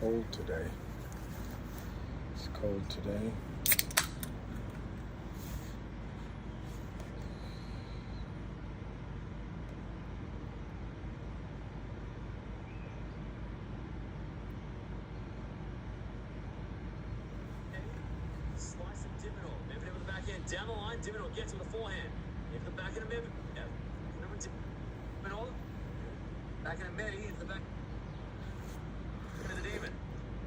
cold today. It's cold today. Slice of dividend. Midday with the backhand down the line. Dividend gets with the forehand. Into the backhand of Midday. Number two. Dividend. Backhand of Midday into the back. Into the demon.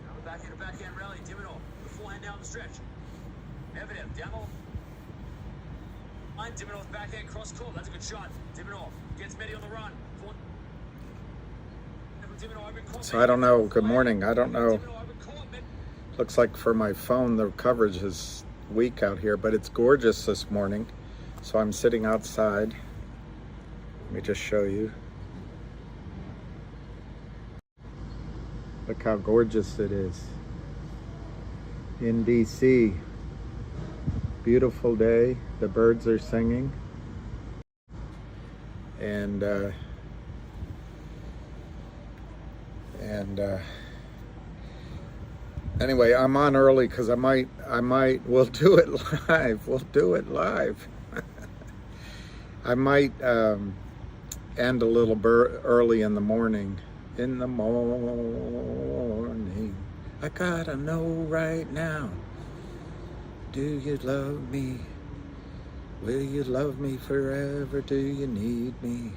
Now the backhand rally. Dividend. The forehand down the stretch. Medvedev down the line. Dividend with backhand cross court. That's a good shot. Dividend gets Midday on the run. So I don't know. Good morning. I don't know. Looks like for my phone the coverage is weak out here, but it's gorgeous this morning. So I'm sitting outside. Let me just show you. Look how gorgeous it is in DC. Beautiful day. The birds are singing. And anyway, I'm on early because we'll do it live. I might end a little early in the morning. I gotta know right now, do you love me? Will you love me forever? Do you need me?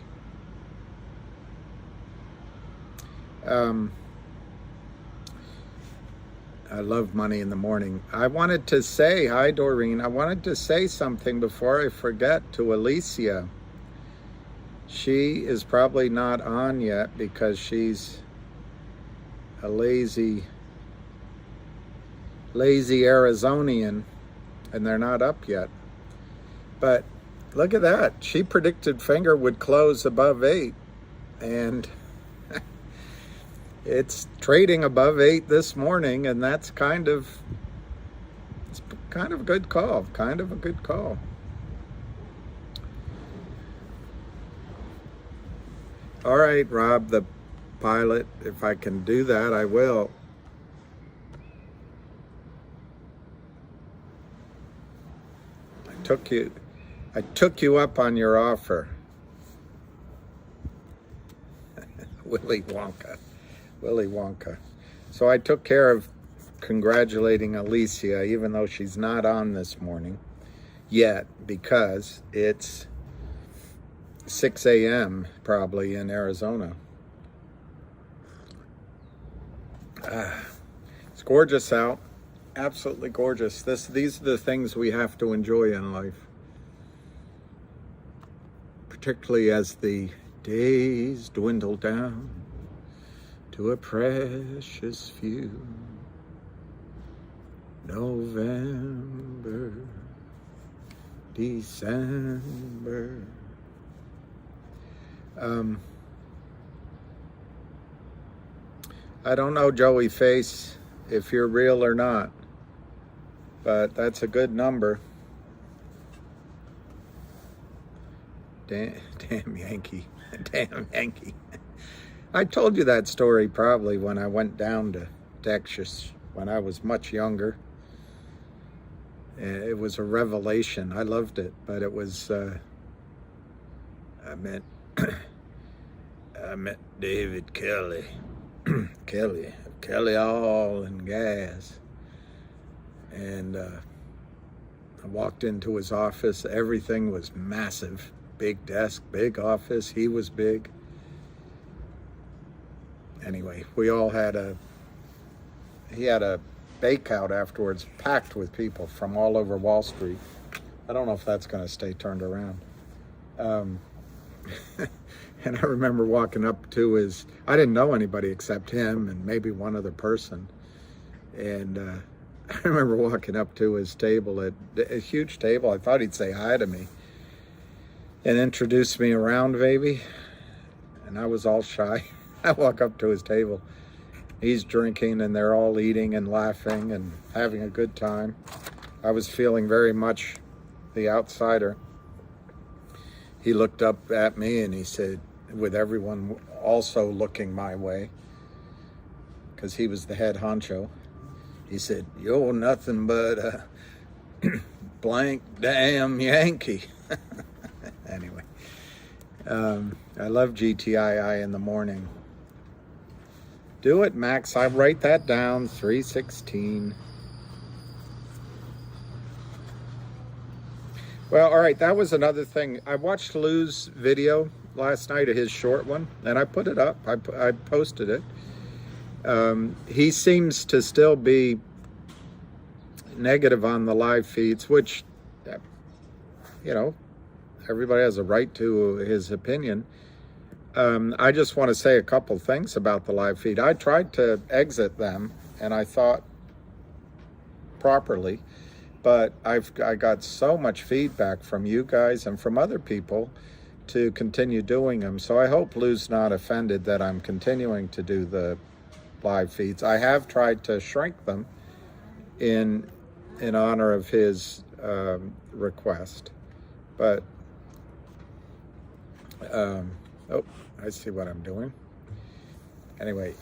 I love money in the morning. I wanted to say, hi Doreen, I wanted to say something before I forget to Alicia. She is probably not on yet because she's a lazy Arizonian and they're not up yet. But look at that. She predicted Finger would close above 8 and it's trading above 8 this morning, and that's kind of a good call. Kind of a good call. All right, Rob, the pilot, if I can do that, I will. I took you up on your offer. Willy Wonka. So I took care of congratulating Alicia, even though she's not on this morning yet, because it's 6 a.m. probably in Arizona. It's gorgeous out. Absolutely gorgeous. These are the things we have to enjoy in life, particularly as the days dwindle down to a precious few. November, December. I don't know, Joey Face, if you're real or not, but that's a good number. Damn Yankee. Damn Yankee. I told you that story probably when I went down to Texas when I was much younger. It was a revelation. I loved it, but it was, I met David Kelly. Kelly Oil and Gas. And I walked into his office. Everything was massive. Big desk, big office. He was big. Anyway, he had a bake out afterwards, packed with people from all over Wall Street. I don't know if that's going to stay turned around. And I remember walking up to I didn't know anybody except him and maybe one other person. And I remember walking up to his table, a huge table. I thought he'd say hi to me and introduce me around, baby. And I was all shy. I walk up to his table. He's drinking and they're all eating and laughing and having a good time. I was feeling very much the outsider. He looked up at me and he said, with everyone also looking my way, because he was the head honcho. He said, "You're nothing but a blank damn Yankee." Anyway, I love GTII in the morning. Do it, Max. I write that down. 316. Well, all right. That was another thing. I watched Lou's video last night, of his short one, and I put it up. I posted it. He seems to still be negative on the live feeds, which, you know, everybody has a right to his opinion. I just want to say a couple things about the live feed. I tried to exit them, and I thought properly, but I got so much feedback from you guys and from other people to continue doing them. So I hope Lou's not offended that I'm continuing to do the live feeds. I have tried to shrink them in honor of his request, but oh, I see what I'm doing. Anyway,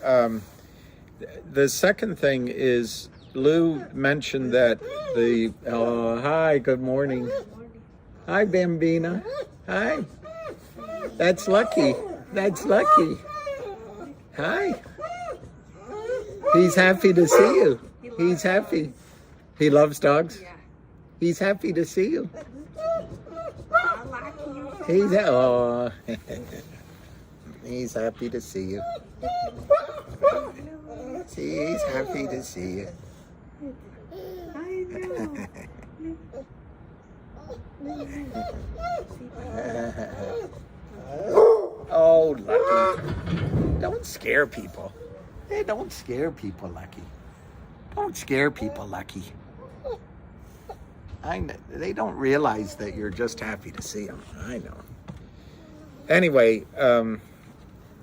the second thing is Lou mentioned that the hi, good morning. Hi, Bambina. Hi. That's Lucky. That's Lucky. Hi. He's happy to see you. He's happy. He loves dogs? Yeah. He's happy to see you. I like you. He's oh, he's happy to see you. See, he's happy to see you. I Oh, Lucky. Don't scare people. Hey, don't scare people, Lucky. Don't scare people, Lucky. They don't realize that you're just happy to see them. I know. Anyway,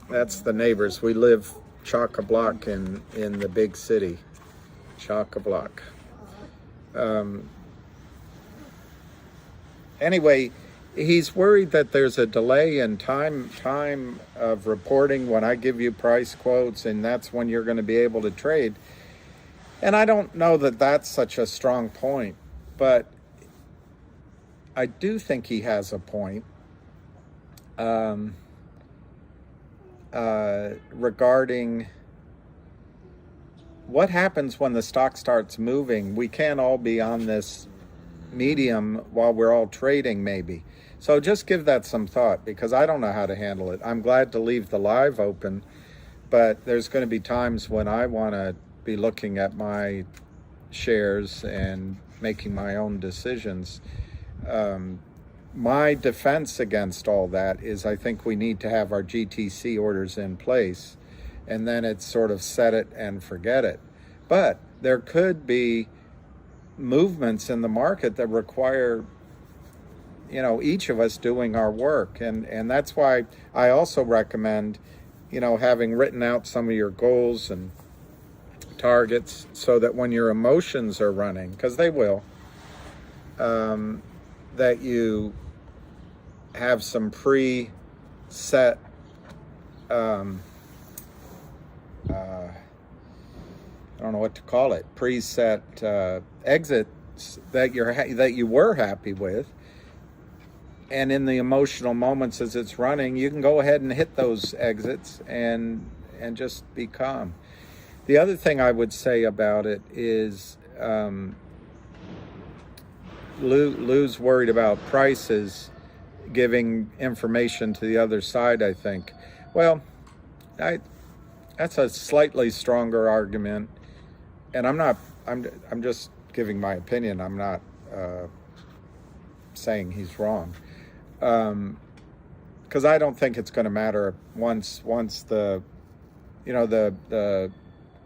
that's the neighbors. We live chock-a-block in the big city. Chock-a-block. Anyway, he's worried that there's a delay in time of reporting when I give you price quotes, and that's when you're going to be able to trade. And I don't know that that's such a strong point, but I do think he has a point regarding what happens when the stock starts moving. We can't all be on this medium while we're all trading, maybe. So just give that some thought, because I don't know how to handle it. I'm glad to leave the live open, but there's going to be times when I want to be looking at my shares and making my own decisions. My defense against all that is I think we need to have our GTC orders in place, and then it's sort of set it and forget it. But there could be movements in the market that require, you know, each of us doing our work. And that's why I also recommend, you know, having written out some of your goals and targets so that when your emotions are running, because they will, that you have some pre-set I don't know what to call it, preset exits that you were happy with, and in the emotional moments as it's running, you can go ahead and hit those exits and just be calm. The other thing I would say about it is Lou's worried about prices giving information to the other side, I think. Well, that's a slightly stronger argument, and I'm just giving my opinion. I'm not saying he's wrong, because I don't think it's going to matter once the, you know, the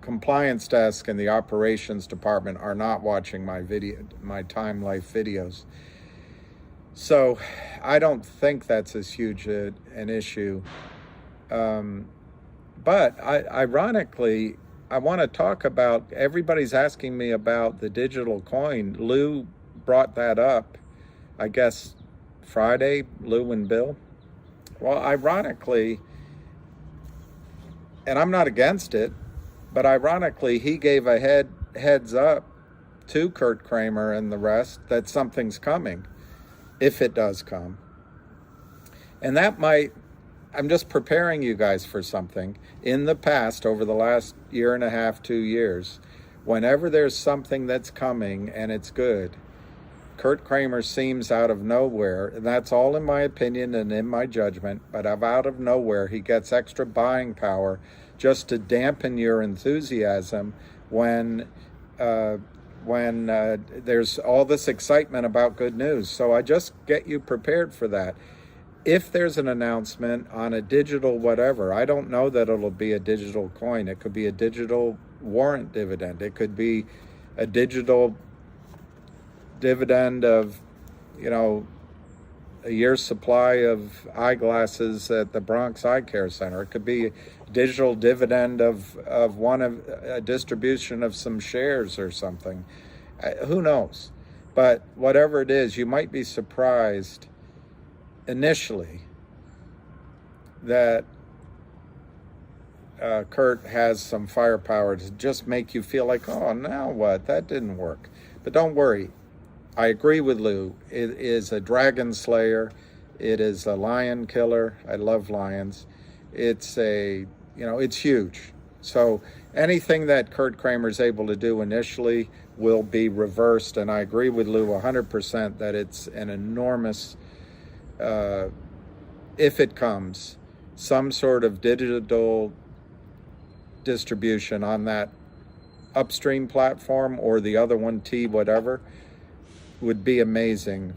compliance desk and the operations department are not watching my time life videos. So I don't think that's as huge an issue. But ironically, I want to talk about, everybody's asking me about the digital coin. Lou brought that up, I guess, Friday, Lou and Bill. Well, ironically, and I'm not against it, But ironically, he gave a heads up to Kurt Kramer and the rest that something's coming, if it does come. And that might, I'm just preparing you guys for something. In the past, over the last year and a half, 2 years, whenever there's something that's coming and it's good, Kurt Kramer seems out of nowhere, and that's all in my opinion and in my judgment, but out of nowhere, he gets extra buying power just to dampen your enthusiasm when there's all this excitement about good news. So I just get you prepared for that. If there's an announcement on a digital whatever, I don't know that it'll be a digital coin. It could be a digital warrant dividend. It could be a digital dividend of, a year's supply of eyeglasses at the Bronx Eye Care Center. It could be a digital dividend of a distribution of some shares or something. Who knows? But whatever it is, you might be surprised initially that Kurt has some firepower to just make you feel like, oh, now what? That didn't work. But don't worry. I agree with Lou. It is a dragon slayer. It is a lion killer. I love lions. It's it's huge. So anything that Kurt Kramer is able to do initially will be reversed. And I agree with Lou 100% that it's an enormous, if it comes, some sort of digital distribution on that upstream platform or the other one, T whatever, would be amazing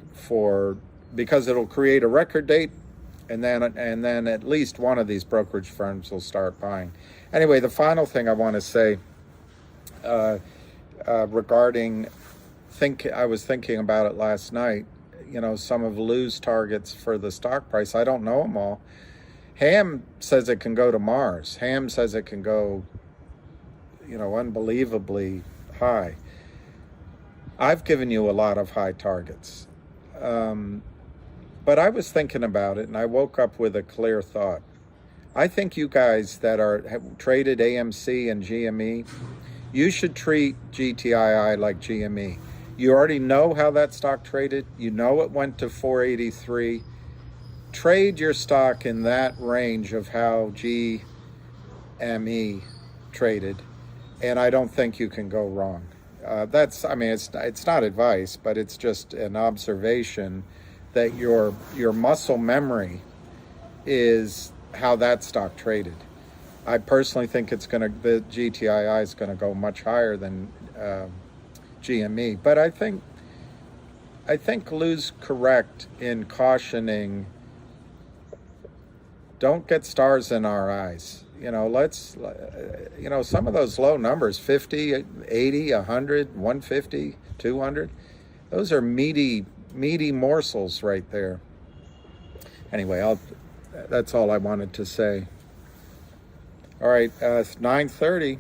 because it'll create a record date, and then at least one of these brokerage firms will start buying. Anyway, the final thing I want to say regarding I was thinking about it last night. Some of Lou's targets for the stock price. I don't know them all. Ham says it can go to Mars. Ham says it can go, unbelievably high. I've given you a lot of high targets. But I was thinking about it, and I woke up with a clear thought. I think you guys that have traded AMC and GME, you should treat GTII like GME. You already know how that stock traded. You know it went to 483. Trade your stock in that range of how GME traded, and I don't think you can go wrong. It's not advice, but it's just an observation that your muscle memory is how that stock traded. I personally think the GTII is going to go much higher than GME, but I think Lou's correct in cautioning, don't get stars in our eyes. Some of those low numbers, 50, 80, 100, 150, 200, those are meaty morsels right there. Anyway, that's all I wanted to say. All right, it's 9:30.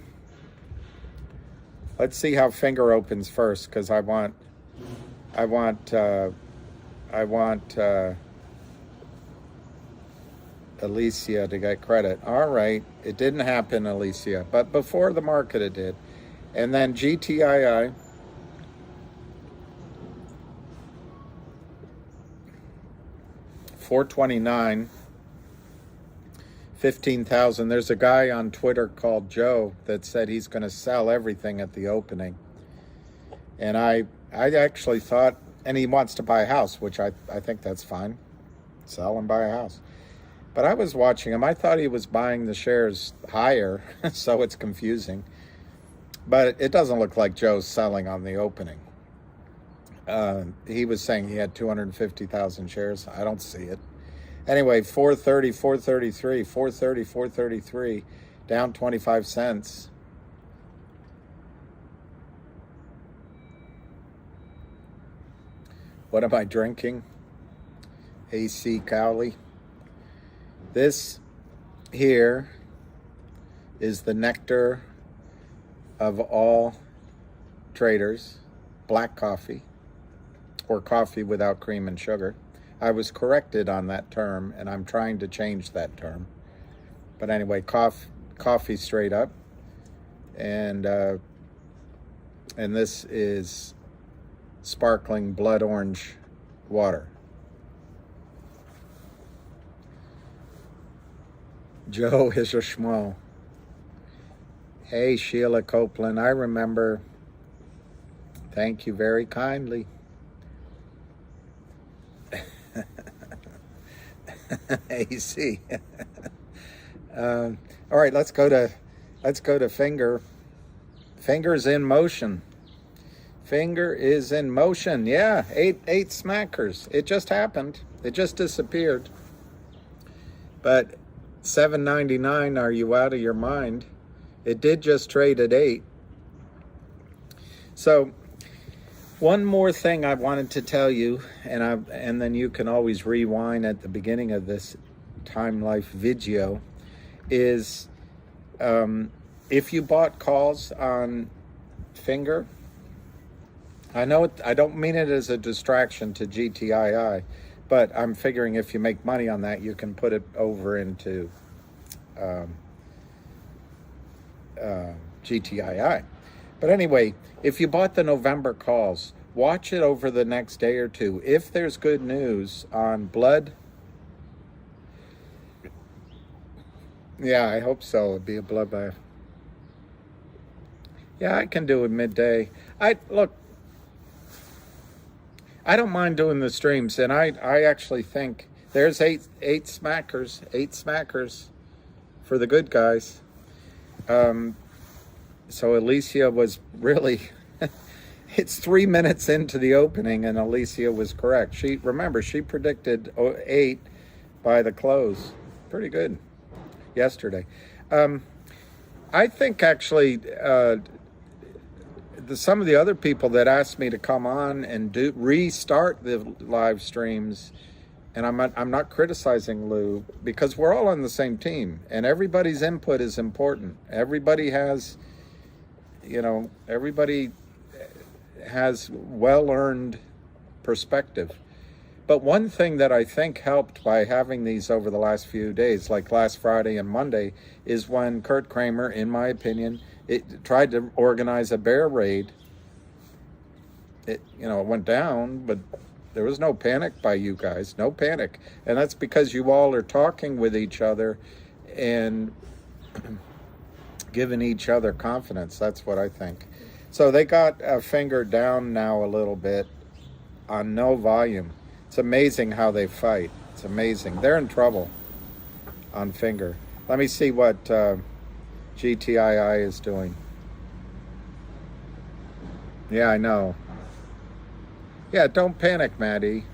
Let's see how Finger opens first, because I want Alicia to get credit. All right, it didn't happen, Alicia, but before the market it did. And then GTII, $429, 15,000. There's a guy on Twitter called Joe that said he's going to sell everything at the opening. And I actually thought, and he wants to buy a house, which I think that's fine. Sell and buy a house. But I was watching him. I thought he was buying the shares higher, so it's confusing. But it doesn't look like Joe's selling on the opening. He was saying he had 250,000 shares. I don't see it. Anyway, 430, 433, 430, 433, down 25 cents. What am I drinking? AC Cowley. This here is the nectar of all traders, black coffee, or coffee without cream and sugar. I was corrected on that term, and I'm trying to change that term. But anyway, coffee straight up. and this is sparkling blood orange water. Joe is a schmo. Hey, Sheila Copeland, I remember. Thank you very kindly. AC. All right, let's go to finger. Finger's in motion. Finger is in motion. Yeah, eight smackers. It just happened. It just disappeared. But $7.99. Are you out of your mind? It did just trade at 8. So one more thing I wanted to tell you, and then you can always rewind at the beginning of this Time Life video, is if you bought calls on Finger, I know I don't mean it as a distraction to GTII, but I'm figuring if you make money on that, you can put it over into GTII. But anyway, if you bought the November calls, watch it over the next day or two. If there's good news on blood, yeah, I hope so. It'd be a bloodbath. Yeah, I can do it midday. Look, I don't mind doing the streams, and I actually think there's eight smackers for the good guys. So Alicia was really, it's 3 minutes into the opening, and Alicia was correct. She predicted 8 by the close. Pretty good yesterday. I think actually some of the other people that asked me to come on and restart the live streams, and I'm not criticizing Lou, because we're all on the same team, and everybody's input is important. Everybody has well-earned perspective. But one thing that I think helped by having these over the last few days, like last Friday and Monday, is when Kurt Kramer, in my opinion, tried to organize a bear raid. It went down, but there was no panic by you guys, no panic. And that's because you all are talking with each other and giving each other confidence. That's what I think. So they got a Finger down now a little bit on no volume. It's amazing how they fight. It's amazing. They're in trouble on Finger. Let me see what GTII is doing. Yeah, I know. Yeah, don't panic, Maddie.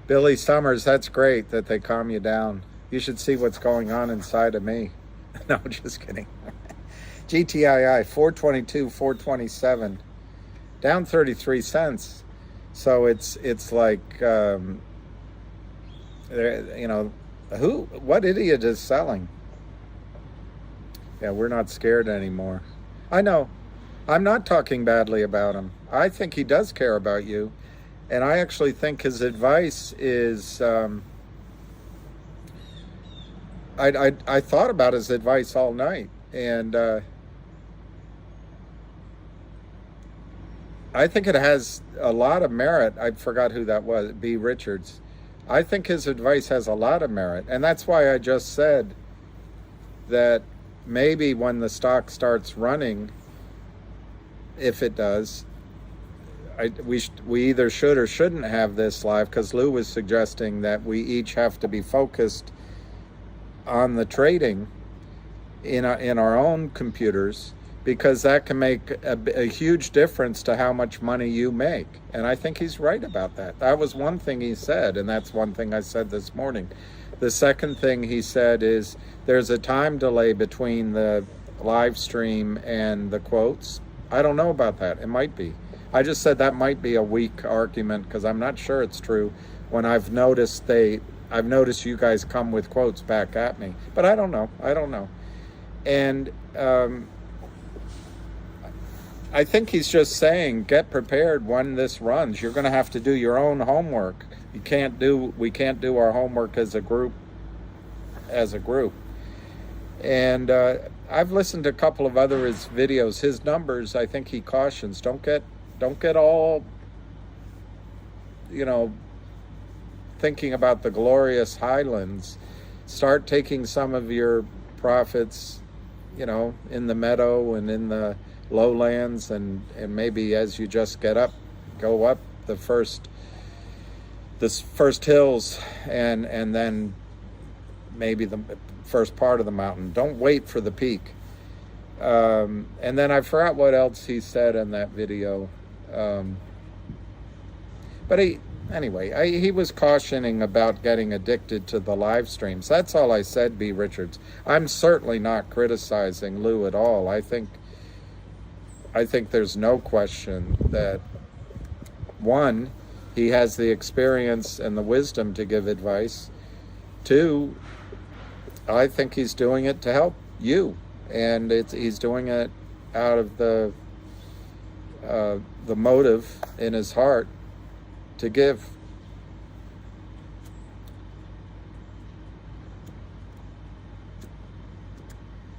Billy Summers, that's great that they calm you down. You should see what's going on inside of me. No, just kidding. GTII, 422, 427, down 33 cents. So it's like, what idiot is selling? Yeah, we're not scared anymore. I know. I'm not talking badly about him. I think he does care about you. And I actually think his advice is, I thought about his advice all night. And I think it has a lot of merit. I forgot who that was, B. Richards. I think his advice has a lot of merit. And that's why I just said that maybe when the stock starts running, if it does, we either should or shouldn't have this live, because Lou was suggesting that we each have to be focused on the trading in our own computers, because that can make a huge difference to how much money you make. And I think he's right about that. That was one thing he said, and that's one thing I said this morning. The second thing he said is there's a time delay between the live stream and the quotes. I don't know about that. It might be. I just said that might be a weak argument, because I'm not sure it's true when I've noticed you guys come with quotes back at me. But I don't know. And I think he's just saying, get prepared when this runs. You're going to have to do your own homework. We can't do our homework as a group. And I've listened to a couple of other his videos. His numbers, I think he cautions, don't get all, you know, thinking about the glorious highlands. Start taking some of your profits, you know, in the meadow and in the lowlands, and maybe as you just go up the first hills, and then maybe the first part of the mountain. Don't wait for the peak. And then I forgot what else he said in that video. But he was cautioning about getting addicted to the live streams. That's all I said, B. Richards. I'm certainly not criticizing Lou at all. I think there's no question that, one, he has the experience and the wisdom to give advice. Two, I think he's doing it to help you, and he's doing it out of the motive in his heart to give.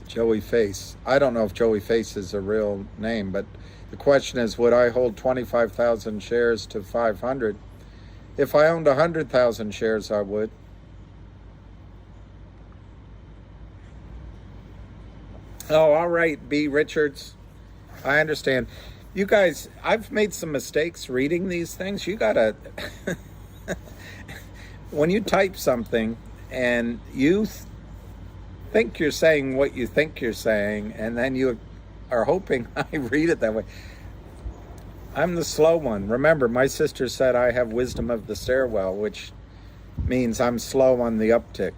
Joey Face. I don't know if Joey Face is a real name, but the question is, would I hold 25,000 shares to 500? If I owned 100,000 shares, I would. Oh, all right, B. Richards. I understand. You guys, I've made some mistakes reading these things. You gotta, when you type something and you think you're saying what you think you're saying, and then you are hoping I read it that way. I'm the slow one. Remember, my sister said I have wisdom of the stairwell, which means I'm slow on the uptick.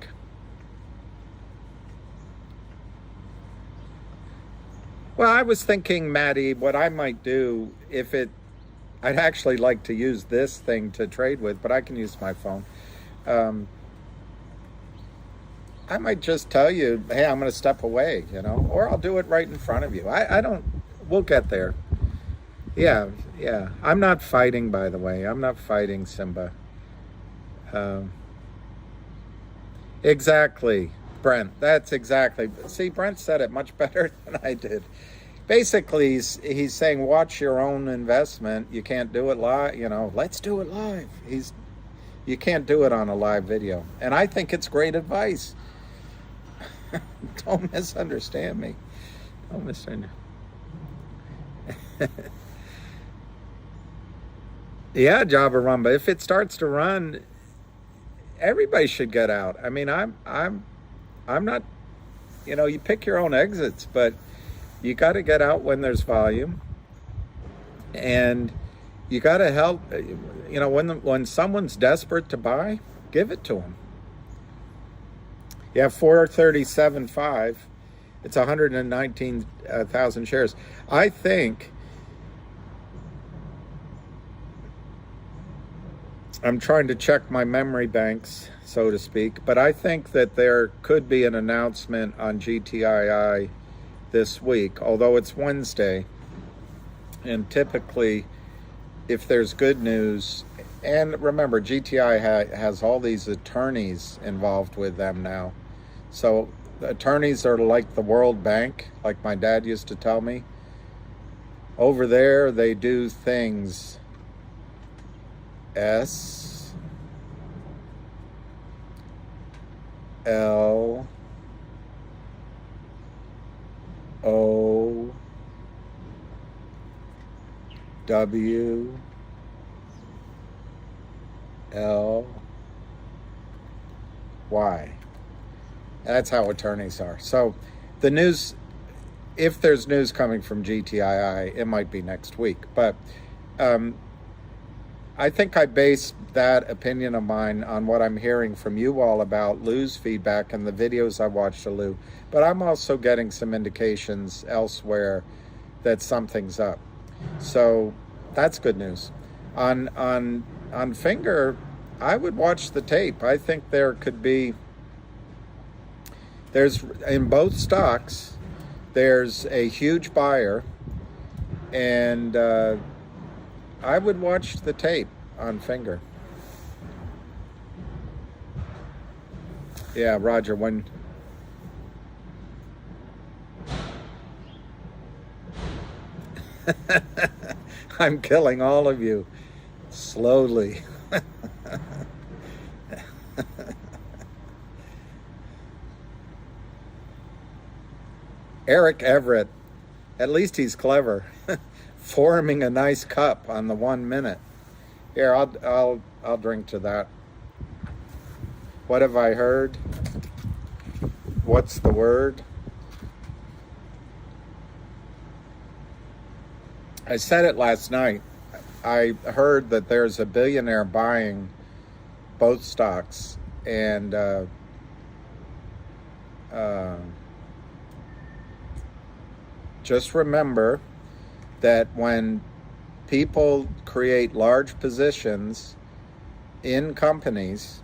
Well, I was thinking, Maddie, what I might do I'd actually like to use this thing to trade with, but I can use my phone. I might just tell you, hey, I'm going to step away, you know, or I'll do it right in front of you. We'll get there. Yeah. I'm not fighting, by the way. I'm not fighting, Simba. Exactly, Brent. That's exactly. See, Brent said it much better than I did. Basically, he's saying, watch your own investment. You can't do it live, you know, let's do it live. You can't do it on a live video. And I think it's great advice. Don't misunderstand me. Don't misunderstand. Yeah, Java Rumba. If it starts to run, everybody should get out. I mean, I'm not, you know, you pick your own exits, but you got to get out when there's volume, and you got to help. You know, when someone's desperate to buy, give it to them. Yeah, 437.5. It's 119,000 shares. I think. I'm trying to check my memory banks, so to speak, but I think that there could be an announcement on GTII this week, although it's Wednesday. And typically, if there's good news, and remember, GTI has all these attorneys involved with them now. So the attorneys are like the World Bank, like my dad used to tell me. Over there, they do things S L O W L Y. That's how attorneys are. So the news, if there's news coming from GTII, it might be next week. But I think I base that opinion of mine on what I'm hearing from you all about Lou's feedback and the videos I watched of Lou. But I'm also getting some indications elsewhere that something's up. So that's good news. On Finger, I would watch the tape. I think there could be, there's, in both stocks, there's a huge buyer, and I would watch the tape on Finger. Yeah, Roger, when I'm killing all of you slowly. Eric Everett, at least he's clever, forming a nice cup on the 1 minute. Here, I'll drink to that. What have I heard? What's the word? I said it last night. I heard that there's a billionaire buying both stocks, and just remember that when people create large positions in companies,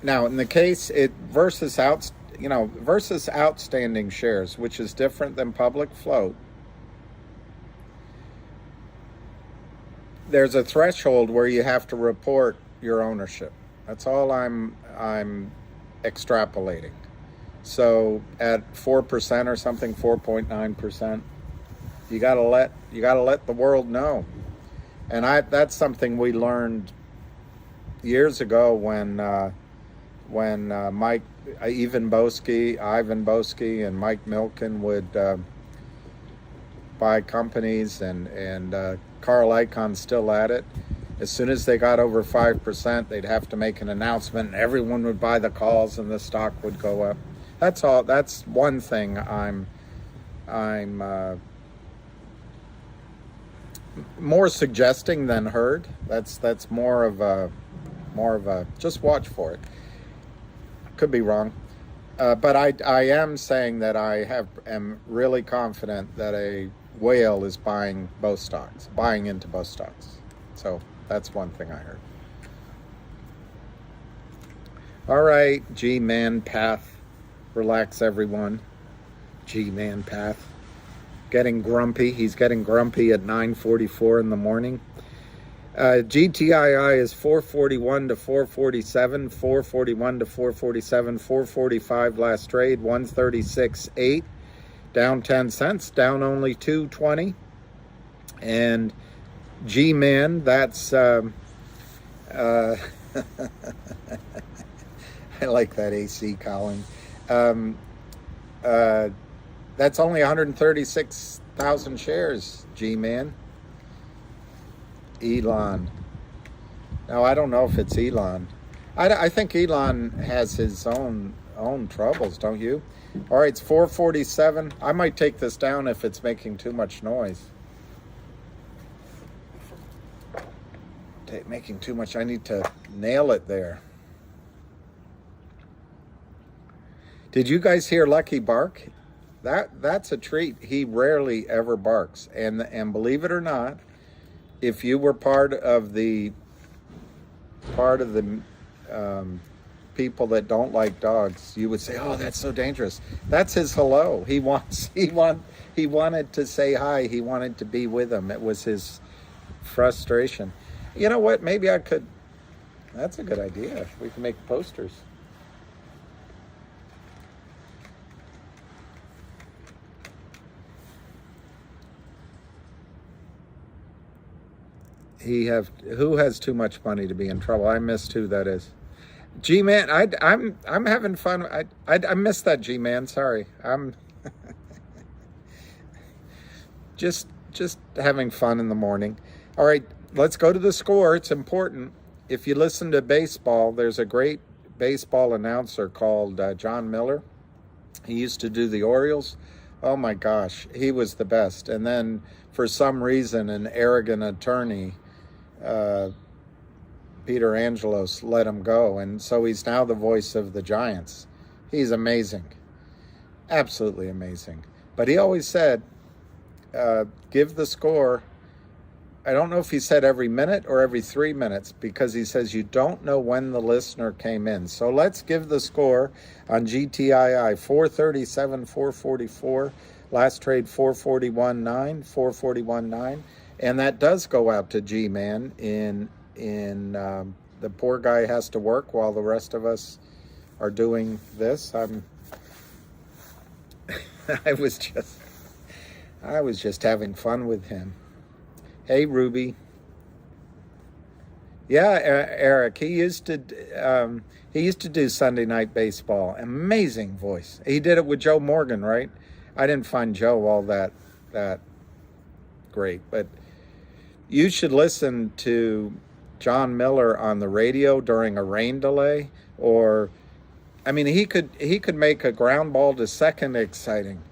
now in the case it versus outstanding shares, which is different than public float, there's a threshold where you have to report your ownership. That's all I'm extrapolating. So at 4% or something, 4.9%, you gotta let the world know. And that's something we learned years ago when Ivan Boesky, and Mike Milken would buy companies, and Carl Icahn's still at it. As soon as they got over 5%, they'd have to make an announcement, and everyone would buy the calls, and the stock would go up. That's all. That's one thing I'm more suggesting than heard. That's more of a just watch for it. Could be wrong, but I am saying that am really confident that a whale is buying into both stocks. So that's one thing I heard. All right, G-Man Path. Relax, everyone. G-Man Path. Getting grumpy. He's getting grumpy at 9:44 in the morning. GTII is 441 to 447, 441 to 447, 445 last trade, 136.8, down 10 cents, down only 220. And G-Man, that's I like that AC calling. That's only 136,000 shares, G-Man. Elon. Now, I don't know if it's Elon. I think Elon has his own troubles, don't you? All right, it's 447. I might take this down if it's making too much noise. Making too much. I need to nail it there. Did you guys hear Lucky bark? That's a treat. He rarely ever barks. And believe it or not, if you were part of the people that don't like dogs, you would say, "Oh, that's so dangerous." That's his hello. He wanted to say hi. He wanted to be with him. It was his frustration. You know what? Maybe I could. That's a good idea. We can make posters. Who has too much money to be in trouble? I missed who that is. G-Man, I'm having fun. I missed that, G-Man. Sorry. I'm just having fun in the morning. All right, let's go to the score. It's important. If you listen to baseball, there's a great baseball announcer called John Miller. He used to do the Orioles. Oh my gosh, he was the best. And then for some reason, an arrogant attorney, Peter Angelos, let him go, and so he's now the voice of the Giants. He's amazing, absolutely amazing. But he always said, give the score. I don't know if he said every minute or every 3 minutes, because he says you don't know when the listener came in. So let's give the score on GTII. 437, 444. Last trade 441.9, 441.9. And that does go out to G-Man in the poor guy has to work while the rest of us are doing this. I was just having fun with him. Hey, Ruby. Yeah, Eric. He used to do Sunday Night Baseball. Amazing voice. He did it with Joe Morgan, right? I didn't find Joe all that great, but you should listen to John Miller on the radio during a rain delay, or I mean, he could make a ground ball to second exciting,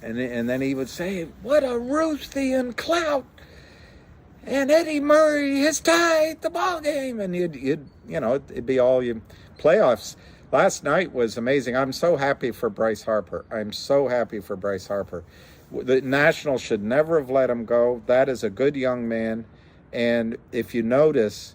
and then he would say, "What a Ruthian clout!" And Eddie Murray has tied the ball game, and it'd be all you playoffs. Last night was amazing. I'm so happy for Bryce Harper. I'm so happy for Bryce Harper. The Nationals should never have let him go. That is a good young man, and if you notice,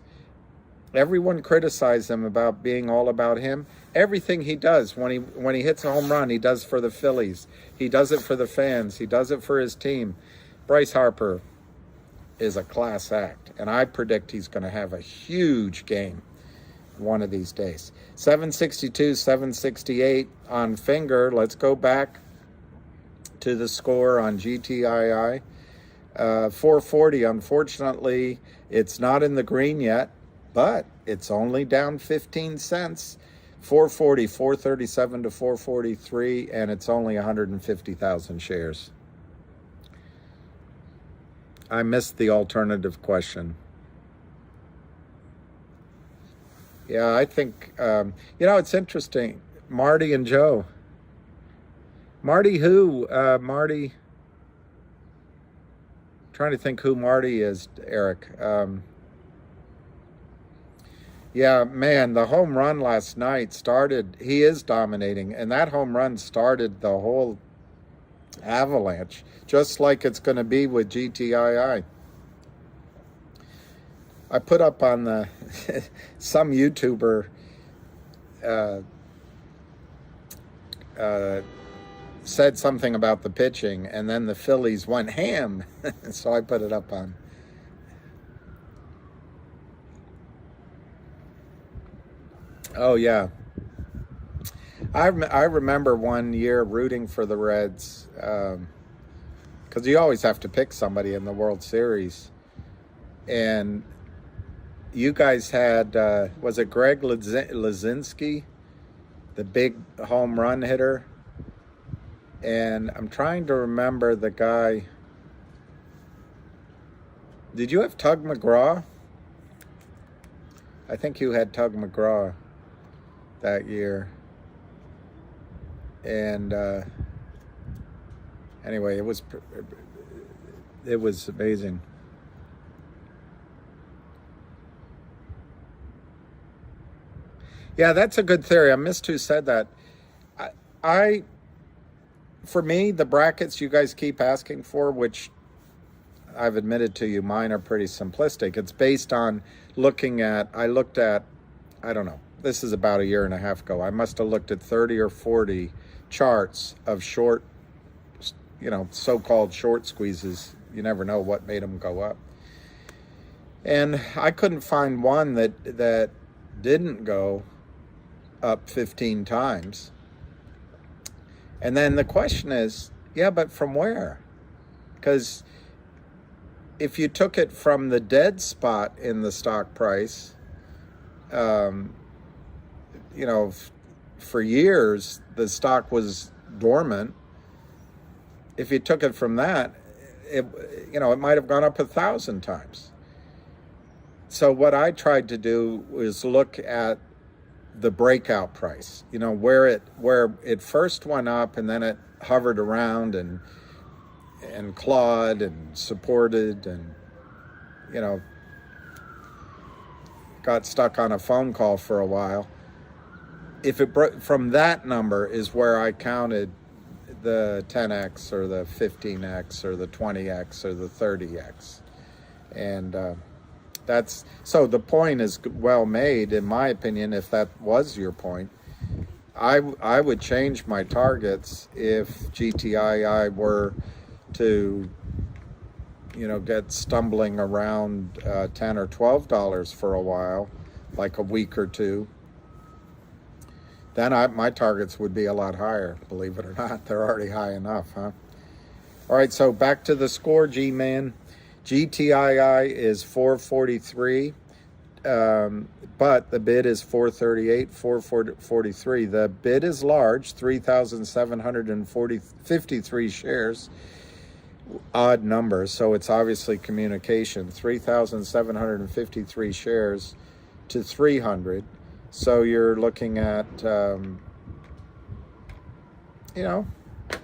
everyone criticized him about being all about him. Everything he does when he hits a home run, he does for the Phillies. He does it for the fans. He does it for his team. Bryce Harper is a class act, and I predict he's going to have a huge game one of these days. 762, 768 on finger. Let's go back to the score on GTII. 440, unfortunately, it's not in the green yet, but it's only down 15 cents. 440, 437 to 443, and it's only 150,000 shares. I missed the alternative question. Yeah, I think, it's interesting. Marty and Joe. Marty who? Marty, trying to think who Marty is, Eric. Yeah, man, the home run last night he is dominating, and that home run started the whole avalanche, just like it's going to be with GTII. I put up on the some YouTuber said something about the pitching, and then the Phillies went ham, so I put it up on. Oh yeah, I remember one year rooting for the Reds, because you always have to pick somebody in the World Series, and you guys had, was it Greg Lazinski, the big home run hitter? And I'm trying to remember the guy. Did you have Tug McGraw? I think you had Tug McGraw that year. And anyway, it was amazing. Yeah, that's a good theory. I missed who said that. For me, the brackets you guys keep asking for, which I've admitted to you, mine are pretty simplistic. It's based on I looked at, I don't know, this is about a year and a half ago. I must have looked at 30 or 40 charts of short, so-called short squeezes. You never know what made them go up. And I couldn't find one that didn't go up 15 times. And then the question is, yeah, but from where? Because if you took it from the dead spot in the stock price, for years, the stock was dormant. If you took it from that, it might have gone up 1,000 times. So what I tried to do was look at the breakout price, where it first went up and then it hovered around and clawed and supported and, got stuck on a phone call for a while. If it broke from that number is where I counted the 10x or the 15x or the 20x or the 30x. And, so the point is well made, in my opinion, if that was your point. I would change my targets if GTII were to, get stumbling around $10 or $12 for a while, like a week or two. Then my targets would be a lot higher, believe it or not. They're already high enough, huh? All right, so back to the score, G-Man. GTII is 443, but the bid is 438, 443. The bid is large, 3,753 shares. Odd number, so it's obviously communication. 3,753 shares to 300. So you're looking at,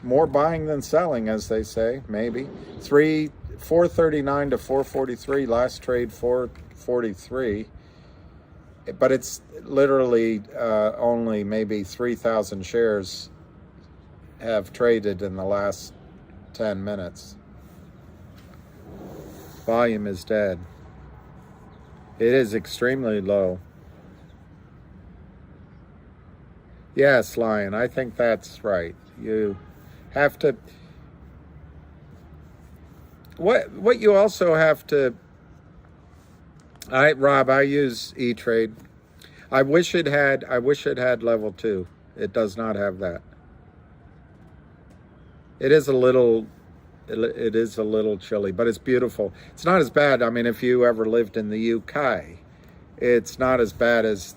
more buying than selling, as they say, maybe. 439 to 443, last trade 443. But it's literally only maybe 3,000 shares have traded in the last 10 minutes. Volume is dead. It is extremely low. Yes, Lion, I think that's right. You have to... What you also have to... Rob, I use E-Trade. I wish it had level 2. It does not have that. It is a little chilly, but it's beautiful. It's not as bad. I mean, if you ever lived in the UK, it's not as bad as,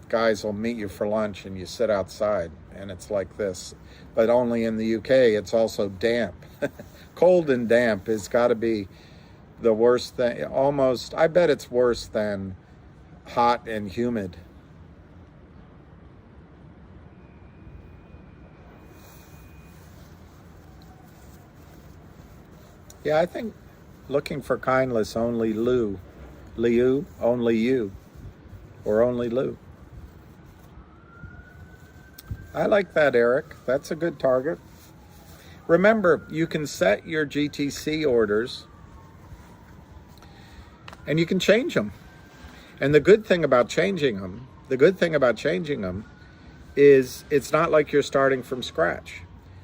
guys will meet you for lunch and you sit outside and it's like this. But only in the UK, it's also damp. Cold and damp has got to be the worst thing. Almost, I bet it's worse than hot and humid. Yeah, I think looking for kindness, only Liu, only you, or only Lou. I like that, Eric. That's a good target. Remember, you can set your GTC orders and you can change them. And the good thing about changing them is it's not like you're starting from scratch.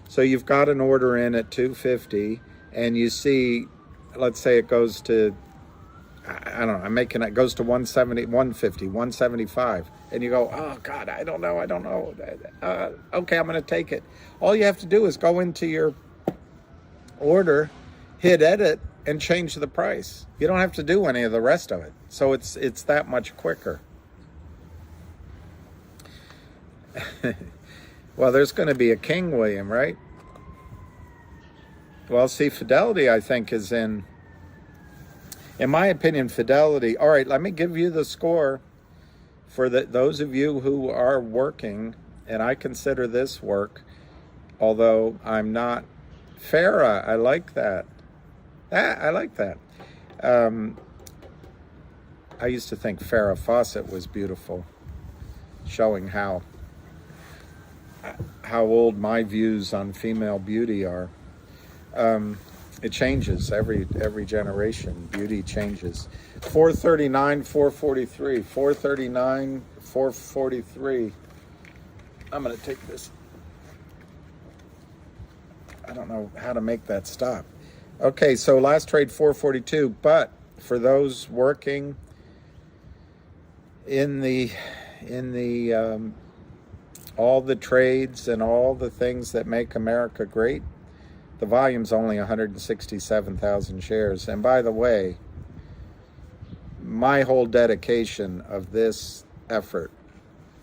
So you've got an order in at 250 and you see, let's say it goes to, I don't know, it goes to 170, 150, 175. And you go, oh God, I don't know. Okay, I'm going to take it. All you have to do is go into your order, hit edit, and change the price. You don't have to do any of the rest of it. So it's that much quicker. Well, there's going to be a King William, right? Well, see, Fidelity, I think, is in my opinion, Fidelity. All right, let me give you the score for those of you who are working, and I consider this work, although I'm not. Farah, I like that. I like that. I used to think Farrah Fawcett was beautiful, showing how old my views on female beauty are. It changes every generation. Beauty changes. 439, 443. 439, 443. I'm going to take this. I don't know how to make that stop. Okay, so last trade 442. But for those working in the all the trades and all the things that make America great, the volume's only 167,000 shares. And by the way, my whole dedication of this effort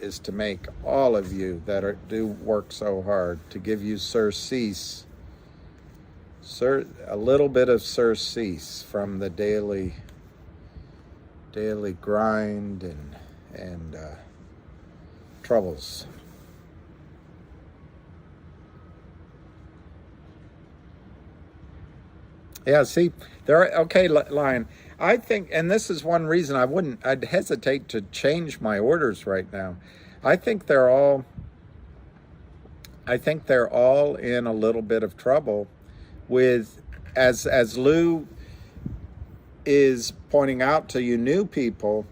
is to make all of you that do work so hard, to give you surcease, a little bit of surcease from the daily grind and troubles. Yeah, see, okay, Lion. I think, and this is one reason I'd hesitate to change my orders right now. I think they're all in a little bit of trouble with, as Lou is pointing out to you new people,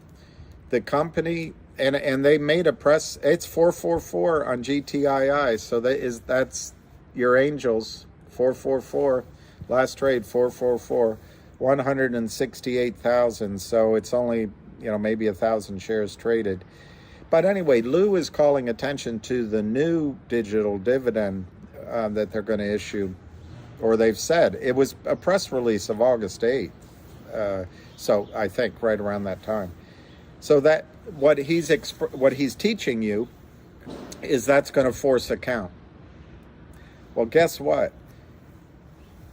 the company, and they made a press, it's 444 on GTII, so that's your angels, 444. Last trade, 444, 168,000. So it's only, maybe 1,000 shares traded. But anyway, Lou is calling attention to the new digital dividend that they're going to issue or they've said. It was a press release of August 8th. So I think right around that time. So that what he's teaching you is that's going to force a count. Well, guess what?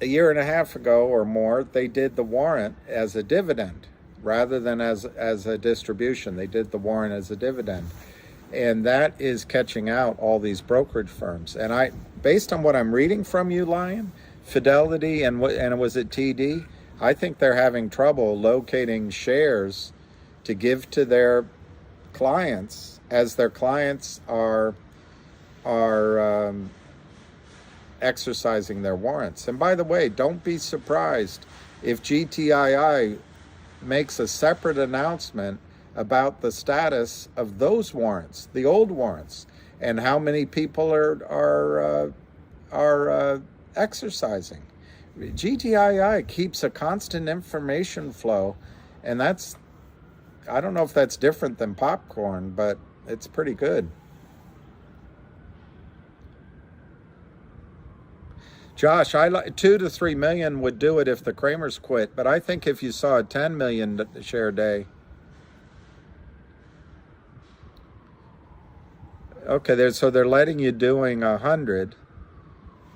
A year and a half ago or more, they did the warrant as a dividend rather than as a distribution. They did the warrant as a dividend. And that is catching out all these brokerage firms. And based on what I'm reading from you, Lion, Fidelity and was it TD? I think they're having trouble locating shares to give to their clients as their clients are exercising their warrants. And by the way, don't be surprised if GTII makes a separate announcement about the status of those warrants, the old warrants, and how many people are exercising. GTII keeps a constant information flow, and I don't know if that's different than popcorn, but it's pretty good. Josh, 2 to 3 million would do it if the Kramers quit, but I think if you saw a 10 million share day. Okay, so they're letting you doing 100,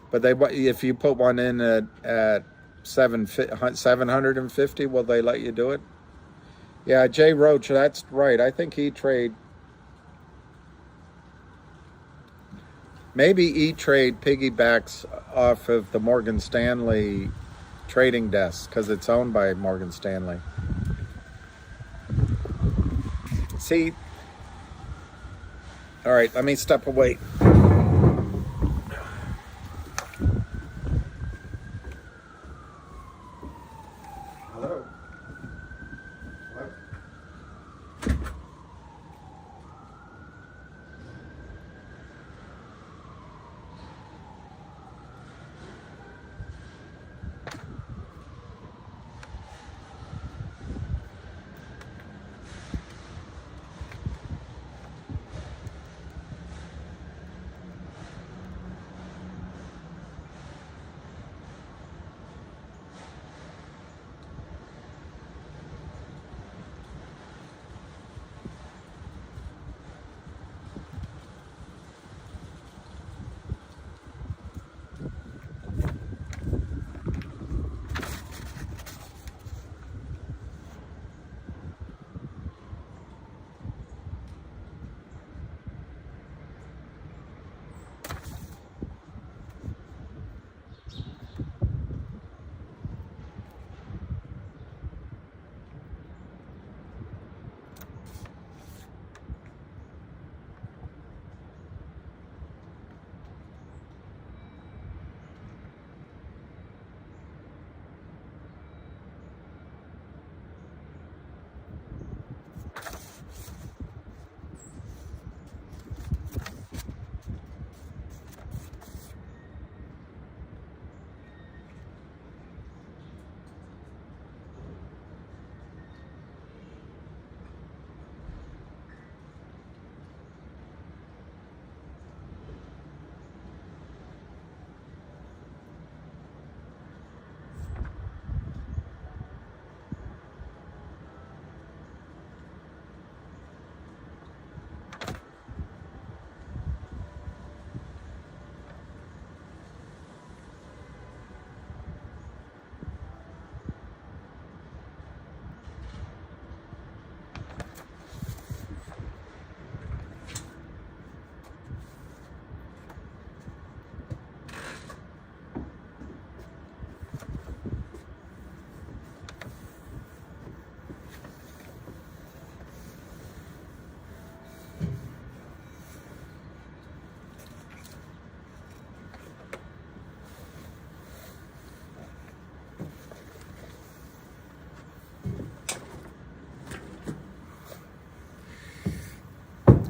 but if you put one in at 750, will they let you do it? Yeah, Jay Roach, that's right. I think E-Trade. Maybe E-Trade piggybacks off of the Morgan Stanley trading desk because it's owned by Morgan Stanley. See? All right, let me step away. Hello? What?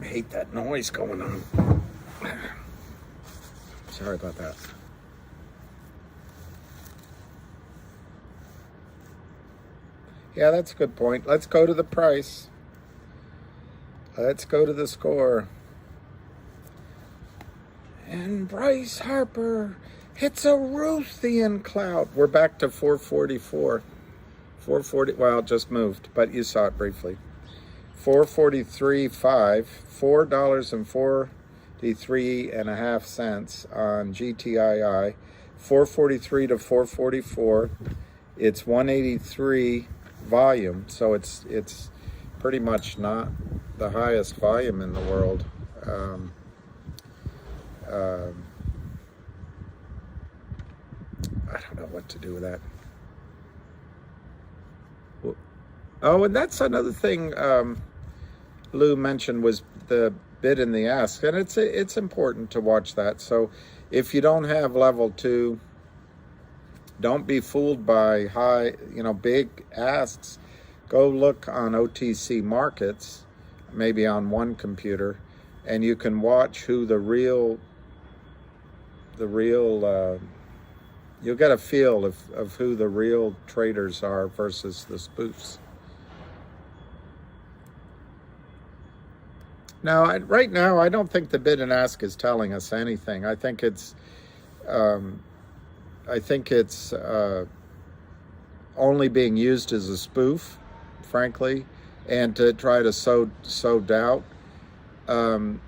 I hate that noise going on. Sorry about that. Yeah, that's a good point. Let's go to the price. Let's go to the score. And Bryce Harper It's a Ruthian cloud. We're back to 444. 440, well, it just moved, but you saw it briefly. 443.5, $4.43.5 on GTII. 443 to 444. It's 183 volume, so it's pretty much not the highest volume in the world. I don't know what to do with that. Oh, and that's another thing Lou mentioned was the bid and the ask, and it's important to watch that. So if you don't have level 2, don't be fooled by high, big asks. Go look on OTC markets, maybe on one computer, and you can watch who the real you'll get a feel of who the real traders are versus the spoofs. Now, right now, I don't think the bid and ask is telling us anything. I think it's only being used as a spoof, frankly, and to try to sow doubt. I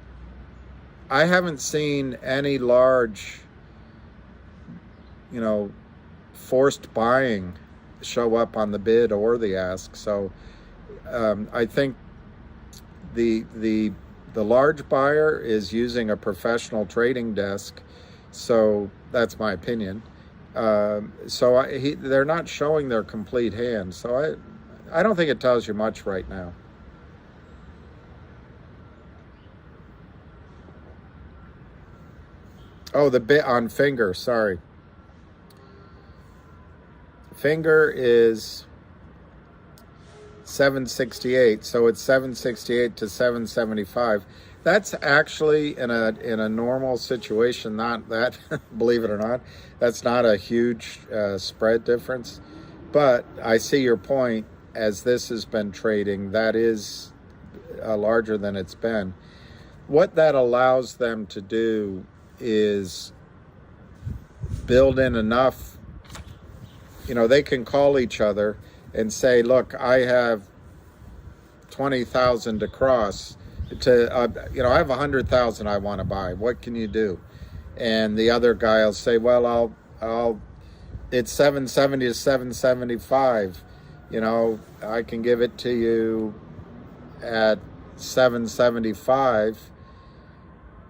haven't seen any large, forced buying show up on the bid or the ask. So I think the large buyer is using a professional trading desk. So that's my opinion. They're not showing their complete hand. So I don't think it tells you much right now. Oh, the bid on Finger, sorry. Finger is 768, so it's 768 to 775. That's actually in a normal situation, not that, believe it or not, that's not a huge spread difference. But I see your point. As this has been trading, that is larger than it's been. What that allows them to do is build in enough, they can call each other and say, look, I have 20,000 to cross to, I have 100,000 I want to buy. What can you do? And the other guy will say, well, it's 770 to 775. I can give it to you at 775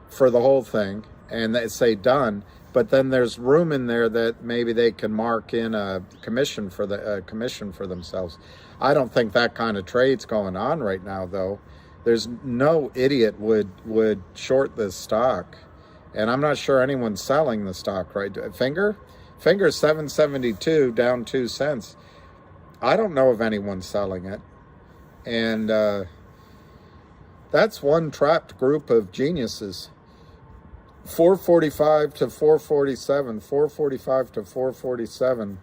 for the whole thing, and they say done. But then there's room in there that maybe they can mark in a commission for themselves. I don't think that kind of trade's going on right now, though. There's no idiot would short this stock, and I'm not sure anyone's selling the stock right. Finger 772 down 2 cents. I don't know of anyone selling it, and that's one trapped group of geniuses. 445 to 447, 445 to 447,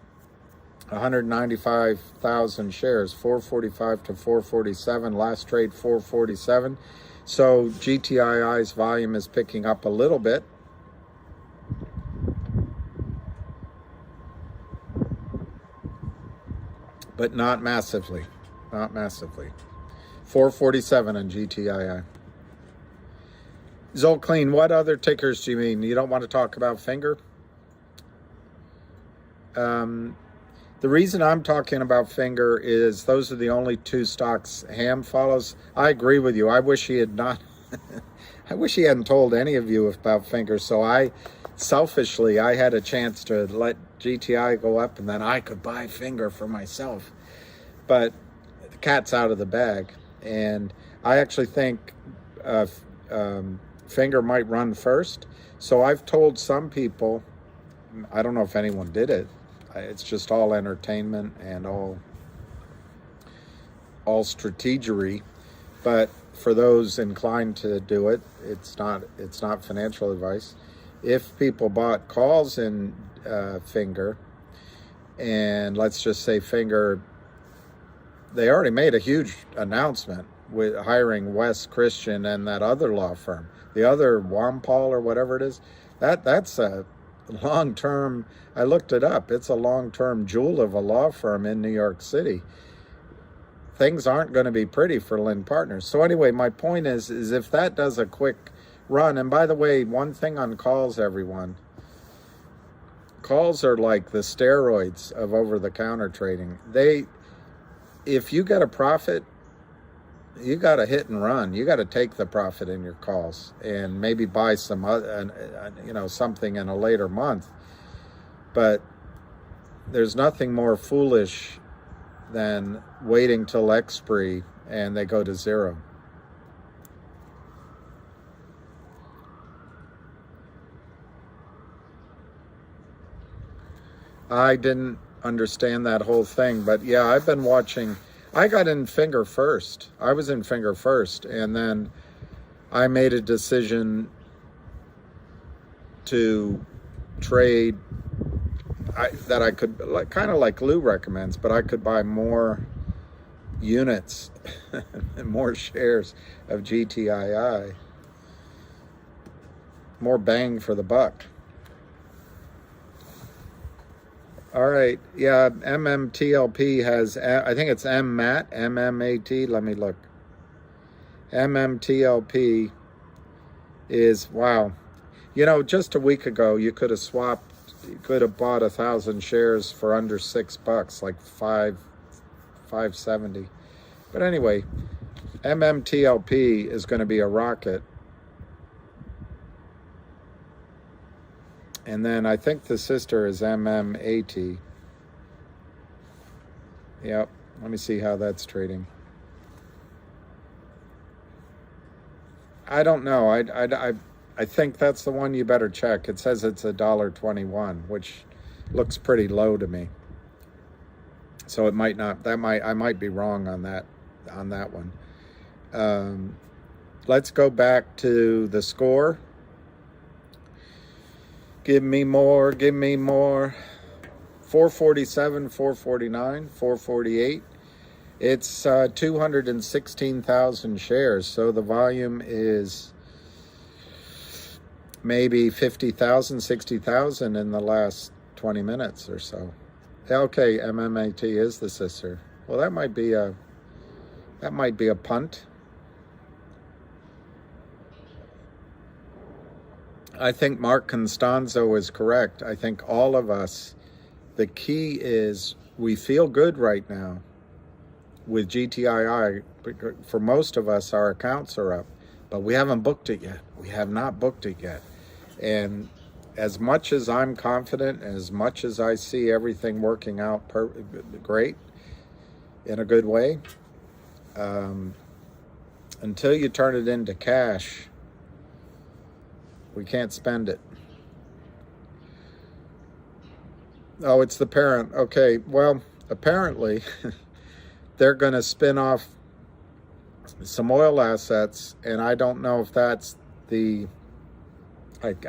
195,000 shares, 445 to 447, last trade 447. So GTII's volume is picking up a little bit. But not massively, 447 on GTII. Zolclean, what other tickers do you mean? You don't want to talk about Finger? The reason I'm talking about Finger is those are the only 2 stocks Ham follows. I agree with you. I wish he had not. I wish he hadn't told any of you about Finger. So I had a chance to let GTI go up, and then I could buy Finger for myself. But the cat's out of the bag, and I actually think Finger might run first. So I've told some people, I don't know if anyone did it. It's just all entertainment and all strategery. But for those inclined to do it, it's not financial advice. If people bought calls in Finger, and let's just say Finger, they already made a huge announcement with hiring Wes Christian and that other law firm, the other Wampal or whatever it is. That's a long-term, I looked it up, it's a long-term jewel of a law firm in New York City. Things aren't going to be pretty for Lynn Partners. So anyway, my point is if that does a quick run, and by the way, one thing on calls, everyone, calls are like the steroids of over-the-counter trading. If you get a profit, you got to hit and run. You got to take the profit in your calls and maybe buy some something in a later month. But there's nothing more foolish than waiting till expiry and they go to zero. I didn't understand that whole thing, but yeah, I've been watching. I got in finger first. I was in finger first, and then I made a decision to trade that I could, kind of like Lou recommends, but I could buy more units and more shares of GTII, more bang for the buck. All right, yeah, MMTLP has, I think it's MMAT, MMAT, let me look. MMTLP is, wow. You know, just a week ago, you could have bought 1,000 shares for under $6, like $5.70. But anyway, MMTLP is going to be a rocket. And then I think the sister is MMAT. Yep. Let me see how that's trading. I don't know. I think that's the one you better check. It says it's $1.21, which looks pretty low to me. So it might not. I might be wrong on that one. Let's go back to the score. Give me more, give me more. 447, 449, 448. It's 216,000 shares, so the volume is maybe 50,000, 60,000 in the last 20 minutes or so. Okay, MMAT is the sister. Well, that might be a punt. I think Mark Constanzo is correct. I think all of us, the key is we feel good right now with GTII. For most of us, our accounts are up, but we haven't booked it yet. We have not booked it yet. And as much as I'm confident, and as much as I see everything working out great, in a good way, until you turn it into cash, we can't spend it. Oh, it's the parent. Okay, well, apparently they're going to spin off some oil assets, and I don't know if that's I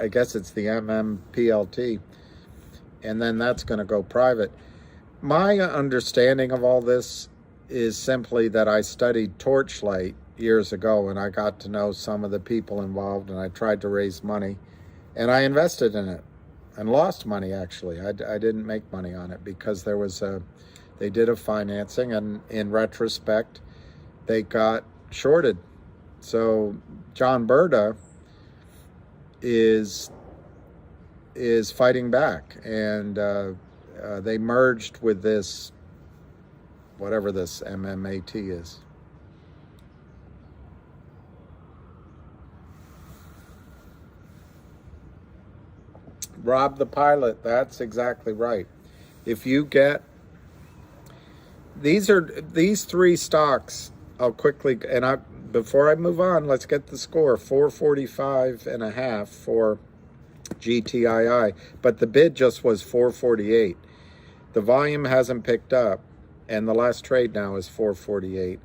guess it's the MMPLT, and then that's going to go private. My understanding of all this is simply that I studied Torchlight years ago, and I got to know some of the people involved, and I tried to raise money, and I invested in it and lost money. Actually, I didn't make money on it because they did a financing, and in retrospect they got shorted. So John Berta is fighting back, and they merged with this, whatever this MMAT is. Rob the pilot, that's exactly right. If you get, these three stocks, I'll quickly, before I move on, let's get the score. 445.5 for GTII, but the bid just was 448. The volume hasn't picked up, and the last trade now is 448.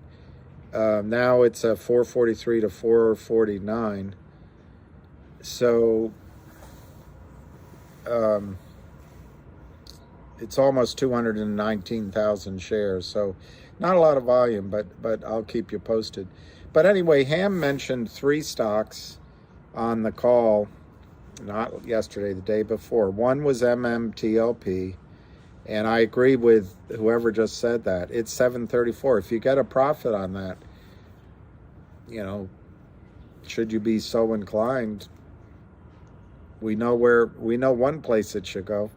Now it's a 443 to 449. So it's almost 219,000 shares. So not a lot of volume, but I'll keep you posted. But anyway, Ham mentioned three stocks on the call, not yesterday, the day before. One was MMTLP, and I agree with whoever just said that. It's 734. If you get a profit on that, you know, should you be so inclined, we know one place it should go.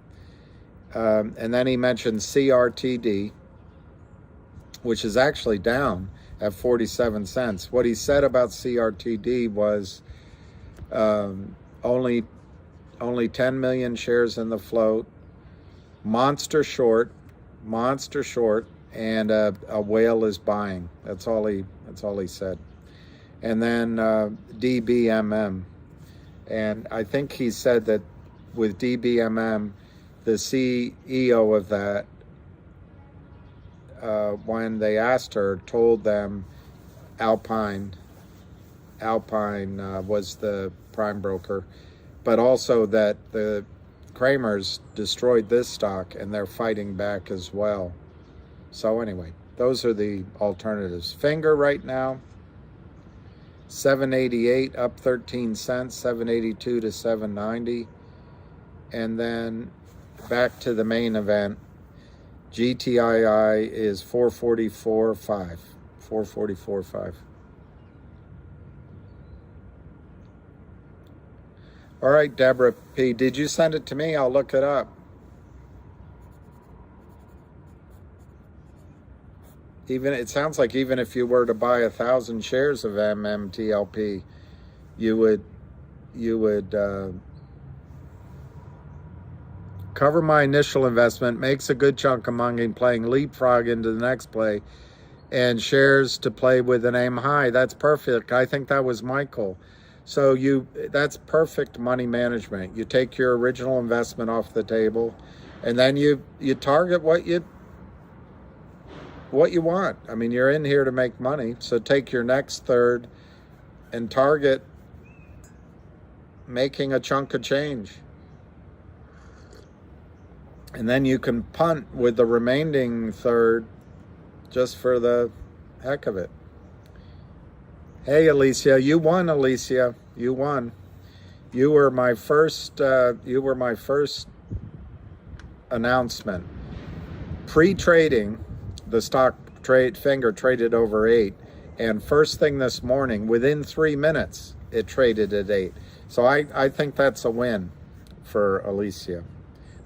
And then he mentioned CRTD, which is actually down at 47 cents. What he said about CRTD was only 10 million shares in the float, monster short, and a whale is buying. That's all he said. And then DBMM, and I think he said that with DBMM, the CEO of that, when they asked her, told them Alpine was the prime broker, but also that the Kramers destroyed this stock and they're fighting back as well. So anyway, those are the alternatives. Finger right now, 788, up 13 cents, 782 to 790. And then back to the main event, GTII is 444.5. 444.5. All right, Deborah P. Did you send it to me? I'll look it up. It sounds like even if you were to buy 1,000 shares of MMTLP, you would cover my initial investment, makes a good chunk of money playing leapfrog into the next play, and shares to play with an aim high. That's perfect. I think that was Michael. So that's perfect money management. You take your original investment off the table, and then you target what you want. I mean, you're in here to make money, so take your next third and target making a chunk of change. And then you can punt with the remaining third just for the heck of it. Hey, Alicia, you won, Alicia. You won. You were my first announcement. Pre-trading, the stock finger traded over 8. And first thing this morning, within 3 minutes, it traded at 8. So I think that's a win for Alicia.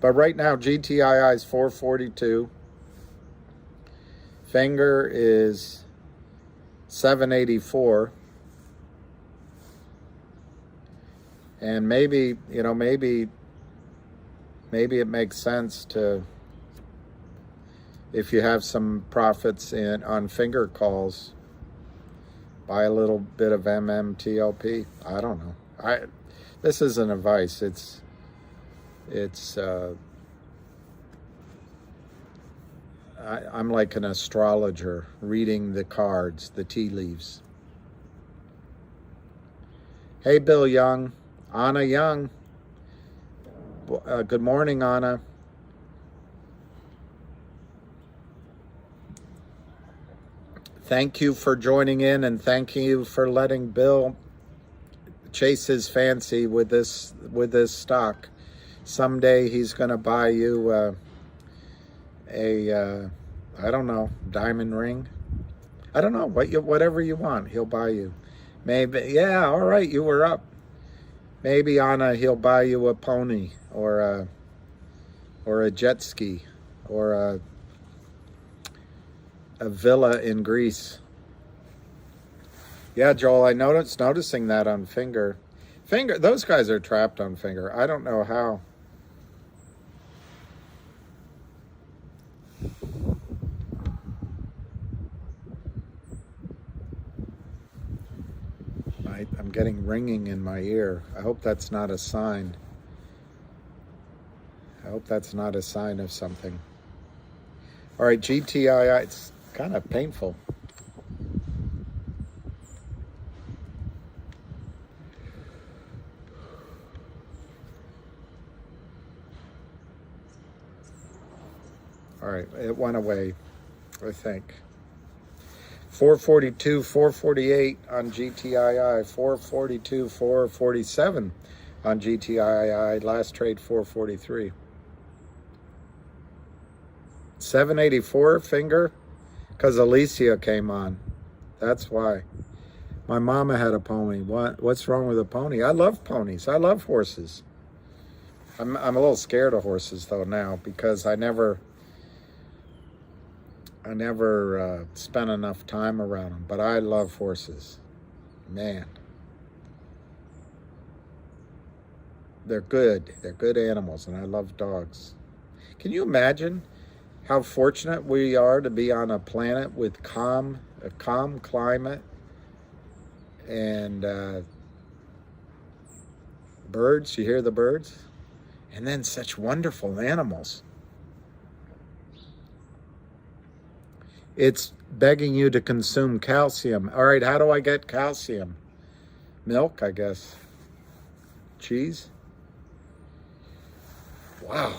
But right now, GTII is 442. Finger is 784. And maybe it makes sense to, if you have some profits on finger calls, buy a little bit of MMTLP. I don't know. This isn't advice. I'm like an astrologer reading the cards, the tea leaves. Hey, Bill Young, Anna Young. Good morning, Anna. Thank you for joining in, and thank you for letting Bill chase his fancy with this stock. Someday he's going to buy you I don't know, diamond ring. I don't know, whatever you want, he'll buy you. Maybe, yeah, all right, you were up. Maybe he'll buy you a pony or a jet ski or a villa in Greece. Yeah, Joel, I noticing that on Finger. Those guys are trapped on Finger. I don't know how. I'm getting ringing in my ear. I hope that's not a sign. I hope that's not a sign of something. All right, GTII, it's kind of painful. All right, it went away, I think. 442, 448 on GTII, 442, 447 on GTIILIVE. Last trade 443. 784 finger, because Alicia came on. That's why. My mama had a pony. What's wrong with a pony? I love ponies. I love horses. I'm a little scared of horses though now, because I never spent enough time around them. But I love horses. Man. They're good. They're good animals, and I love dogs. Can you imagine how fortunate we are to be on a planet with a calm climate and birds? You hear the birds? And then such wonderful animals. It's begging you to consume calcium. All right, how do I get calcium? Milk, I guess. Cheese? Wow.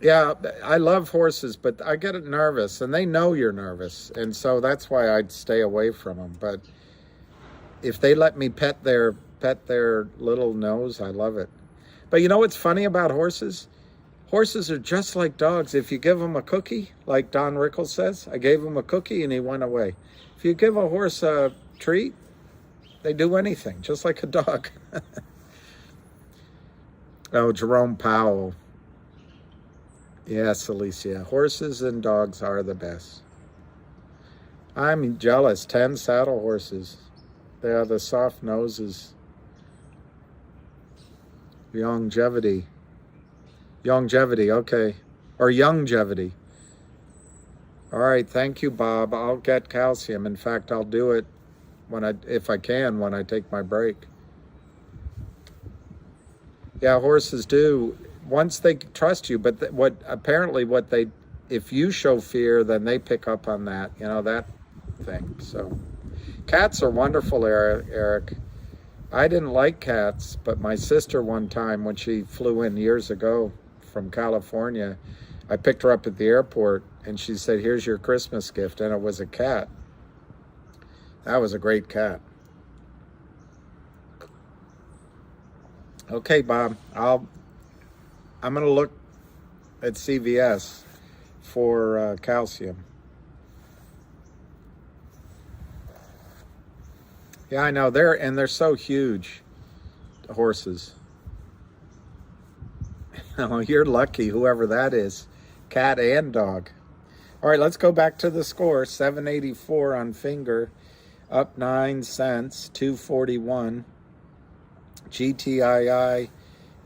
Yeah, I love horses, but I get nervous, and they know you're nervous, and so that's why I'd stay away from them. But if they let me pet their little nose, I love it. But you know what's funny about horses? Horses are just like dogs. If you give them a cookie, like Don Rickles says, I gave him a cookie and he went away. If you give a horse a treat, they do anything, just like a dog. Oh, Jerome Powell. Yes, Alicia. Horses and dogs are the best. I'm jealous. 10 saddle horses. They are the soft noses. Longevity. Okay. Or Youngevity. All right, thank you, Bob. I'll get calcium. In fact, I'll do it if I can, when I take my break. Yeah, horses do. Once they trust you, but if you show fear, then they pick up on that, that thing. So cats are wonderful, Eric. I didn't like cats, but my sister one time, when she flew in years ago from California, I picked her up at the airport and she said, "Here's your Christmas gift," and it was a cat. That was a great cat. Okay, Bob, I'm going to look at CVS for calcium. Yeah, I know. They're so huge, the horses. Oh, you're lucky, whoever that is. Cat and dog. All right, let's go back to the score. 784 on finger, up 9 cents, 241. GTII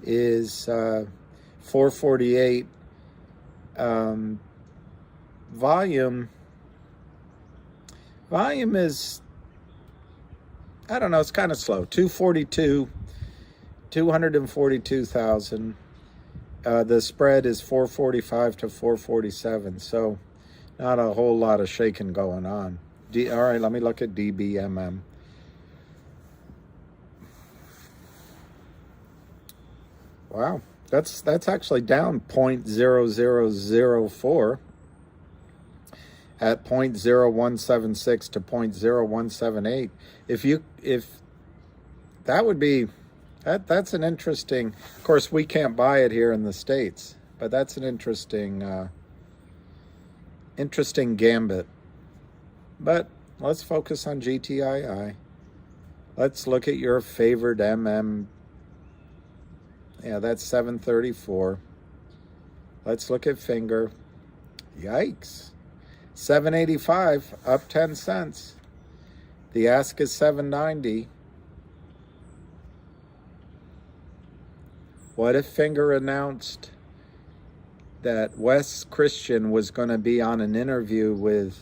is 448. Volume is, I don't know, it's kind of slow. 242,000. The spread is 445 to 447. So not a whole lot of shaking going on. All right, let me look at DBMM. Wow, that's actually down 0.0004 at 0.0176 to 0.0178. If that would be, that's an interesting, of course we can't buy it here in the States, but that's an interesting gambit. But let's focus on GTII. Let's look at your favored MM. Yeah, that's 734. Let's look at finger. Yikes. 785, up 10 cents. The ask is 790. What if finger announced that Wes Christian was going to be on an interview with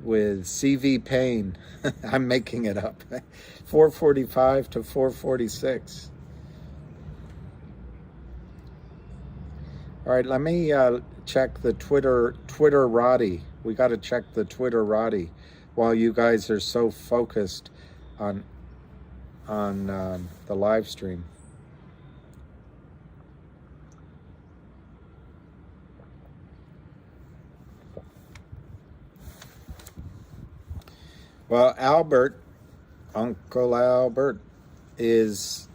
CV Payne? I'm making it up. 445 to 446. All right, let me check the Twitterati. We got to check the Twitterati while you guys are so focused on the live stream. Well, Albert, Uncle Albert, is,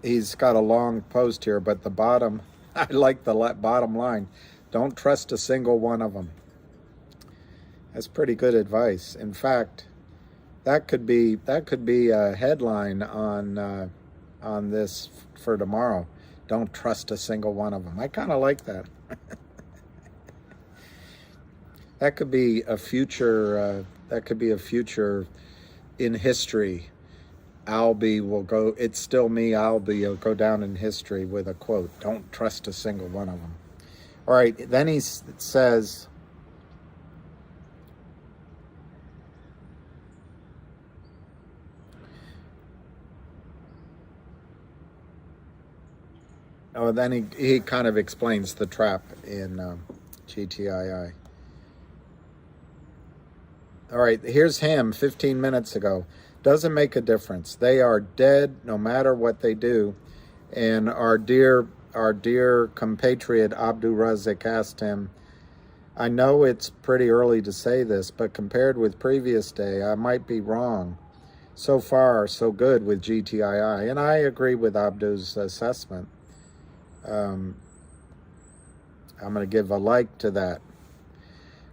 he's got a long post here, but the bottom, I like the bottom line. Don't trust a single one of them. That's pretty good advice. In fact, that could be a headline on this for tomorrow. Don't trust a single one of them. I kind of like that. That could be a future. That could be a future in history. Albie will go. It's still me. Albie will go down in history with a quote. Don't trust a single one of them. All right. Then he says, oh, then he kind of explains the trap in GTII. All right, here's him 15 minutes ago. Doesn't make a difference. They are dead no matter what they do. And our dear compatriot Abdul Razik asked him, I know it's pretty early to say this, but compared with previous day, I might be wrong. So far, so good with GTII. And I agree with Abdul's assessment. I'm going to give a like to that.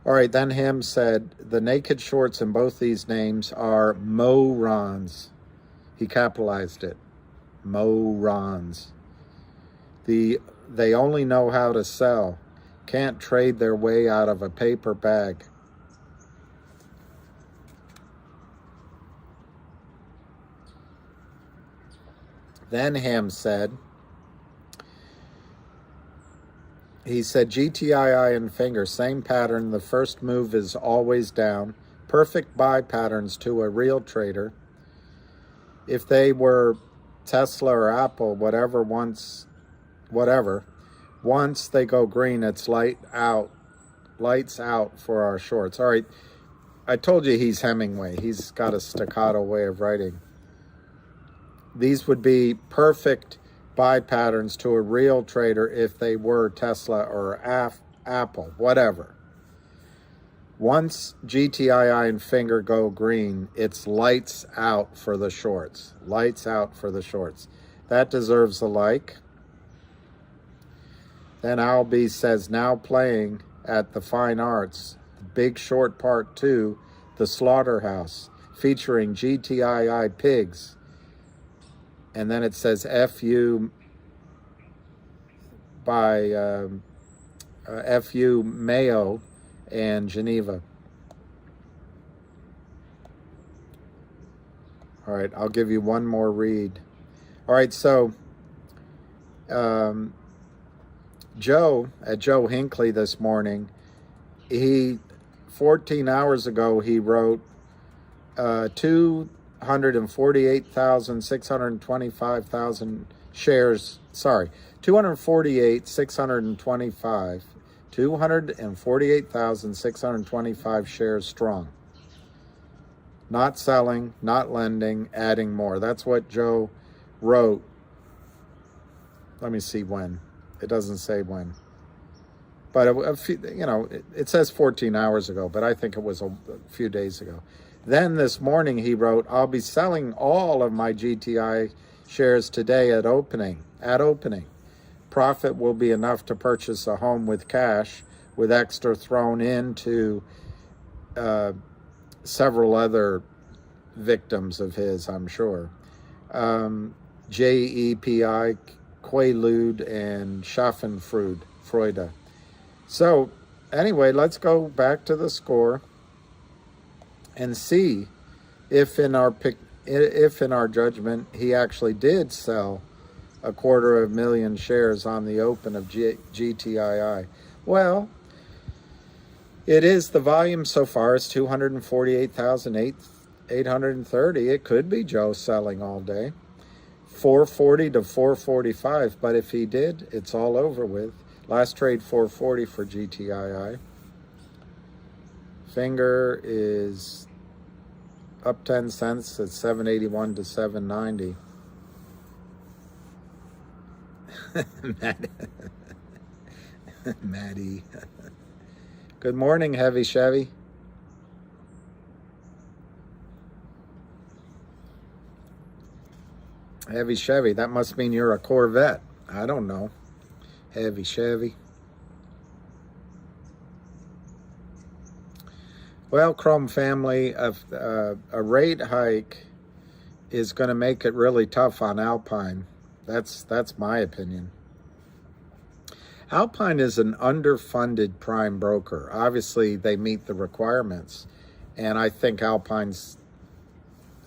All right, then him said, the naked shorts in both these names are morons. He capitalized it. Morons. They only know how to sell. Can't trade their way out of a paper bag. Then Ham said, GTII and finger, same pattern. The first move is always down. Perfect buy patterns to a real trader. If they were Tesla or Apple, once they go green, it's lights out for our shorts. All right, I told you he's Hemingway. He's got a staccato way of writing. These would be perfect buy patterns to a real trader if they were Tesla or Apple, whatever. Once GTII and finger go green, it's lights out for the shorts. Lights out for the shorts. That deserves a like. Then Albie says, now playing at the Fine Arts, Big Short Part 2, The Slaughterhouse, featuring GTII pigs. And then it says FU by FU Mayo and Geneva. All right, I'll give you one more read. All right, so Joe Hinckley this morning, 14 hours ago, he wrote 248,625,000 shares. Sorry, 248,625 shares strong. Not selling, not lending, adding more. That's what Joe wrote. Let me see when. It doesn't say when. But it says 14 hours ago, but I think it was a few days ago. Then this morning he wrote, I'll be selling all of my GTI shares today at opening. Profit will be enough to purchase a home with cash, with extra thrown into several other victims of his, I'm sure. JEPI, Quaalude, and Schadenfreude. So anyway, let's go back to the score and see if in our judgment he actually did sell 250,000 shares on the open of GTII. Well, it is, the volume so far is 248,830. It could be Joe selling all day. 440 to 445, but if he did, it's all over with. Last trade 440 for GTII. Finger is up 10 cents at 781 to 790. Maddie. Good morning, Heavy Chevy. Heavy Chevy. That must mean you're a Corvette. I don't know. Heavy Chevy. Well, Chrome family, a rate hike is going to make it really tough on Alpine. That's my opinion. Alpine is an underfunded prime broker. Obviously, they meet the requirements, and I think Alpine's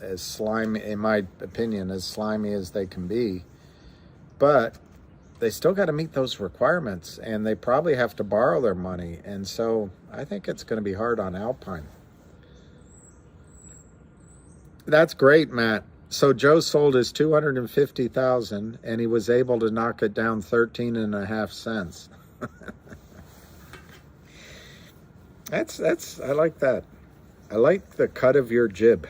as slimy, in my opinion, as slimy as they can be. But they still got to meet those requirements, and they probably have to borrow their money, and so I think it's going to be hard on Alpine. That's great, Matt. So Joe sold his $250,000, and he was able to knock it down 13.5 cents. That's I like that. I like the cut of your jib.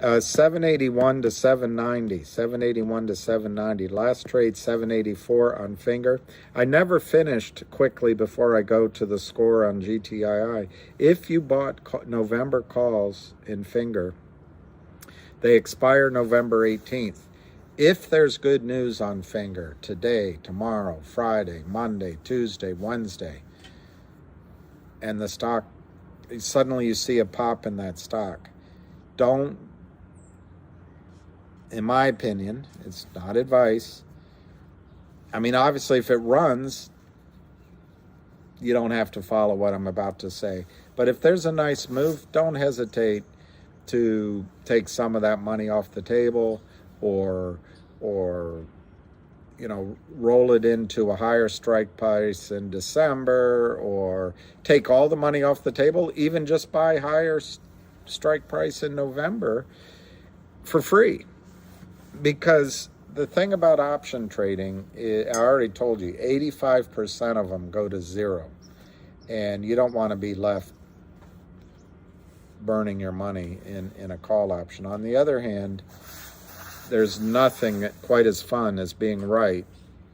781 to 790, 781 to 790. Last trade 784 on finger. I never finished quickly before I go to the score on GTII. If you bought November calls in finger, they expire November 18th. If there's good news on finger today, tomorrow, Friday, Monday, Tuesday, Wednesday, and the stock, suddenly you see a pop in that stock, don't, in my opinion, it's not advice. I mean, obviously, if it runs, you don't have to follow what I'm about to say. But if there's a nice move, don't hesitate to take some of that money off the table, or you know, roll it into a higher strike price in December, or take all the money off the table, even just buy higher strike price in November for free. Because the thing about option trading, I already told you, 85% of them go to zero, and you don't want to be left burning your money in a call option. On the other hand, there's nothing quite as fun as being right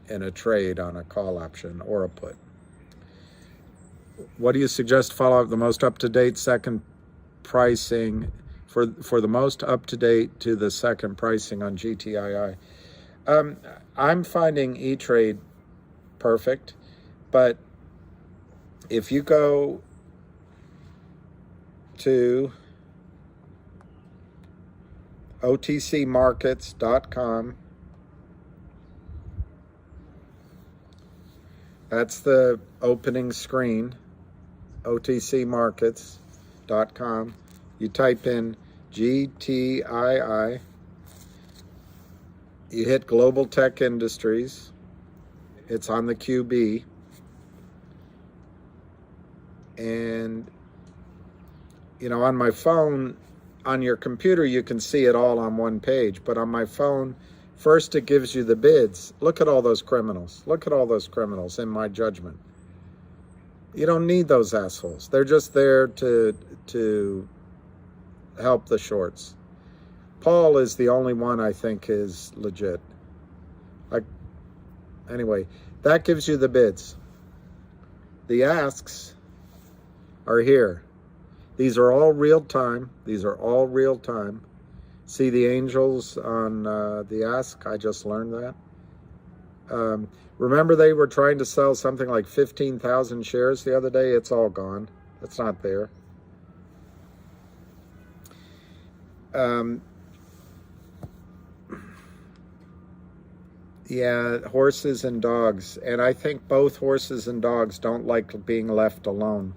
in a trade on a call option or a put. What do you suggest follow up the most up-to-date second pricing for the most up-to-date to the second pricing on GTII? I'm finding E-Trade perfect, but if you go to otcmarkets.com, that's the opening screen, otcmarkets.com. You type in GTII, you hit Global Tech Industries, it's on the QB, and you know, on my phone, on your computer, you can see it all on one page. But on my phone, first it gives you the bids. Look at all those criminals. Look at all those criminals, in my judgment. You don't need those assholes. They're just there to help the shorts. Paul is the only one I think is legit. Anyway, that gives you the bids. The asks are here. These are all real time. These are all real time. See the angels on the ask? I just learned that. Remember they were trying to sell something like 15,000 shares the other day? It's all gone. It's not there. Yeah, horses and dogs. And I think both horses and dogs don't like being left alone.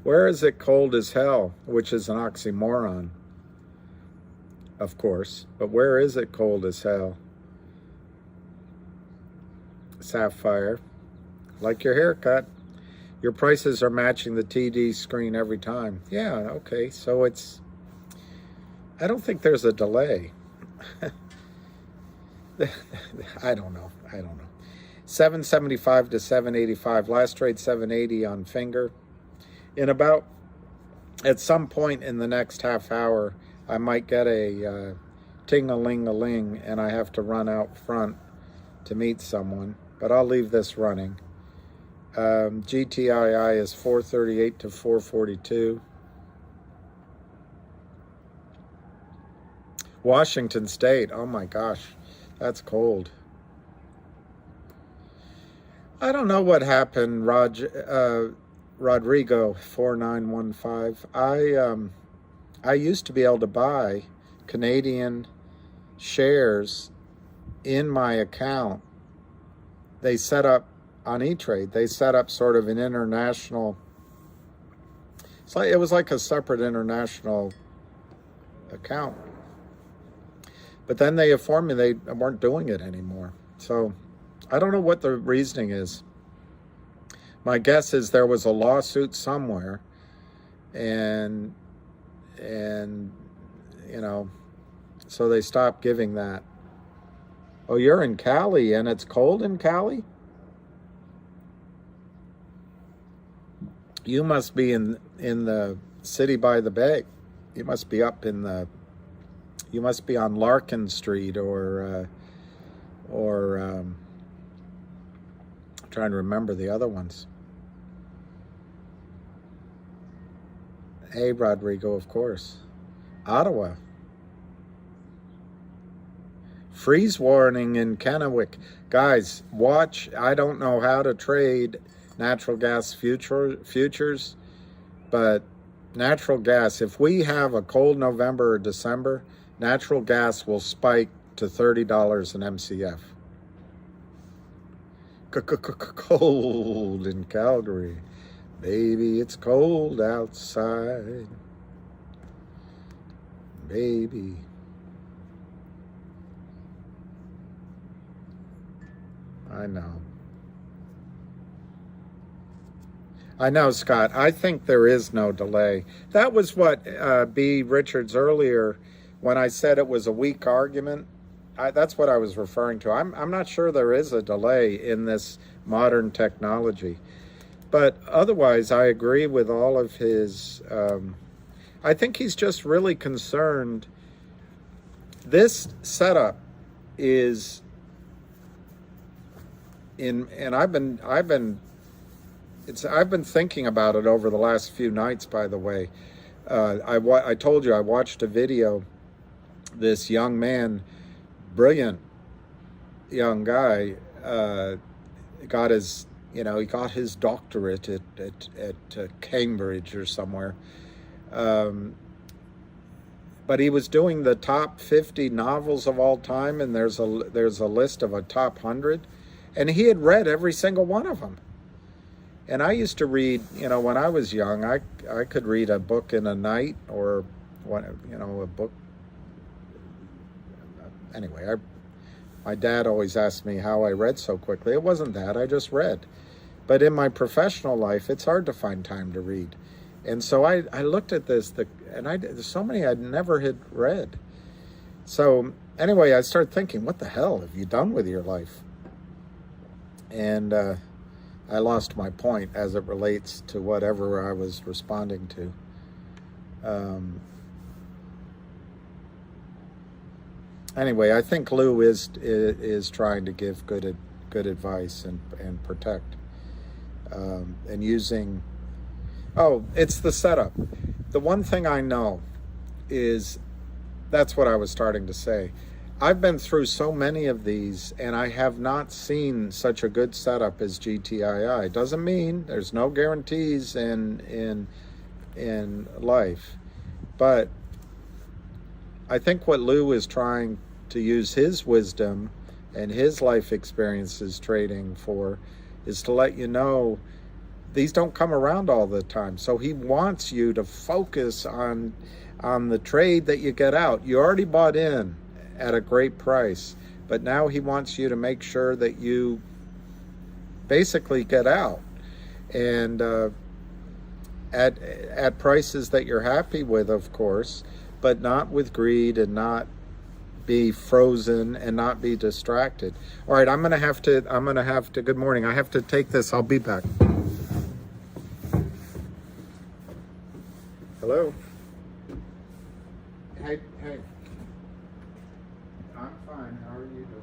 Where is it cold as hell? Which is an oxymoron, of course. But where is it cold as hell? Sapphire. Like your haircut. Your prices are matching the TD screen every time. Yeah, okay. So it's... I don't think there's a delay. I don't know. 775 to 785. Last trade 780 on finger. At some point in the next half hour, I might get a ting-a-ling-a-ling, and I have to run out front to meet someone. But I'll leave this running. GTII is 438 to 442. Washington State. Oh my gosh, that's cold. I don't know what happened, Rodrigo 4915. I used to be able to buy Canadian shares in my account. They set up on E-Trade. They set up sort of an international. It was like a separate international account. But then they informed me they weren't doing it anymore. So I don't know what the reasoning is. My guess is there was a lawsuit somewhere, and you know, so they stopped giving that. Oh, you're in Cali, and it's cold in Cali? You must be in the city by the bay. You must be up in the. You must be on Larkin Street or I'm trying to remember the other ones. Hey, Rodrigo, of course. Ottawa. Freeze warning in Kennewick. Guys, watch. I don't know how to trade natural gas futures, but natural gas, if we have a cold November or December, natural gas will spike to $30 an MCF. Cold in Calgary. Baby, it's cold outside. Baby. I know, Scott. I think there is no delay. That was what B. Richards earlier, when I said it was a weak argument, that's what I was referring to. I'm not sure there is a delay in this modern technology. But otherwise, I agree with all of his. I think he's just really concerned. This setup is and I've been thinking about it over the last few nights. By the way, I told you I watched a video. This young man, brilliant young guy, got his doctorate at Cambridge or somewhere. But he was doing the top 50 novels of all time, and there's a list of a top 100, and he had read every single one of them. And I used to read, when I was young, I could read a book in a night, or a book. Anyway, my dad always asked me how I read so quickly. It wasn't that, I just read. But in my professional life, it's hard to find time to read. And so I looked at this, there's so many I'd never had read. So anyway, I started thinking, what the hell have you done with your life? And I lost my point as it relates to whatever I was responding to. Anyway, I think Lou is trying to give good advice and protect, and using. Oh, it's the setup. The one thing I know is that's what I was starting to say. I've been through so many of these, and I have not seen such a good setup as GTII. Doesn't mean there's no guarantees in life, but I think what Lou is trying to use his wisdom and his life experiences trading for is to let you know these don't come around all the time. So he wants you to focus on the trade that you get out. You already bought in at a great price, but now he wants you to make sure that you basically get out, and at prices that you're happy with, of course, but not with greed, and not be frozen and not be distracted. All right, I'm gonna have to, good morning. I have to take this. I'll be back. Hello? Hey. I'm fine. How are you doing?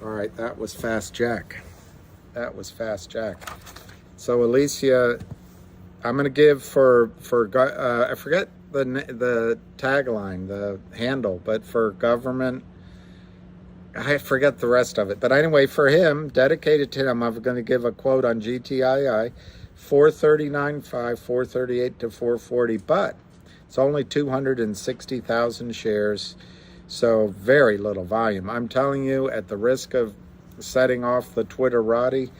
All right, that was fast Jack. That was fast Jack. So Alicia, I'm going to give for I forget the tagline, the handle, but for government, I forget the rest of it. But anyway, for him, dedicated to him, I'm going to give a quote on GTII, 439.5, 438 to 440, but it's only 260,000 shares, so very little volume. I'm telling you, at the risk of setting off the Twitterati,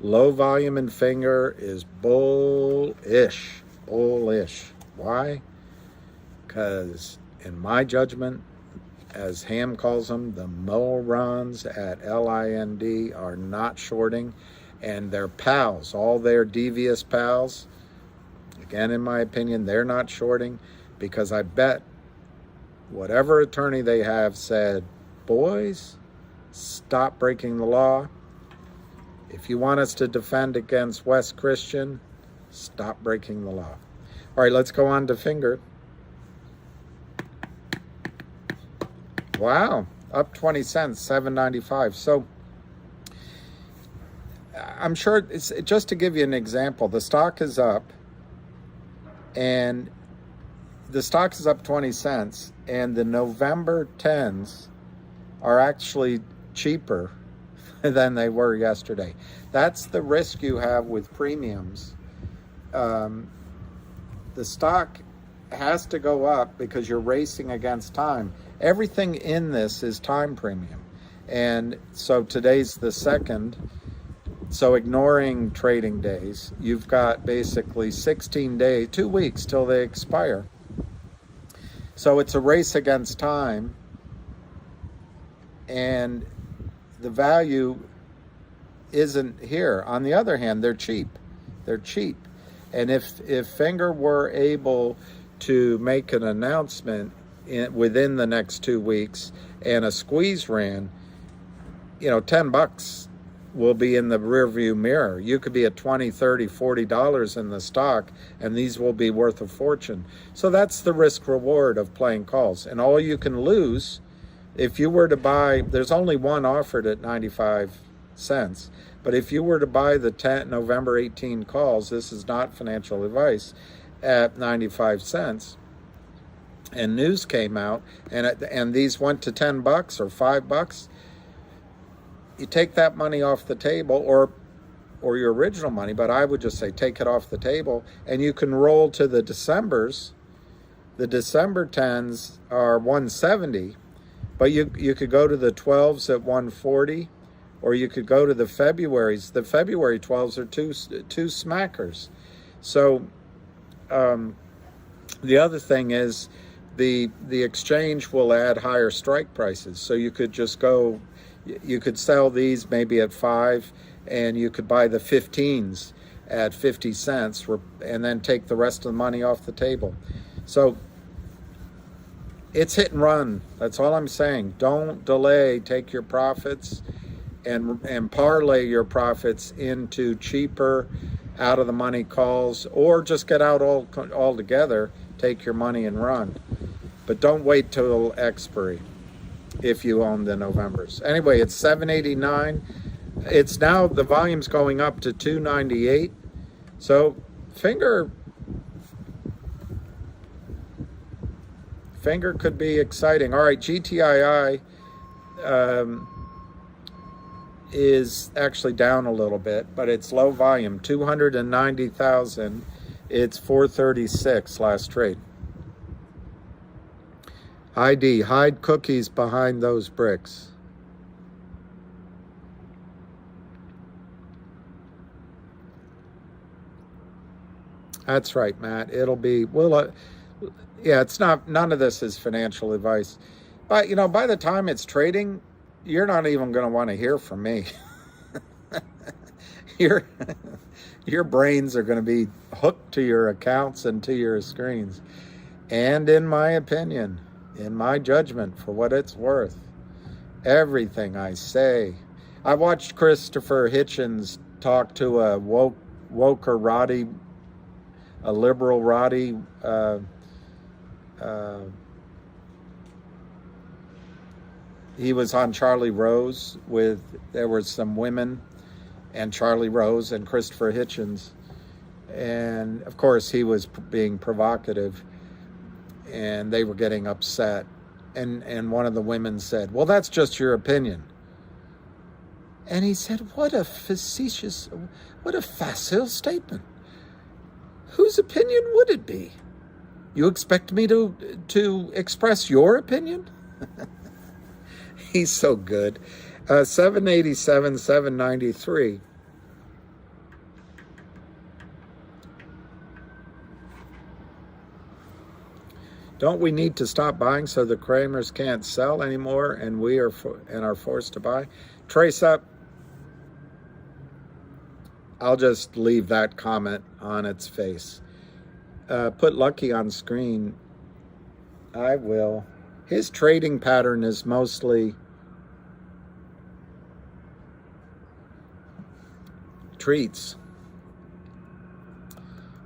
low volume in finger is bullish. Why? Because in my judgment, as Ham calls them, the morons at LIND are not shorting, and their pals, all their devious pals, again, in my opinion, they're not shorting, because I bet whatever attorney they have said, boys, stop breaking the law. If you want us to defend against West Christian, stop breaking the law. All right, let's go on to finger. Wow, up 20 cents, 7.95. So I'm sure it's just to give you an example. The stock is up, and the stock is up 20 cents, and the November 10s are actually cheaper than they were yesterday. That's the risk you have with premiums. The stock has to go up because you're racing against time. Everything in this is time premium. And so today's the 2nd. So ignoring trading days, you've got basically 16 days, 2 weeks till they expire. So it's a race against time. And the value isn't here. On the other hand, they're cheap. They're cheap. And if Finger were able to make an announcement within the next 2 weeks and a squeeze ran, $10 will be in the rearview mirror. You could be at $20, $30, $40 in the stock, and these will be worth a fortune. So that's the risk reward of playing calls. And all you can lose, if you were to buy, there's only one offered at 95 cents. But if you were to buy the November 18 calls, this is not financial advice, at 95 cents, and news came out, and these went to $10 or $5, you take that money off the table, or your original money, but I would just say take it off the table, and you can roll to the Decembers. The December 10s are 170, but you could go to the 12s at 140, or you could go to the Februaries. The February 12s are two smackers. So the other thing is the exchange will add higher strike prices. So you could just go, you could sell these maybe at 5, and you could buy the 15s at 50 cents and then take the rest of the money off the table. So it's hit and run. That's all I'm saying. Don't delay. Take your profits and parlay your profits into cheaper out of the money calls, or just get out all together, take your money and run. But don't wait till expiry if you own the Novembers. Anyway, it's 789. It's now, the volume's going up to 298. So finger could be exciting. All right, GTII is actually down a little bit, but it's low volume, 290,000. It's 436 last trade. ID, hide cookies behind those bricks. That's right, Matt. It'll be, yeah, it's not, none of this is financial advice. But, by the time it's trading, you're not even going to want to hear from me. Your brains are going to be hooked to your accounts and to your screens. And in my opinion, in my judgment, for what it's worth, everything I say. I watched Christopher Hitchens talk to a woker Roddy, a liberal Roddy, he was on Charlie Rose there were some women and Charlie Rose and Christopher Hitchens. And of course he was being provocative and they were getting upset. And one of the women said, well, that's just your opinion. And he said, what a facile statement. Whose opinion would it be? You expect me to express your opinion? He's so good. 787, 793. Don't we need to stop buying so the Kramers can't sell anymore and we are forced to buy? Trace up. I'll just leave that comment on its face. Put Lucky on screen. I will. His trading pattern is mostly treats.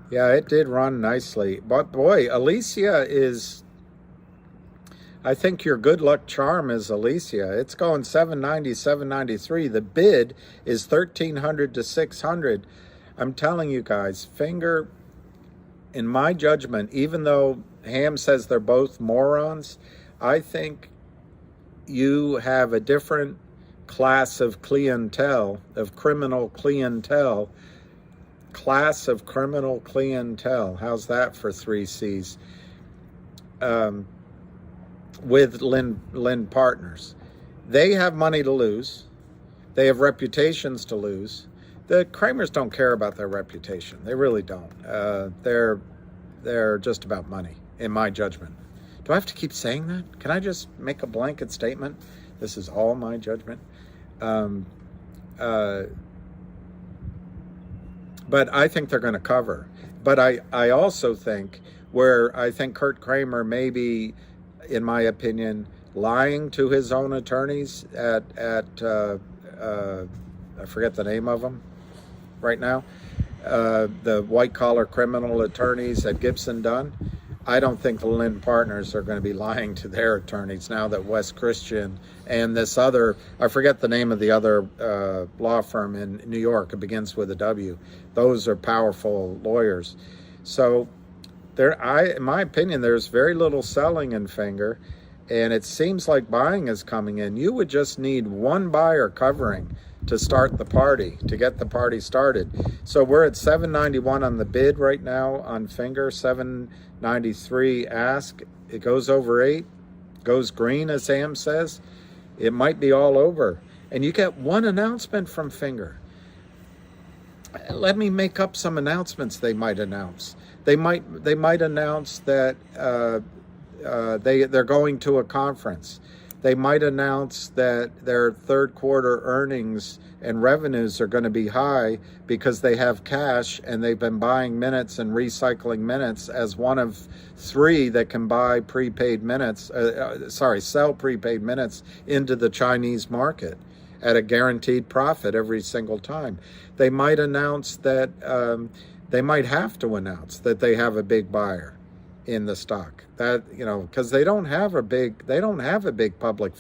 Yeah, it did run nicely. But boy, Alicia is, I think your good luck charm is Alicia. It's going 790, 793. The bid is 1,300 to 600. I'm telling you guys, Finger, in my judgment, even though Ham says they're both morons, I think you have a different class of clientele, of criminal clientele, class of criminal clientele. How's that for 3 C's? With Lynn Partners. They have money to lose. They have reputations to lose. The Kramers don't care about their reputation. They really don't. They're just about money, in my judgment. Do I have to keep saying that? Can I just make a blanket statement? This is all my judgment. But I think they're going to cover. But I also think where I think Kurt Kramer may be, in my opinion, lying to his own attorneys at I forget the name of them right now, the white-collar criminal attorneys at Gibson Dunn. I don't think the Lynn Partners are going to be lying to their attorneys now that Wes Christian and this other, I forget the name of the other law firm in New York, it begins with a W. Those are powerful lawyers. So in my opinion, there's very little selling in Finger, and it seems like buying is coming in. You would just need one buyer covering to start the party, to get the party started. So we're at 791 on the bid right now on Finger, 793 ask. It goes over 8, goes green, as Sam says. It might be all over. And you get one announcement from Finger. Let me make up some announcements they might announce. They might announce that they're going to a conference. They might announce that their third quarter earnings and revenues are going to be high because they have cash and they've been buying minutes and recycling minutes as one of 3 that can buy prepaid minutes, sell prepaid minutes into the Chinese market at a guaranteed profit every single time. They might announce that, they might have to announce that they have a big buyer in the stock, that, because they don't have a big public,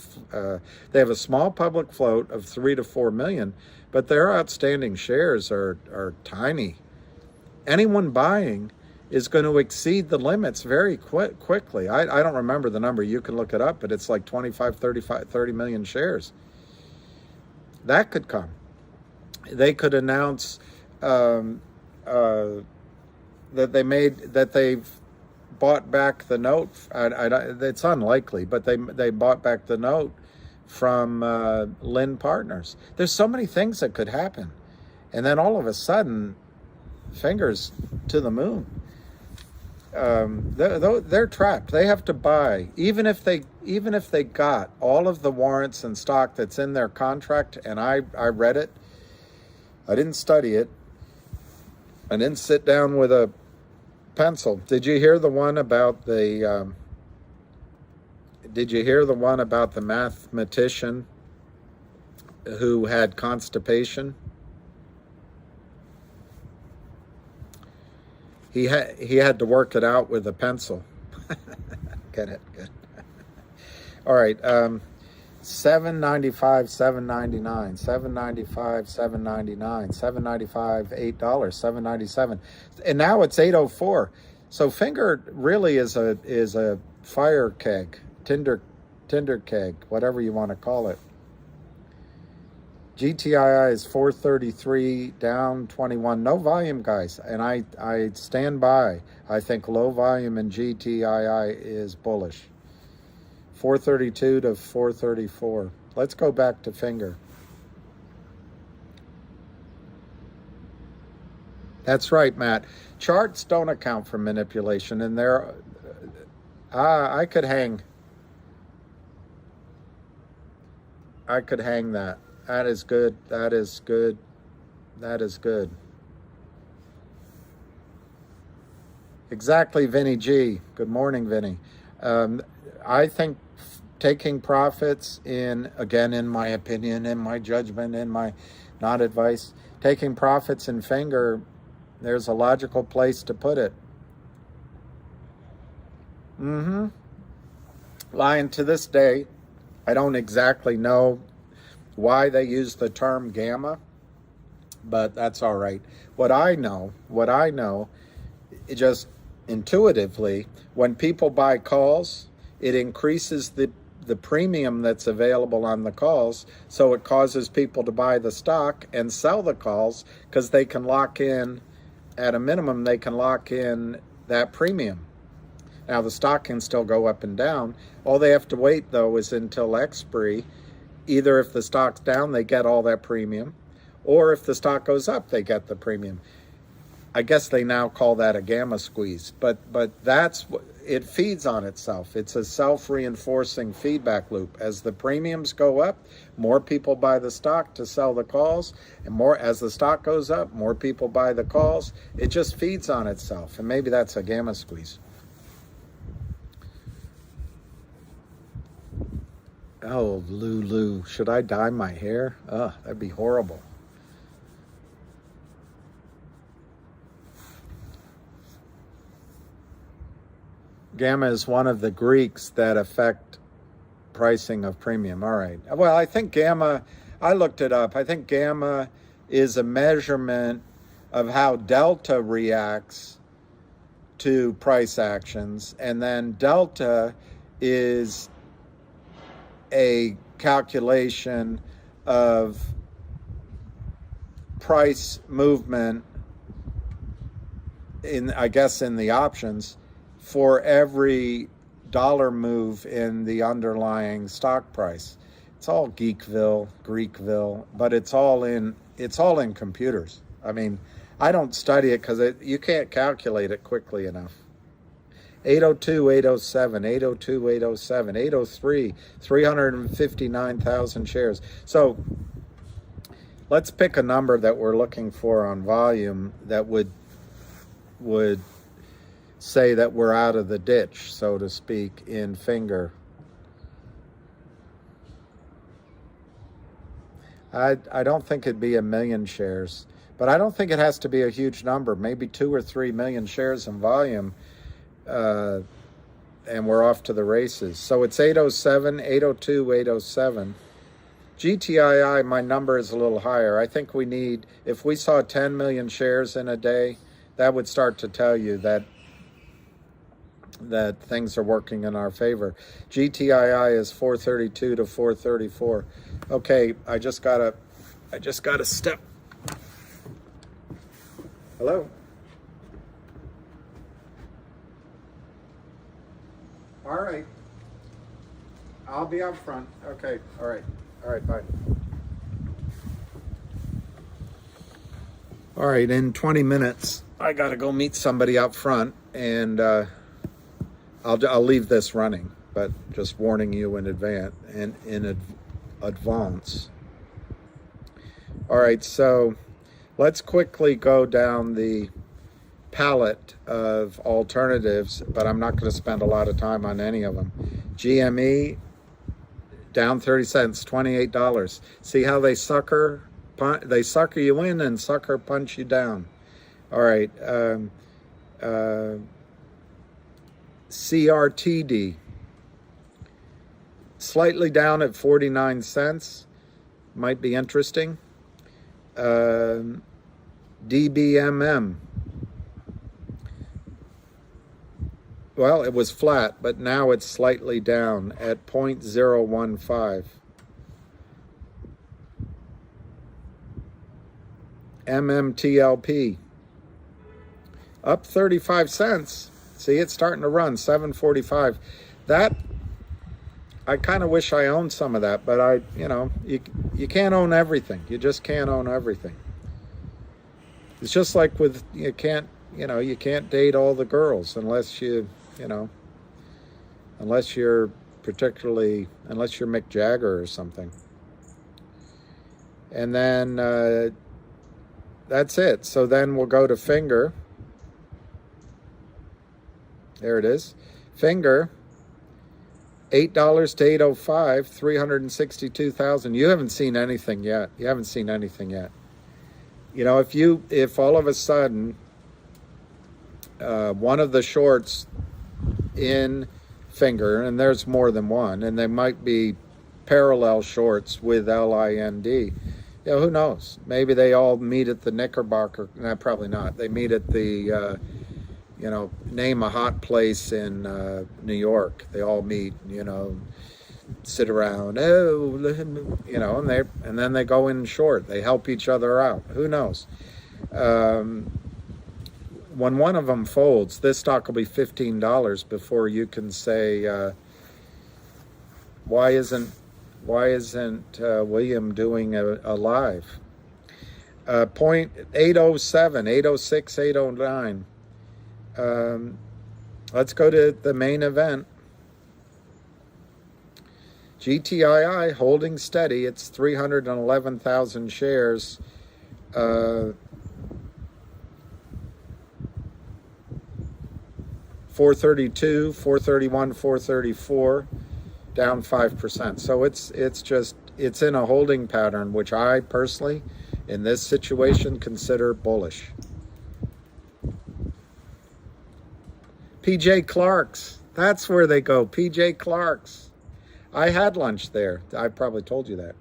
they have a small public float of 3 to 4 million, but their outstanding shares are tiny. Anyone buying is going to exceed the limits very quickly. I don't remember the number. You can look it up, but it's like 25, 30 million shares. That could come. They could announce that they've bought back the note. It's unlikely, but they bought back the note from Lynn Partners. There's so many things that could happen, and then all of a sudden, Fingers to the moon. They're trapped. They have to buy, even if they got all of the warrants and stock that's in their contract. And I read it. I didn't study it. I didn't sit down with a pencil. Did you hear the one about the mathematician who had constipation? He had to work it out with a pencil. Get it? Good. All right. $7.95, $7.99, $7.95, $7.99, $7.95, $8, $7.97, and now it's $8.04. So Finger really is a fire keg, tinder keg, whatever you want to call it. GTII is 433, down 21. No volume, guys, and I stand by. I think low volume in GTII is bullish. 432 to 434. Let's go back to Finger. That's right, Matt. Charts don't account for manipulation, and there, I could hang. I could hang that. That is good. That is good. That is good. Exactly, Vinny G. Good morning, Vinny. I think taking profits again, in my opinion, in my judgment, in my not advice, taking profits in Finger, there's a logical place to put it. Lion, to this day, I don't exactly know why they use the term gamma, but that's all right. What I know, it just intuitively, when people buy calls, it increases the premium that's available on the calls, so it causes people to buy the stock and sell the calls because they can lock in, at a minimum, they can lock in that premium. Now, the stock can still go up and down. All they have to wait, though, is until expiry. Either if the stock's down, they get all that premium, or if the stock goes up, they get the premium. I guess they now call that a gamma squeeze, but that's what it feeds on itself. It's a self-reinforcing feedback loop. As the premiums go up, more people buy the stock to sell the calls, and more as the stock goes up, more people buy the calls. It just feeds on itself, and maybe that's a gamma squeeze. Oh, Lulu, should I dye my hair? Oh, that'd be horrible. Gamma is one of the Greeks that affect pricing of premium. All right. Well, I think gamma, I looked it up. I think gamma is a measurement of how delta reacts to price actions. And then delta is a calculation of price movement in the options for every dollar move in the underlying stock price. It's all Greekville, but it's all in computers. I mean, I don't study it because you can't calculate it quickly enough. 802, 807, 802, 807, 803, 359,000 shares. So let's pick a number that we're looking for on volume that would say that we're out of the ditch, so to speak, in Finger. I don't think it'd be 1 million shares, but I don't think it has to be a huge number, maybe 2 or 3 million shares in volume, and we're off to the races. So it's 807, 802, 807. GTII, my number is a little higher. I think we need, if we saw 10 million shares in a day, that would start to tell you that things are working in our favor. GTII is 432 to 434. Okay, I just gotta step. Hello. All right. I'll be out front. Okay. All right. Bye. All right. In 20 minutes, I gotta go meet somebody out front, and I'll leave this running, but just warning you in advance. All right, so let's quickly go down the palette of alternatives, but I'm not going to spend a lot of time on any of them. GME down 30 cents, $28. See how they sucker you in and sucker punch you down. All right. CRTD, slightly down at 49 cents. Might be interesting. DBMM. Well, it was flat, but now it's slightly down at 0.015. MMTLP up 35 cents. See, it's starting to run 7.45. That, I kind of wish I owned some of that, but you can't own everything. You just can't own everything. It's just like with, you can't date all the girls unless unless you're Mick Jagger or something. And then that's it. So then we'll go to Finger. There it is. Finger, $8 to $8.05, 362,000. You haven't seen anything yet. You haven't seen anything yet. You know, if all of a sudden one of the shorts in Finger, and there's more than one, and they might be parallel shorts with LIND. Who knows? Maybe they all meet at the Knickerbocker. No, probably not. They meet at the, name a hot place in New York. They all meet, sit around, and then they go in short. They help each other out. Who knows? When one of them folds, this stock will be $15 before you can say, why isn't William doing a live? 807, 806, 809. Let's go to the main event. GTII holding steady. It's 311,000 shares. 432, 431, 434, down 5%. So it's in a holding pattern, which I personally, in this situation, consider bullish. PJ Clark's, that's where they go. PJ Clark's. I had lunch there. I probably told you that.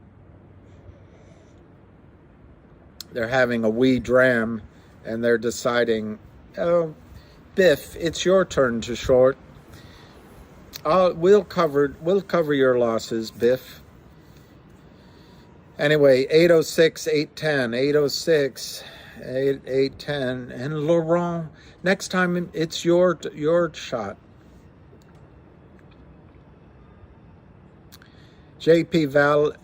They're having a wee dram, and they're deciding, oh, Biff, it's your turn to short. We'll cover your losses, Biff. Anyway, 806, 810, 806, 810, and Laurent. Next time it's your shot. JP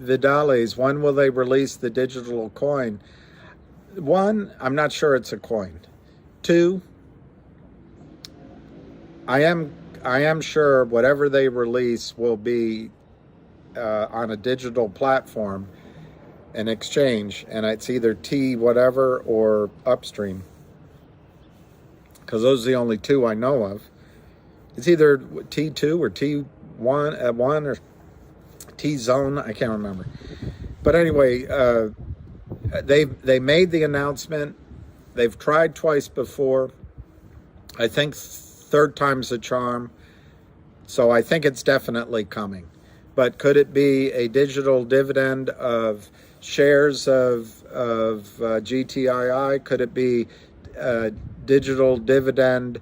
Vidales, when will they release the digital coin? One, I'm not sure it's a coin. Two, I am sure whatever they release will be on a digital platform, an exchange, and it's either T whatever or Upstream, because those are the only two I know of. It's either T2 or T1 or T-Zone, I can't remember. But anyway, they made the announcement. They've tried twice before. I think third time's a charm. So I think it's definitely coming. But could it be a digital dividend of shares of GTII? Could it be a digital dividend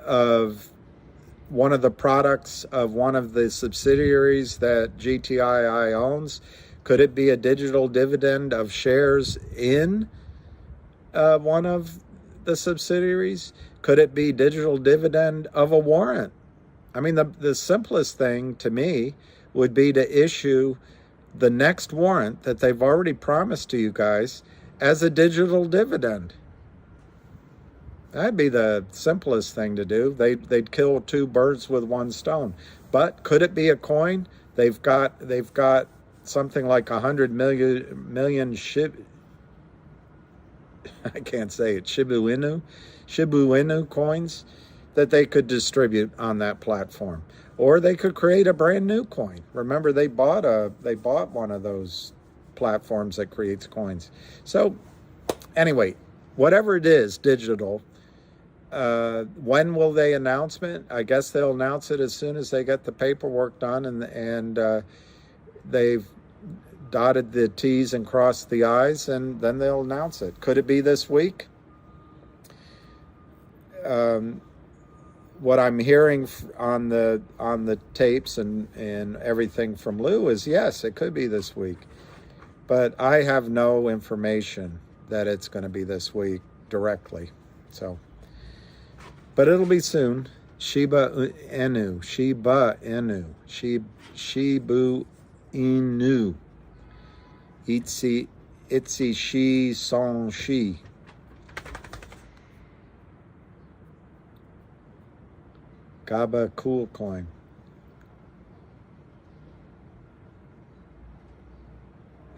of one of the products of one of the subsidiaries that GTII owns? Could it be a digital dividend of shares in one of the subsidiaries? Could it be digital dividend of a warrant? I mean, the simplest thing to me would be to issue the next warrant that they've already promised to you guys as a digital dividend. That'd be the simplest thing to do. They'd kill two birds with one stone. But could it be a coin? They've got something like 100 million I can't say it, Shibu Inu coins that they could distribute on that platform. Or they could create a brand new coin. Remember, they bought one of those platforms that creates coins. So anyway, whatever it is, digital, When will they announce it? I guess they'll announce it as soon as they get the paperwork done and they've dotted the T's and crossed the I's, and then they'll announce it. Could it be this week? What I'm hearing on the tapes and everything from Lou is yes, it could be this week, but I have no information that it's going to be this week directly. So, but it'll be soon. Shiba Inu, Shibu Inu, Itzy Shi Song Shi. Gaba Cool Coin.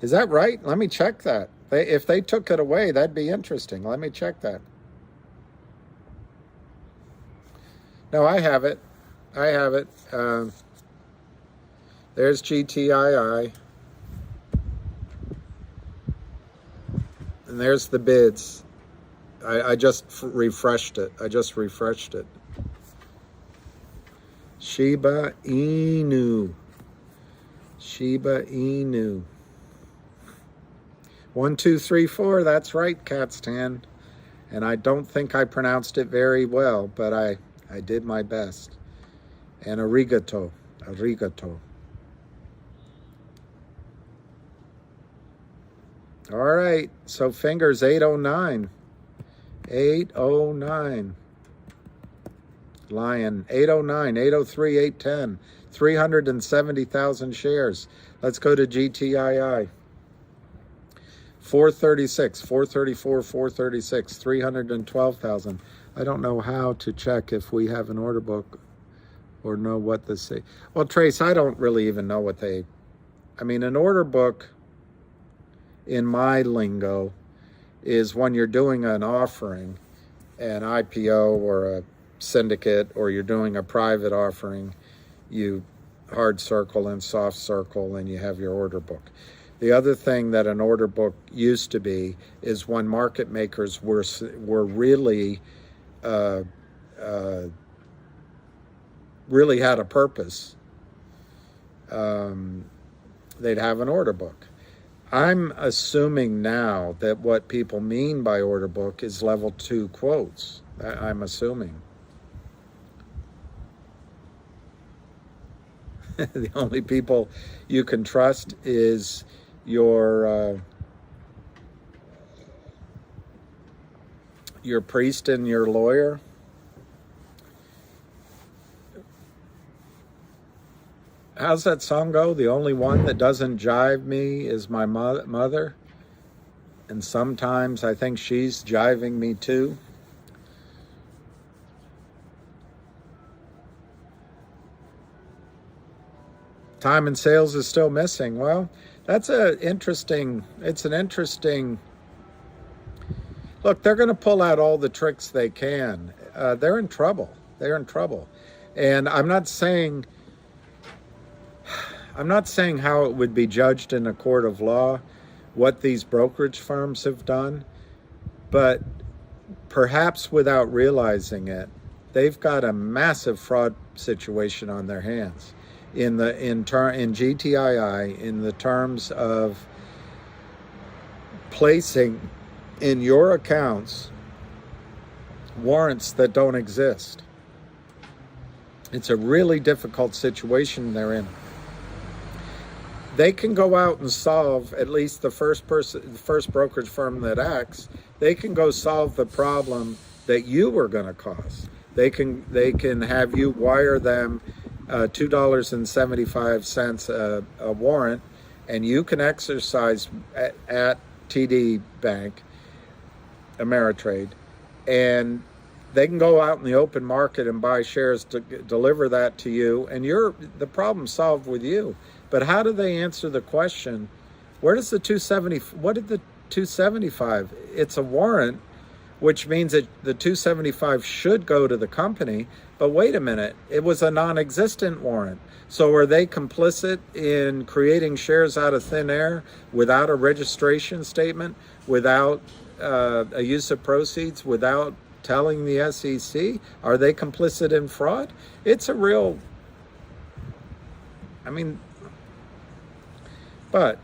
Is that right? Let me check that. If they took it away, that'd be interesting. Let me check that. No, I have it. I have it. There's GTII. And there's the bids. I just refreshed it. Shiba Inu. Shiba Inu. 1, 2, 3, 4. That's right, Katstan. And I don't think I pronounced it very well, but I did my best. And arigato. Arigato. All right. So fingers 809. 809. Lion, 809, 803, 810, 370,000 shares. Let's go to GTII. 436, 434, 436, 312,000. I don't know how to check if we have an order book or know what this say. Well, Trace, I don't really even know what they... I mean, an order book in my lingo is when you're doing an offering, an IPO or a syndicate, or you're doing a private offering, you hard circle and soft circle and you have your order book. The other thing that an order book used to be is when market makers were really really had a purpose, they'd have an order book. I'm assuming now that what people mean by order book is level 2 quotes. I'm assuming. The only people you can trust is your priest and your lawyer. How's that song go? The only one that doesn't jive me is my mother. And sometimes I think she's jiving me too. Time and sales is still missing. Well, it's an interesting, look, they're going to pull out all the tricks they can. They're in trouble. And I'm not saying how it would be judged in a court of law, what these brokerage firms have done, but perhaps without realizing it, they've got a massive fraud situation on their hands. In GTII, in the terms of placing in your accounts warrants that don't exist. It's a really difficult situation they're in. They can go out and solve, at least the first brokerage firm that acts, they can go solve the problem that you were going to cause. They can have you wire them $2.75 a warrant, and you can exercise at TD Bank, Ameritrade, and they can go out in the open market and buy shares to deliver that to you, and the problem solved with you. But how do they answer the question, where does the 270, what did the 275? It's a warrant, which means that the 275 should go to the company. But wait a minute, it was a non-existent warrant. So are they complicit in creating shares out of thin air without a registration statement, without a use of proceeds, without telling the SEC? Are they complicit in fraud? It's a real, I mean, but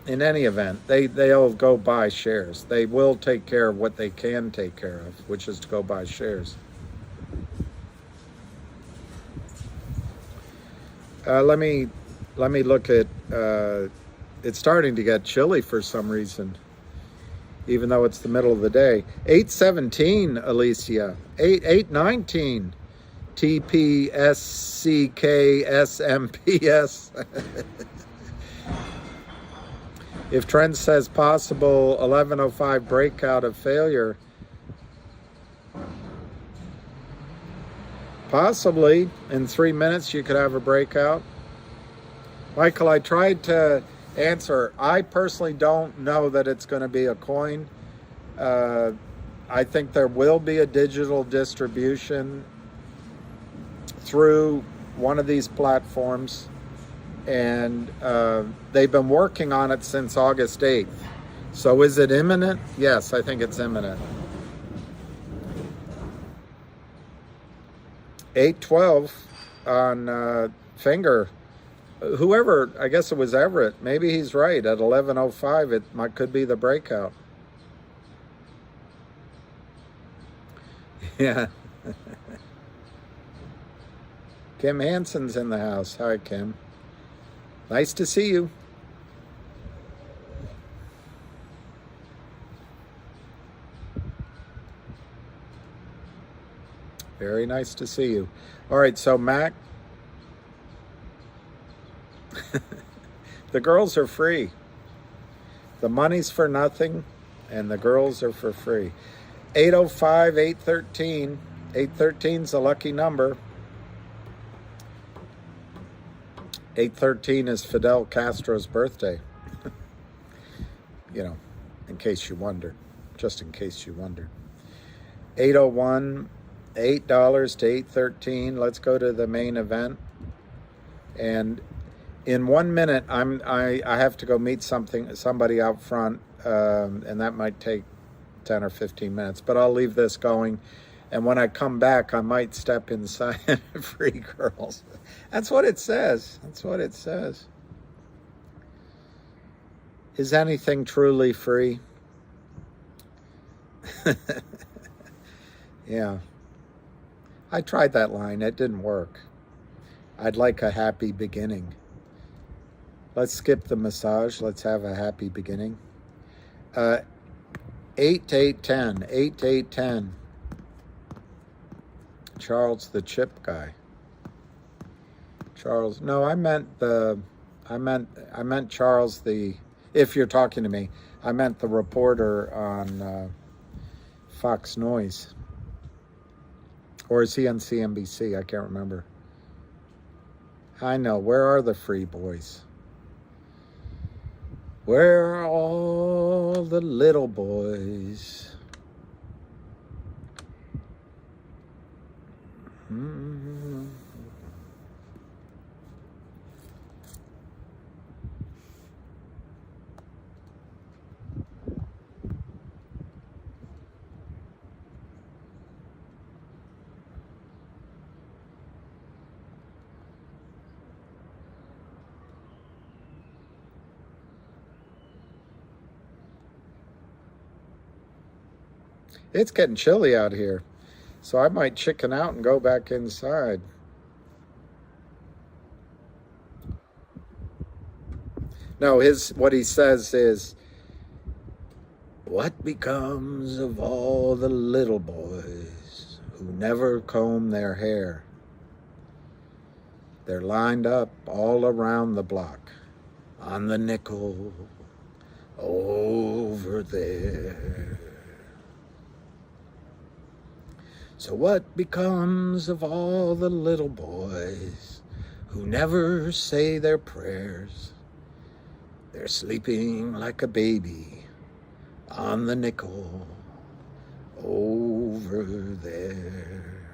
in any event, they'll go buy shares. They will take care of what they can take care of, which is to go buy shares. Let me look at, it's starting to get chilly for some reason, even though it's the middle of the day. 8:17, Alicia. 8:19. TPSCKSMPS. If trend says possible 11:05 breakout of failure, possibly in 3 minutes you could have a breakout. Michael, I tried to answer. I personally don't know that it's going to be a coin. I think there will be a digital distribution through one of these platforms, and they've been working on it since August 8th. So is it imminent? Yes, I think it's imminent. 8:12 on finger. Whoever, I guess it was Everett, maybe he's right. At 11:05, it could be the breakout. Yeah. Kim Hansen's in the house. Hi, Kim. Nice to see you. Very nice to see you. All right, so Mac, the girls are free. The money's for nothing, and the girls are for free. 8:05, 8:13. 8:13's a lucky number. 8:13 is Fidel Castro's birthday. You know, in case you wondered. Just in case you wondered. 8:01, $8 to 8:13. Let's go to the main event. And in 1 minute, I have to go meet somebody out front, and that might take 10 or 15 minutes. But I'll leave this going, and when I come back, I might step inside Free Girls. That's what it says. That's what it says. Is anything truly free? Yeah. I tried that line. It didn't work. I'd like a happy beginning. Let's skip the massage. Let's have a happy beginning. 8 to 8:10. 8 to 8:10. Charles the chip guy. Charles. No, I meant Charles the, if you're talking to me, I meant the reporter on Fox Noise. Or is he on CNBC? I can't remember. I know. Where are the free boys? Where are all the little boys? It's getting chilly out here, so I might chicken out and go back inside. No, what he says is, what becomes of all the little boys who never comb their hair? They're lined up all around the block, on the nickel, over there. So what becomes of all the little boys who never say their prayers? They're sleeping like a baby on the nickel over there.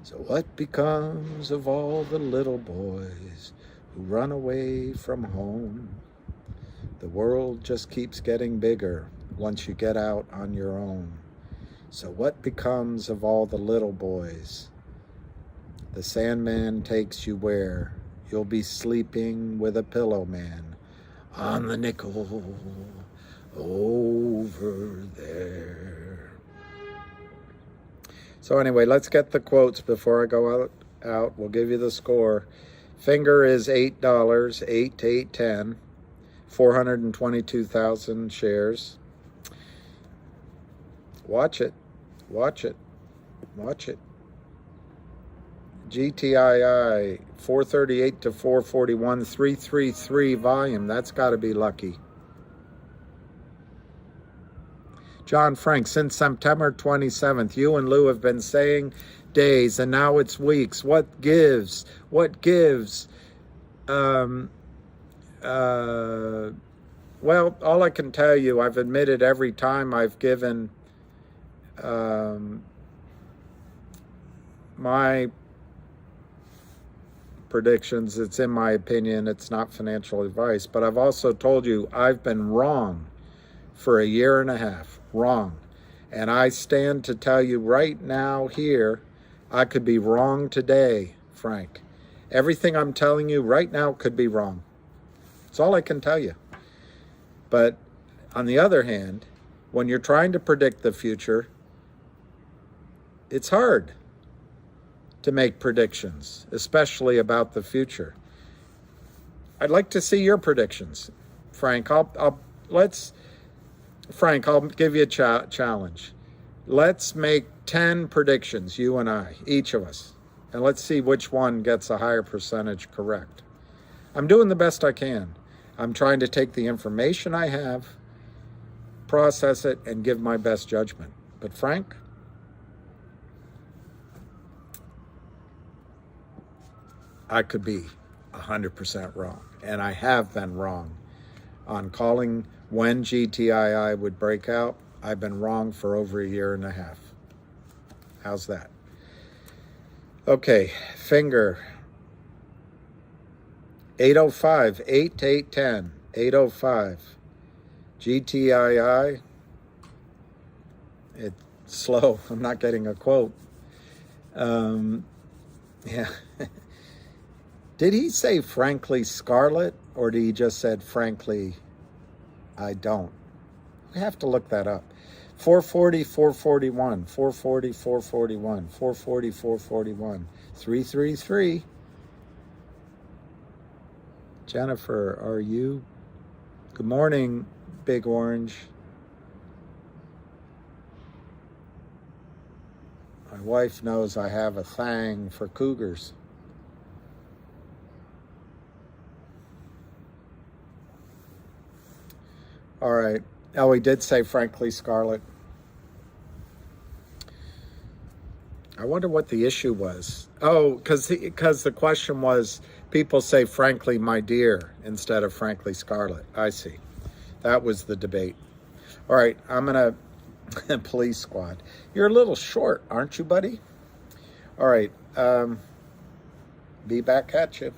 So what becomes of all the little boys who run away from home? The world just keeps getting bigger once you get out on your own. So what becomes of all the little boys? The Sandman takes you where? You'll be sleeping with a pillow man on the nickel over there. So anyway, let's get the quotes before I go out. We'll give you the score. Finger is $8, 8 to 810, 422,000 shares. Watch it, watch it, watch it. GTII 438 to 441, 333 volume. That's got to be lucky. John Frank, since September 27th, you and Lou have been saying days, and now it's weeks. What gives? What gives? Well, all I can tell you, I've admitted every time I've given my predictions, it's in my opinion, it's not financial advice, but I've also told you I've been wrong for a year and a half. Wrong. And I stand to tell you right now here, I could be wrong today, Frank. Everything I'm telling you right now could be wrong. That's all I can tell you. But on the other hand, when you're trying to predict the future, it's hard to make predictions, especially about the future. I'd like to see your predictions, Frank. I'll give you a challenge. Let's make 10 predictions, you and I, each of us, and let's see which one gets a higher percentage correct. I'm doing the best I can. I'm trying to take the information I have, process it, and give my best judgment. But Frank, I could be 100% wrong, and I have been wrong on calling when GTII would break out. I've been wrong for over a year and a half. How's that? Okay, finger 805, 8 to 810, 805. GTII, it's slow. I'm not getting a quote. Yeah. Did he say frankly Scarlet, or did he just said frankly I don't? We have to look that up. 440, 441, 440, 441, 440, 441, 333. Jennifer, are you? Good morning, Big Orange. My wife knows I have a thing for cougars. All right. Oh, he did say frankly Scarlet. I wonder what the issue was. Oh, because the question was, people say frankly my dear instead of frankly Scarlet. I see. That was the debate. All right, I'm going to police squad. You're a little short, aren't you, buddy? All right. Be back at you.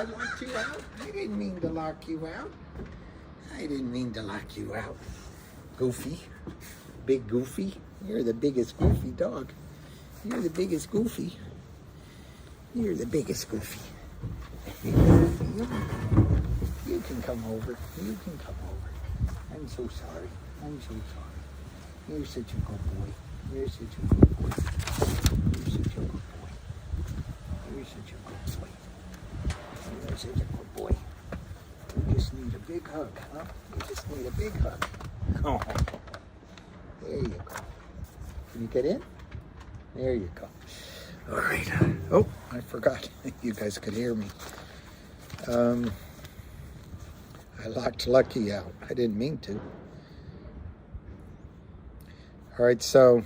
I locked you out? I didn't mean to lock you out. I didn't mean to lock you out. Goofy. Big Goofy. You're the biggest Goofy dog. You're the biggest Goofy. You're the biggest Goofy. You can come over. You can come over. I'm so sorry. I'm so sorry. You're such a good boy. You're such a good boy. You're such a good boy. You're such a good boy. You're such a good boy. You just need a big hug, huh? You just need a big hug. Oh, there you go. Can you get in? There you go. All right. Oh, I forgot. You guys could hear me. I locked Lucky out. I didn't mean to. All right, so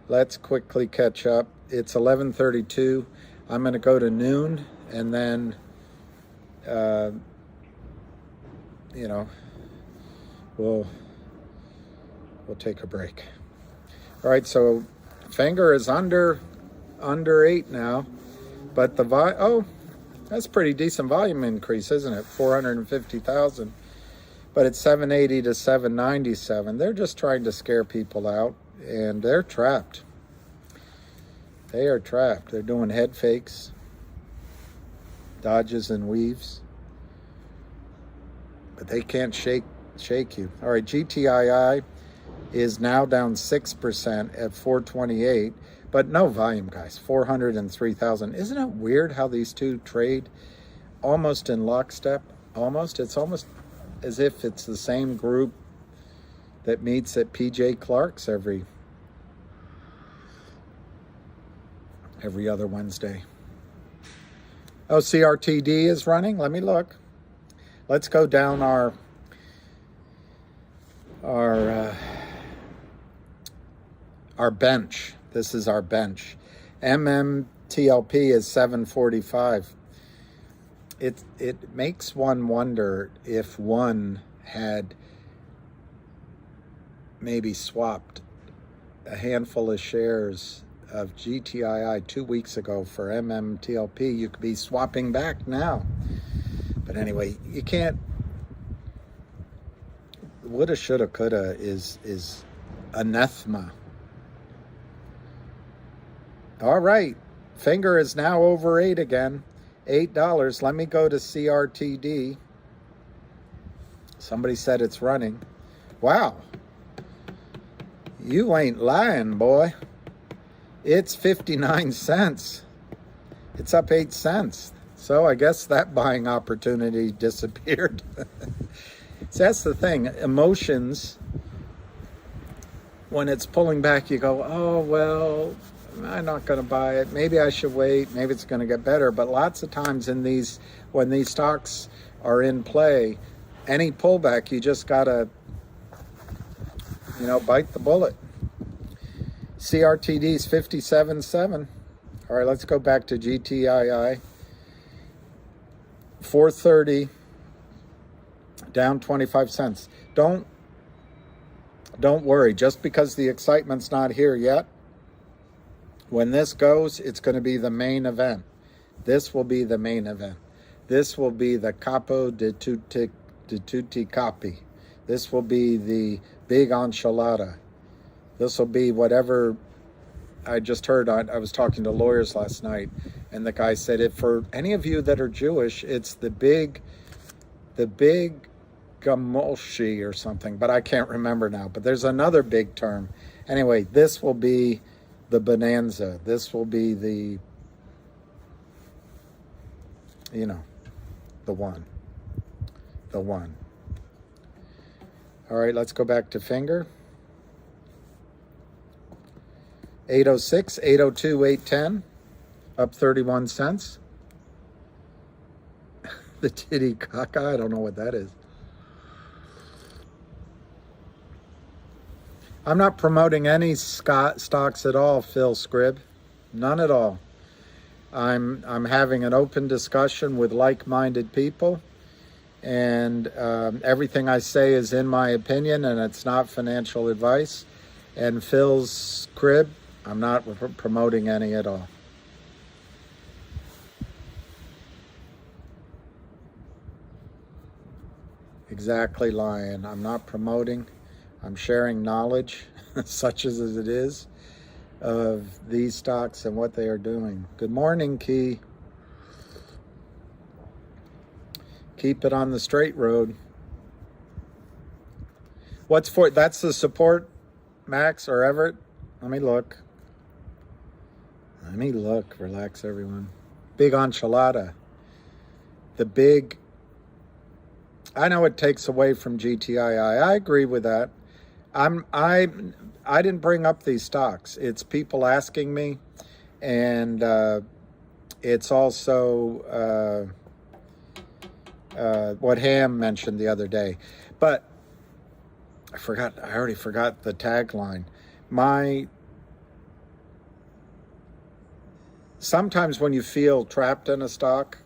let's quickly catch up. It's 11:32. I'm going to go to noon, and then, we'll take a break. All right, so finger is under 8 now, but that's pretty decent volume increase, isn't it? 450,000, but it's 780 to 797. They're just trying to scare people out, and they're trapped. They are trapped. They're doing head fakes, dodges and weaves, but they can't shake you. All right, GTII is now down 6% at 428, but no volume, guys. 403,000. Isn't it weird how these two trade almost in lockstep? Almost. It's almost as if it's the same group that meets at PJ Clark's every other Wednesday. Oh, CRTD is running. Let me look. Let's go down our bench. This is our bench. MMTLP is 745. It makes one wonder if one had maybe swapped a handful of shares of GTII 2 weeks ago for MMTLP. You could be swapping back now. But anyway, you can't. Woulda, shoulda, coulda is anathema. All right, finger is now over 8 again, $8. Let me go to CRTD. Somebody said it's running. Wow, you ain't lying, boy. It's 59 cents. It's up 8 cents. So I guess that buying opportunity disappeared. So that's the thing. Emotions, when it's pulling back, you go, oh, well, I'm not going to buy it. Maybe I should wait. Maybe it's going to get better. But lots of times when these stocks are in play, any pullback, you just got to, bite the bullet. CRTD is 57.7. All right, let's go back to GTII. 430, down 25 cents. Don't worry. Just because the excitement's not here yet, when this goes, it's going to be the main event. This will be the main event. This will be the capo de tutti capi. This will be the big enchilada. This will be whatever. I just heard, I was talking to lawyers last night, and the guy said, if for any of you that are Jewish, it's the big gamolshi or something, but I can't remember now. But there's another big term. Anyway, this will be the bonanza. This will be the one. All right, let's go back to finger. 806, 802, 810, up 31 cents. The titty caca, I don't know what that is. I'm not promoting any stocks at all, Phil Scribb. None at all. I'm having an open discussion with like-minded people, and everything I say is in my opinion, and it's not financial advice. And Phil's Scribb, I'm not promoting any at all. Exactly, Lion. I'm not promoting. I'm sharing knowledge, such as it is, of these stocks and what they are doing. Good morning, Key. Keep it on the straight road. What's for? That's the support, Max or Everett? Let me look. Let me look. Relax, everyone. Big enchilada. The big... I know it takes away from GTII. I agree with that. I didn't bring up these stocks. It's people asking me, and it's also what Ham mentioned the other day. But I already forgot the tagline. Sometimes when you feel trapped in a stock,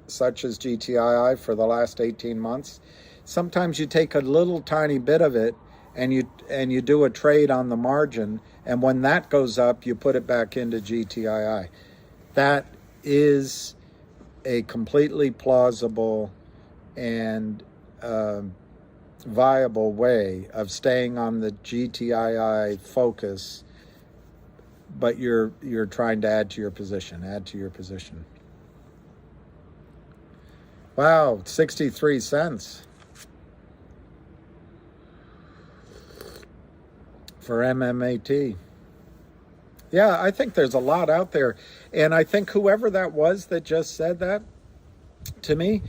such as GTII for the last 18 months, sometimes you take a little tiny bit of it and you do a trade on the margin, and when that goes up, you put it back into GTII. That is a completely plausible and viable way of staying on the GTII focus, but you're trying to add to your position. Wow, 63 cents for MMAT. Yeah, I think there's a lot out there. And I think whoever that was that just said that, to me,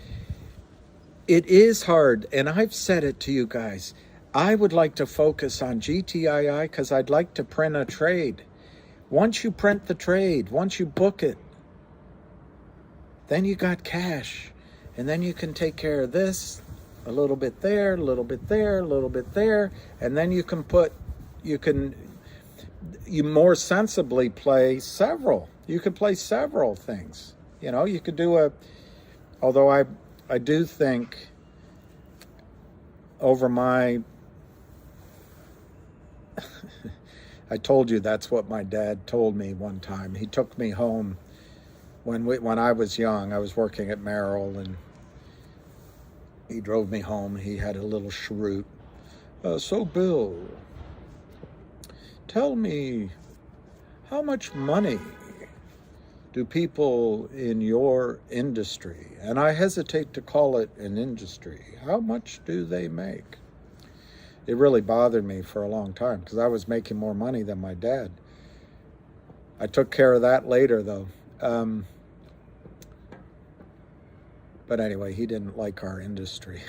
it is hard. And I've said it to you guys. I would like to focus on GTII because I'd like to print a trade. Once you print the trade, once you book it, then you got cash. And then you can take care of this, a little bit there, a little bit there, a little bit there. And then you more sensibly play several. You could play several things. You know, you could do although I do think over my, I told you that's what my dad told me one time. He took me home when I was young. I was working at Merrill, and he drove me home. He had a little cheroot. So, Bill, tell me, how much money do people in your industry, and I hesitate to call it an industry, how much do they make? It really bothered me for a long time because I was making more money than my dad. I took care of that later, though. But anyway, he didn't like our industry.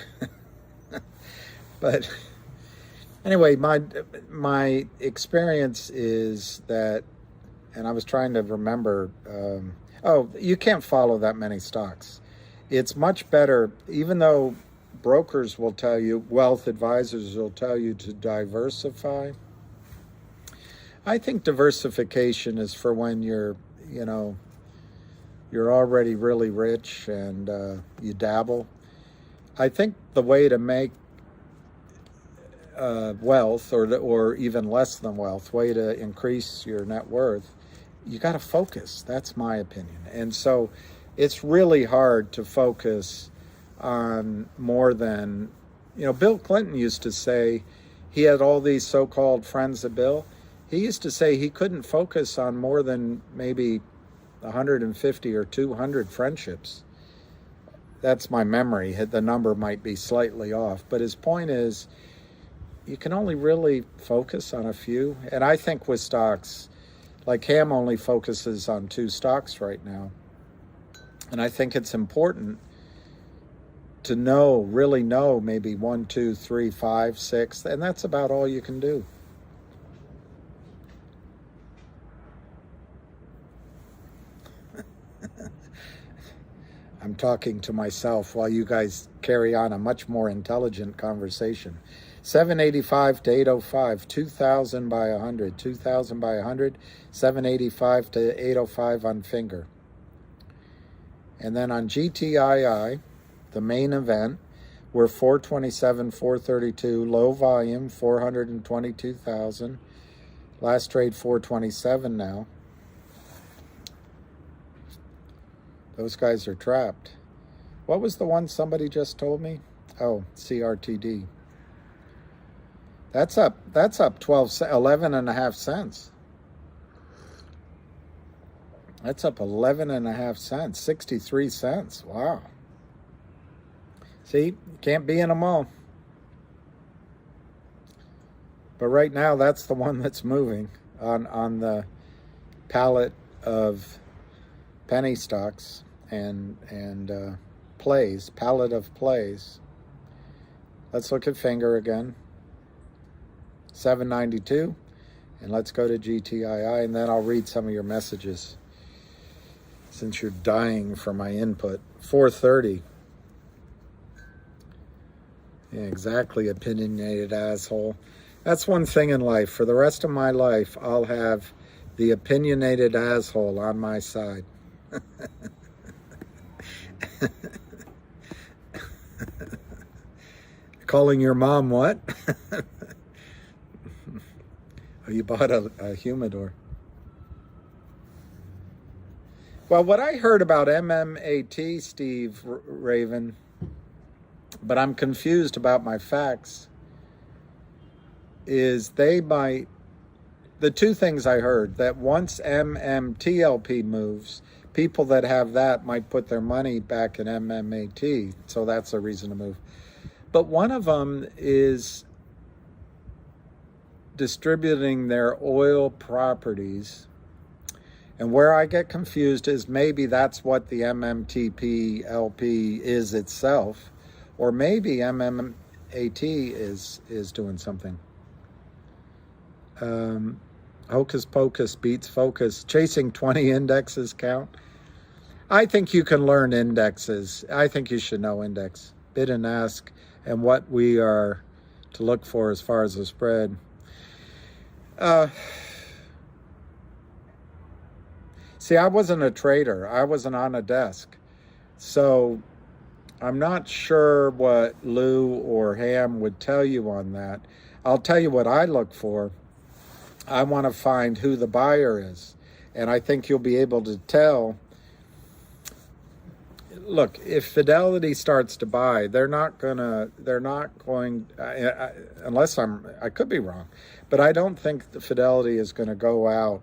But anyway, my experience is that, and I was trying to remember, you can't follow that many stocks. It's much better, even though brokers will tell you, wealth advisors will tell you to diversify. I think diversification is for when you're already really rich and you dabble. I think the way to make wealth, or even less than wealth, way to increase your net worth, you got to focus. That's my opinion. And so it's really hard to focus on more than, Bill Clinton used to say, he had all these so-called friends of Bill. He used to say he couldn't focus on more than maybe 150 or 200 friendships. That's my memory. The number might be slightly off, but his point is you can only really focus on a few. And I think with stocks, like Ham only focuses on 2 stocks right now. And I think it's important to really know maybe 1, 2, 3, 5, 6, and that's about all you can do. I'm talking to myself while you guys carry on a much more intelligent conversation. 785 to 805, 2,000 by 100, 2,000 by 100, 785 to 805 on finger. And then on GTII, the main event, we're 427, 432, low volume, 422,000. Last trade, 427 now. Those guys are trapped. What was the one somebody just told me? Oh, CRTD. That's up 11.5 cents. That's up 11.5 cents, 63 cents. Wow. See, can't be in them all. But right now, that's the one that's moving on the palette of penny stocks and plays, palette of plays. Let's look at Finger again. 792. And let's go to GTII, and then I'll read some of your messages since you're dying for my input. 430. Yeah, exactly, opinionated asshole. That's one thing in life. For the rest of my life, I'll have the opinionated asshole on my side. Calling your mom what? Oh, you bought a humidor. Well, what I heard about MMAT, Steve Raven, but I'm confused about my facts, is they might, the two things I heard, that once MMTLP moves, people that have that might put their money back in MMAT, so that's a reason to move. But one of them is distributing their oil properties. And where I get confused is maybe that's what the MMTP LP is itself, or maybe MMAT is doing something. Hocus pocus beats focus. Chasing 20 indexes count? I think you can learn indexes. I think you should know index, bid and ask, and what we are to look for as far as the spread. See, I wasn't a trader. I wasn't on a desk. So I'm not sure what Lou or Ham would tell you on that. I'll tell you what I look for. I want to find who the buyer is. And I think you'll be able to tell. Look, if Fidelity starts to buy, they're not going, unless I could be wrong, but I don't think the Fidelity is going to go out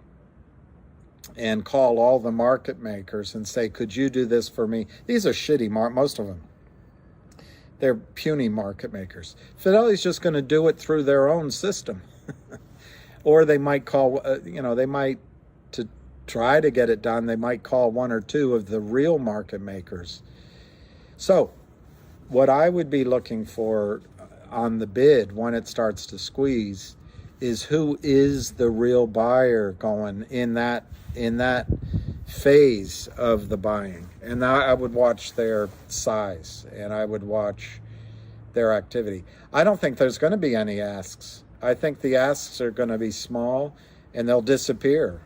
and call all the market makers and say, could you do this for me? These are shitty, most of them. They're puny market makers. Fidelity's just going to do it through their own system. Or they might call, they might, to try to get it done, they might call one or two of the real market makers. So what I would be looking for on the bid when it starts to squeeze is who is the real buyer going in that phase of the buying. And I would watch their size and I would watch their activity. I don't think there's going to be any asks. I think the asks are going to be small and they'll disappear.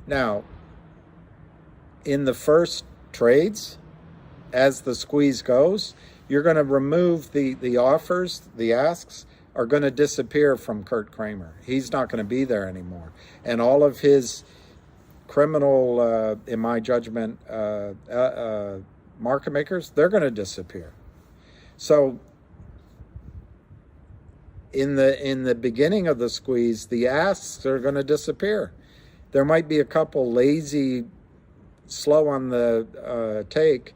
Now, in the first trades, as the squeeze goes, you're going to remove the offers, the asks are going to disappear from Kurt Kramer. He's not going to be there anymore. And all of his criminal, in my judgment, market makers, they're going to disappear. So in the beginning of the squeeze, the asks are going to disappear. There might be a couple lazy, slow on the take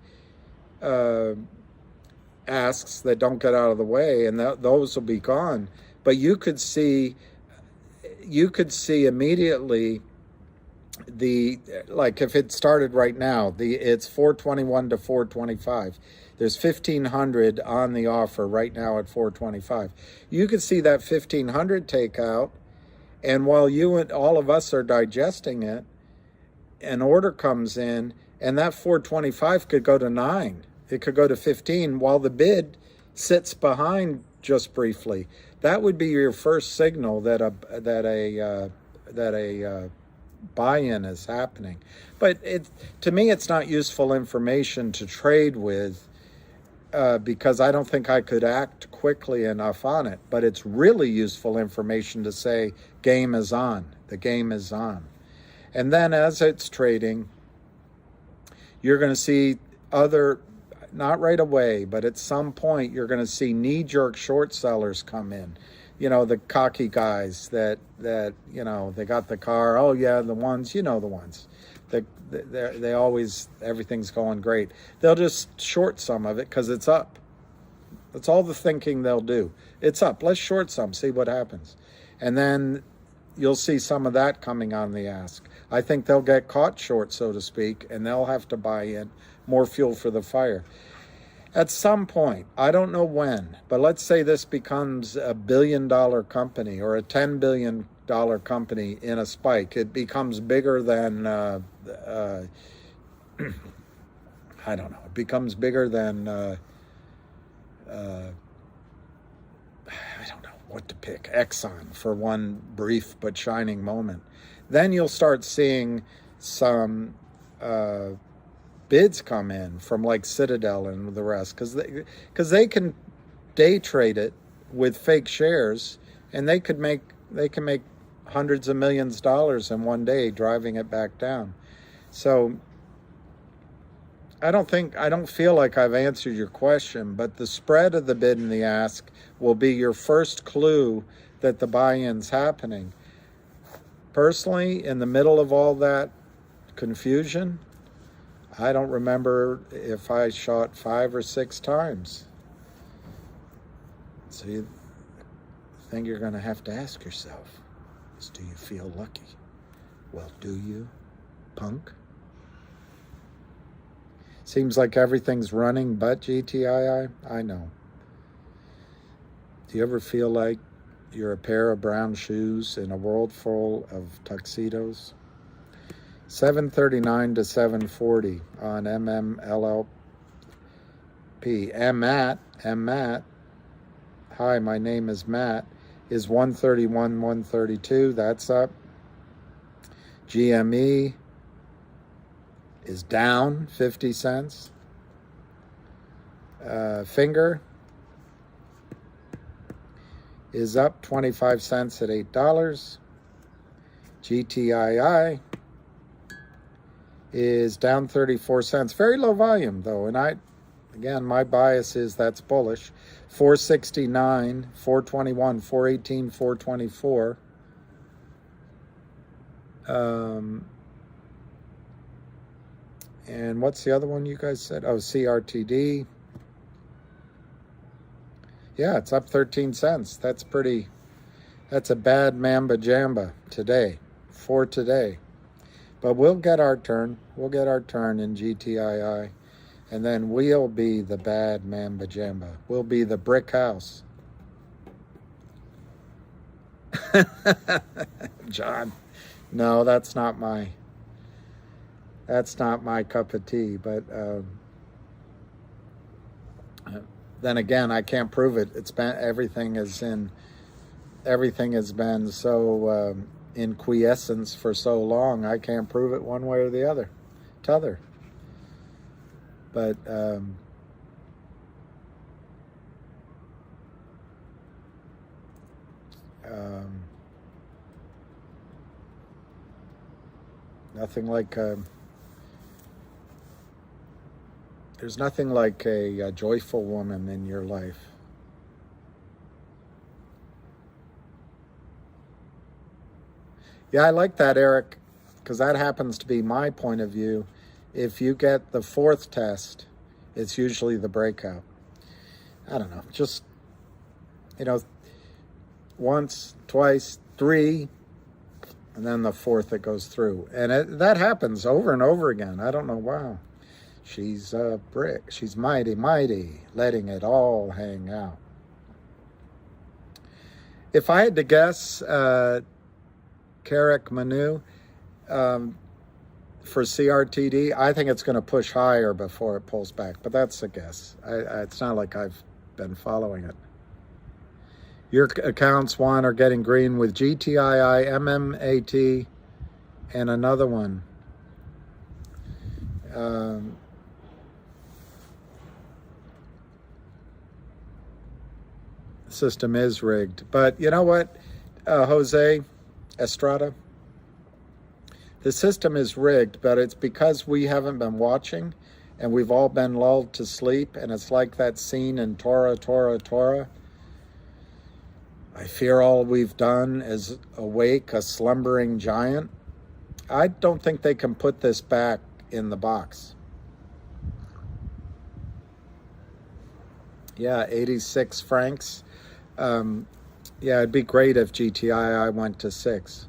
asks that don't get out of the way, and those will be gone. But you could see immediately like if it started right now, it's 421 to 425. There's 1,500 on the offer right now at 425. You could see that 1,500 take out, and while you and all of us are digesting it, an order comes in, and that 425 could go to 9. It could go to 15 while the bid sits behind just briefly. That would be your first signal that a buy-in is happening. But to me, it's not useful information to trade with because I don't think I could act quickly enough on it. But it's really useful information to say, game is on. The game is on. And then as it's trading, you're going to see other, not right away, but at some point you're going to see knee-jerk short sellers come in. You know, the cocky guys that you know, they got the car. Oh yeah, the ones, you know, the ones. They always, everything's going great. They'll just short some of it because it's up. That's all the thinking they'll do. It's up. Let's short some, see what happens. And then you'll see some of that coming on the ask. I think they'll get caught short, so to speak, and they'll have to buy in more fuel for the fire. At some point, I don't know when, but let's say this becomes a $1 billion company or a $10 billion company in a spike. It becomes bigger than, I don't know, it becomes bigger than, I don't know what to pick, Exxon for one brief but shining moment. Then you'll start seeing some bids come in from like Citadel and the rest, because they can day trade it with fake shares, and they can make hundreds of millions of dollars in one day driving it back down. So I don't feel like I've answered your question, but the spread of the bid and the ask will be your first clue that the buy-in's happening. Personally, in the middle of all that confusion, I don't remember if I shot 5 or 6 times. So the thing you're going to have to ask yourself is, do you feel lucky? Well, do you, punk? Seems like everything's running but GTII. I know. Do you ever feel like you're a pair of brown shoes in a world full of tuxedos? 739 to 740 on MMLLP. Matt. Hi, my name is Matt. Is 131, 132. That's up. GME is down 50 cents. Finger is up 25 cents at $8. GTII is down 34 cents. Very low volume though, and again, my bias is that's bullish. 469, 421, 418, 424. And what's the other one you guys said? Oh, CRTD. Yeah, it's up 13 cents. That's a bad mamba jamba today, for today. But we'll get our turn. We'll get our turn in GTII. And then we'll be the bad mamba jamba. We'll be the brick house. John, no, that's not my cup of tea. But then again, I can't prove it. Everything has been so in quiescence for so long. I can't prove it one way or the other. T'other. But nothing like there's nothing like a joyful woman in your life. Yeah, I like that, Eric, because that happens to be my point of view. If you get the 4th test, it's usually the breakout. I don't know, just, once, twice, 3, and then the 4th it goes through. And that happens over and over again. I don't know, wow. She's a brick. She's mighty, mighty, letting it all hang out. If I had to guess, Carrick Manu, for CRTD, I think it's going to push higher before it pulls back, but that's a guess. It's not like I've been following it. Your accounts, Juan, are getting green with GTII, MMAT, and another one. System is rigged. But you know what, Jose Estrada? The system is rigged, but it's because we haven't been watching, and we've all been lulled to sleep, and it's like that scene in Torah, Torah, Torah. I fear all we've done is awake a slumbering giant. I don't think they can put this back in the box. Yeah, 86 francs. Yeah, it'd be great if GTII went to 6.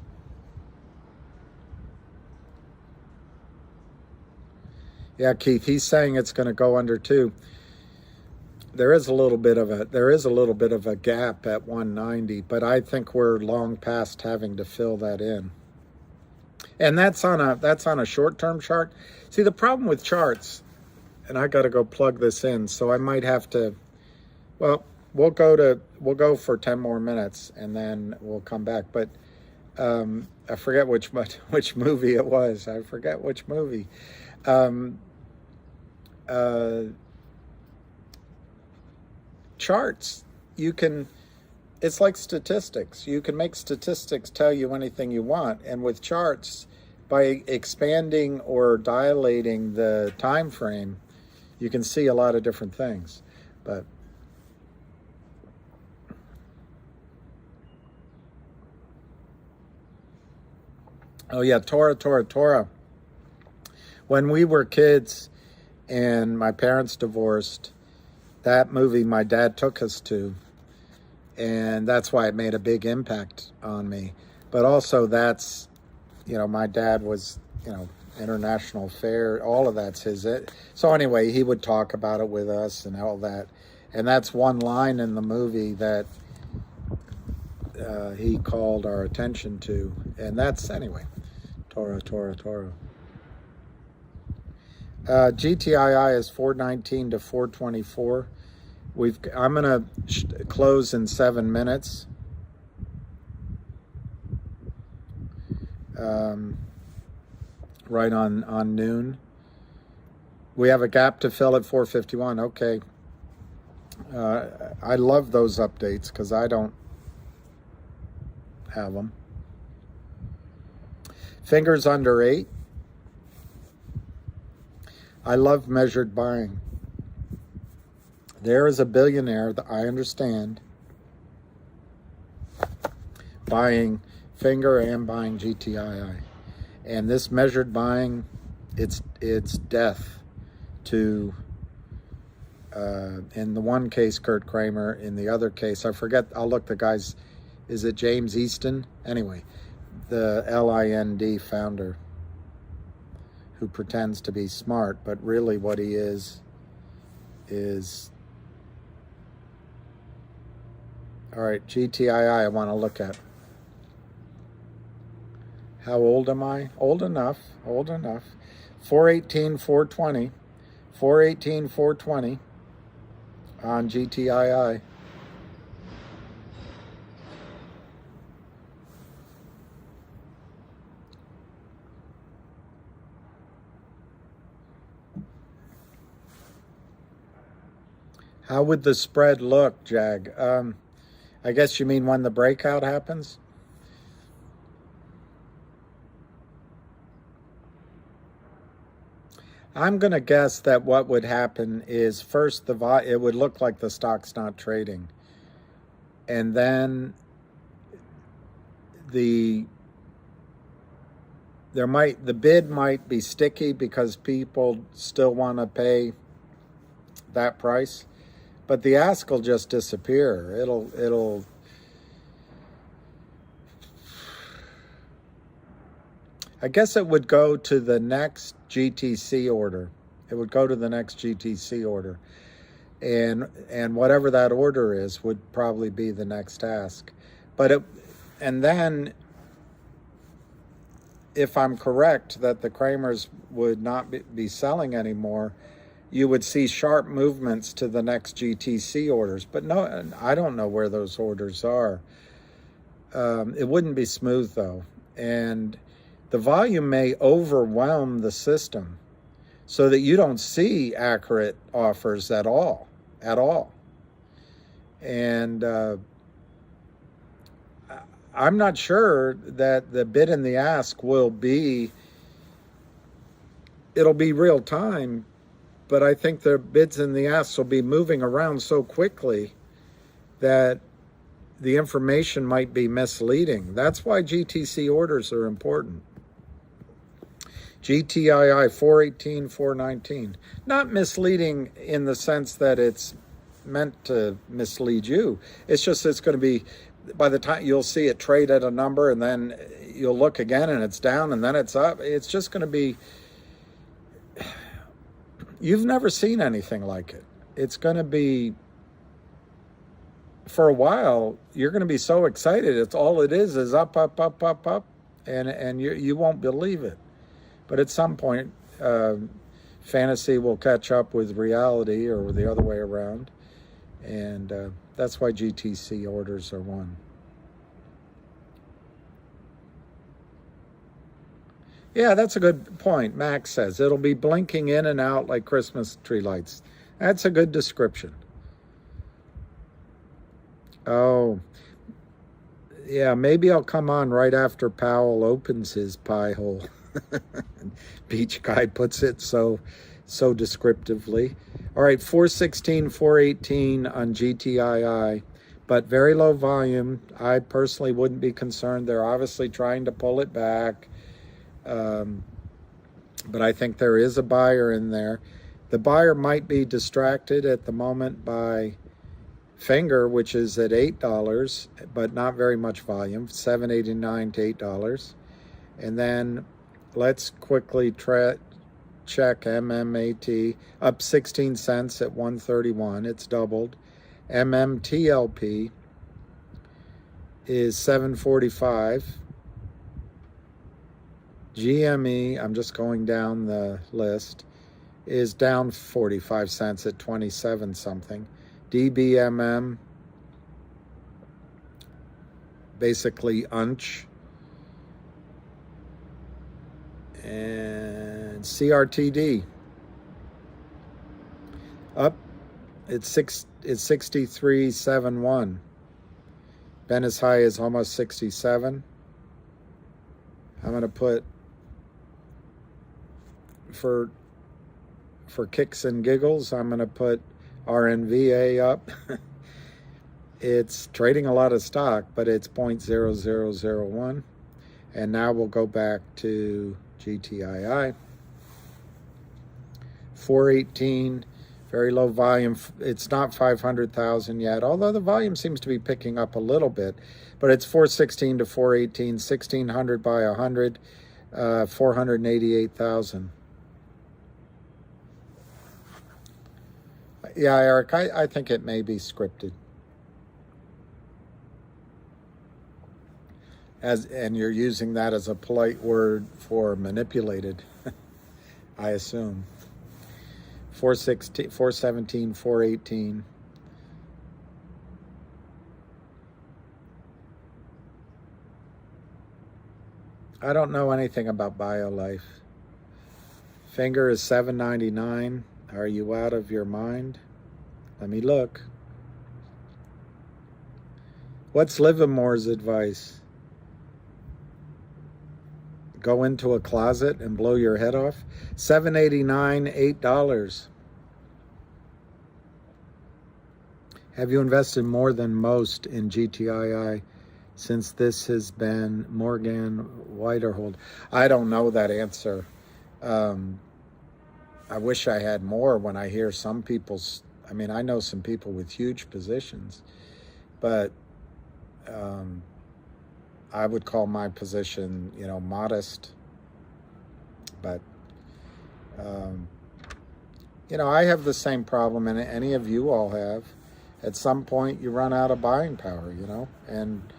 Yeah, Keith, he's saying it's going to go under 2. There is a little bit of a gap at 190, but I think we're long past having to fill that in. And that's on a short-term chart. See, the problem with charts, and I got to go plug this in, so I might have to. Well, we'll go for 10 more minutes, and then we'll come back. But I forget which movie it was. I forget which movie. Charts, it's like statistics. You can make statistics tell you anything you want, and with charts, by expanding or dilating the time frame, you can see a lot of different things. But oh yeah, Torah. When we were kids and my parents divorced, that movie my dad took us to, and that's why it made a big impact on me. But also that's, my dad was, international affair, all of that's his. So anyway, he would talk about it with us and all that. And that's one line in the movie that he called our attention to. And that's, anyway, Torah. GTII is 419 to 424. I'm going to close in 7 minutes. Right on noon. We have a gap to fill at 451. Okay. I love those updates because I don't have them. Fingers under 8. I love measured buying. There is a billionaire that I understand buying Finger and buying GTII. And this measured buying, it's death to, in the one case, Kurt Kramer. In the other case, I forget, I'll look the guy's, is it James Easton? Anyway, the LIND founder who pretends to be smart, but really what he is all right, GTII I want to look at. How old am I? Old enough. 418, 420. 418, 420 on GTII. How would the spread look, Jag? I guess you mean when the breakout happens? I'm going to guess that what would happen is first it would look like the stock's not trading. And then the bid might be sticky because people still want to pay that price. But the ask will just disappear. It'll I guess it would go to the next GTC order. It would go to the next GTC order. And whatever that order is would probably be the next ask. And then if I'm correct that the Kramers would not be selling anymore, you would see sharp movements to the next GTC orders. But no, I don't know where those orders are. It wouldn't be smooth, though. And the volume may overwhelm the system so that you don't see accurate offers at all. And I'm not sure that the bid and the ask it'll be real time, but I think the bids and the asks will be moving around so quickly that the information might be misleading. That's why GTC orders are important. GTII 418, 419. Not misleading in the sense that it's meant to mislead you. It's just it's going to be, by the time you'll see it trade at a number and then you'll look again and it's down and then it's up. It's just going to be, you've never seen anything like it. It's going to be, for a while, you're going to be so excited. It's all it is up, up, up, up, up, and you won't believe it. But at some point, fantasy will catch up with reality, or the other way around, and that's why GTC orders are one. Yeah, that's a good point. Max says it'll be blinking in and out like Christmas tree lights. That's a good description. Oh, yeah, maybe I'll come on right after Powell opens his pie hole. Beach Guy puts it so descriptively. All right, 416, 418 on GTII, but very low volume. I personally wouldn't be concerned. They're obviously trying to pull it back, but I think there is a buyer in there. The buyer might be distracted at the moment by Finger, which is at $8, but not very much volume, $7.89 to $8. And then let's quickly check MMAT, up 16 cents at 131. It's doubled. MMTLP is 7.45. GME, I'm just going down the list, is down 45 cents at 27 something. DBMM, basically unch. And CRTD, up, it's 63.71. Been as high as almost 67. I'm going to put, for kicks and giggles, I'm going to put RNVA up. It's trading a lot of stock, but it's 0.0001. And now we'll go back to GTII. 418, very low volume. It's not 500,000 yet, although the volume seems to be picking up a little bit. But it's 416 to 418, 1,600 by 100, 488,000. Yeah, Eric, I think it may be scripted. And you're using that as a polite word for manipulated, I assume. 416, 417, 418. I don't know anything about BioLife. Finger is $7.99. Are you out of your mind? Let me look. What's Livermore's advice? Go into a closet and blow your head off? $7.89, $8. Have you invested more than most in GTII since this has been Morgan Widerhold? I don't know that answer. I wish I had more. When I hear some people's, I mean, I know some people with huge positions, but I would call my position, modest. But, I have the same problem, and any of you all have. At some point, you run out of buying power, and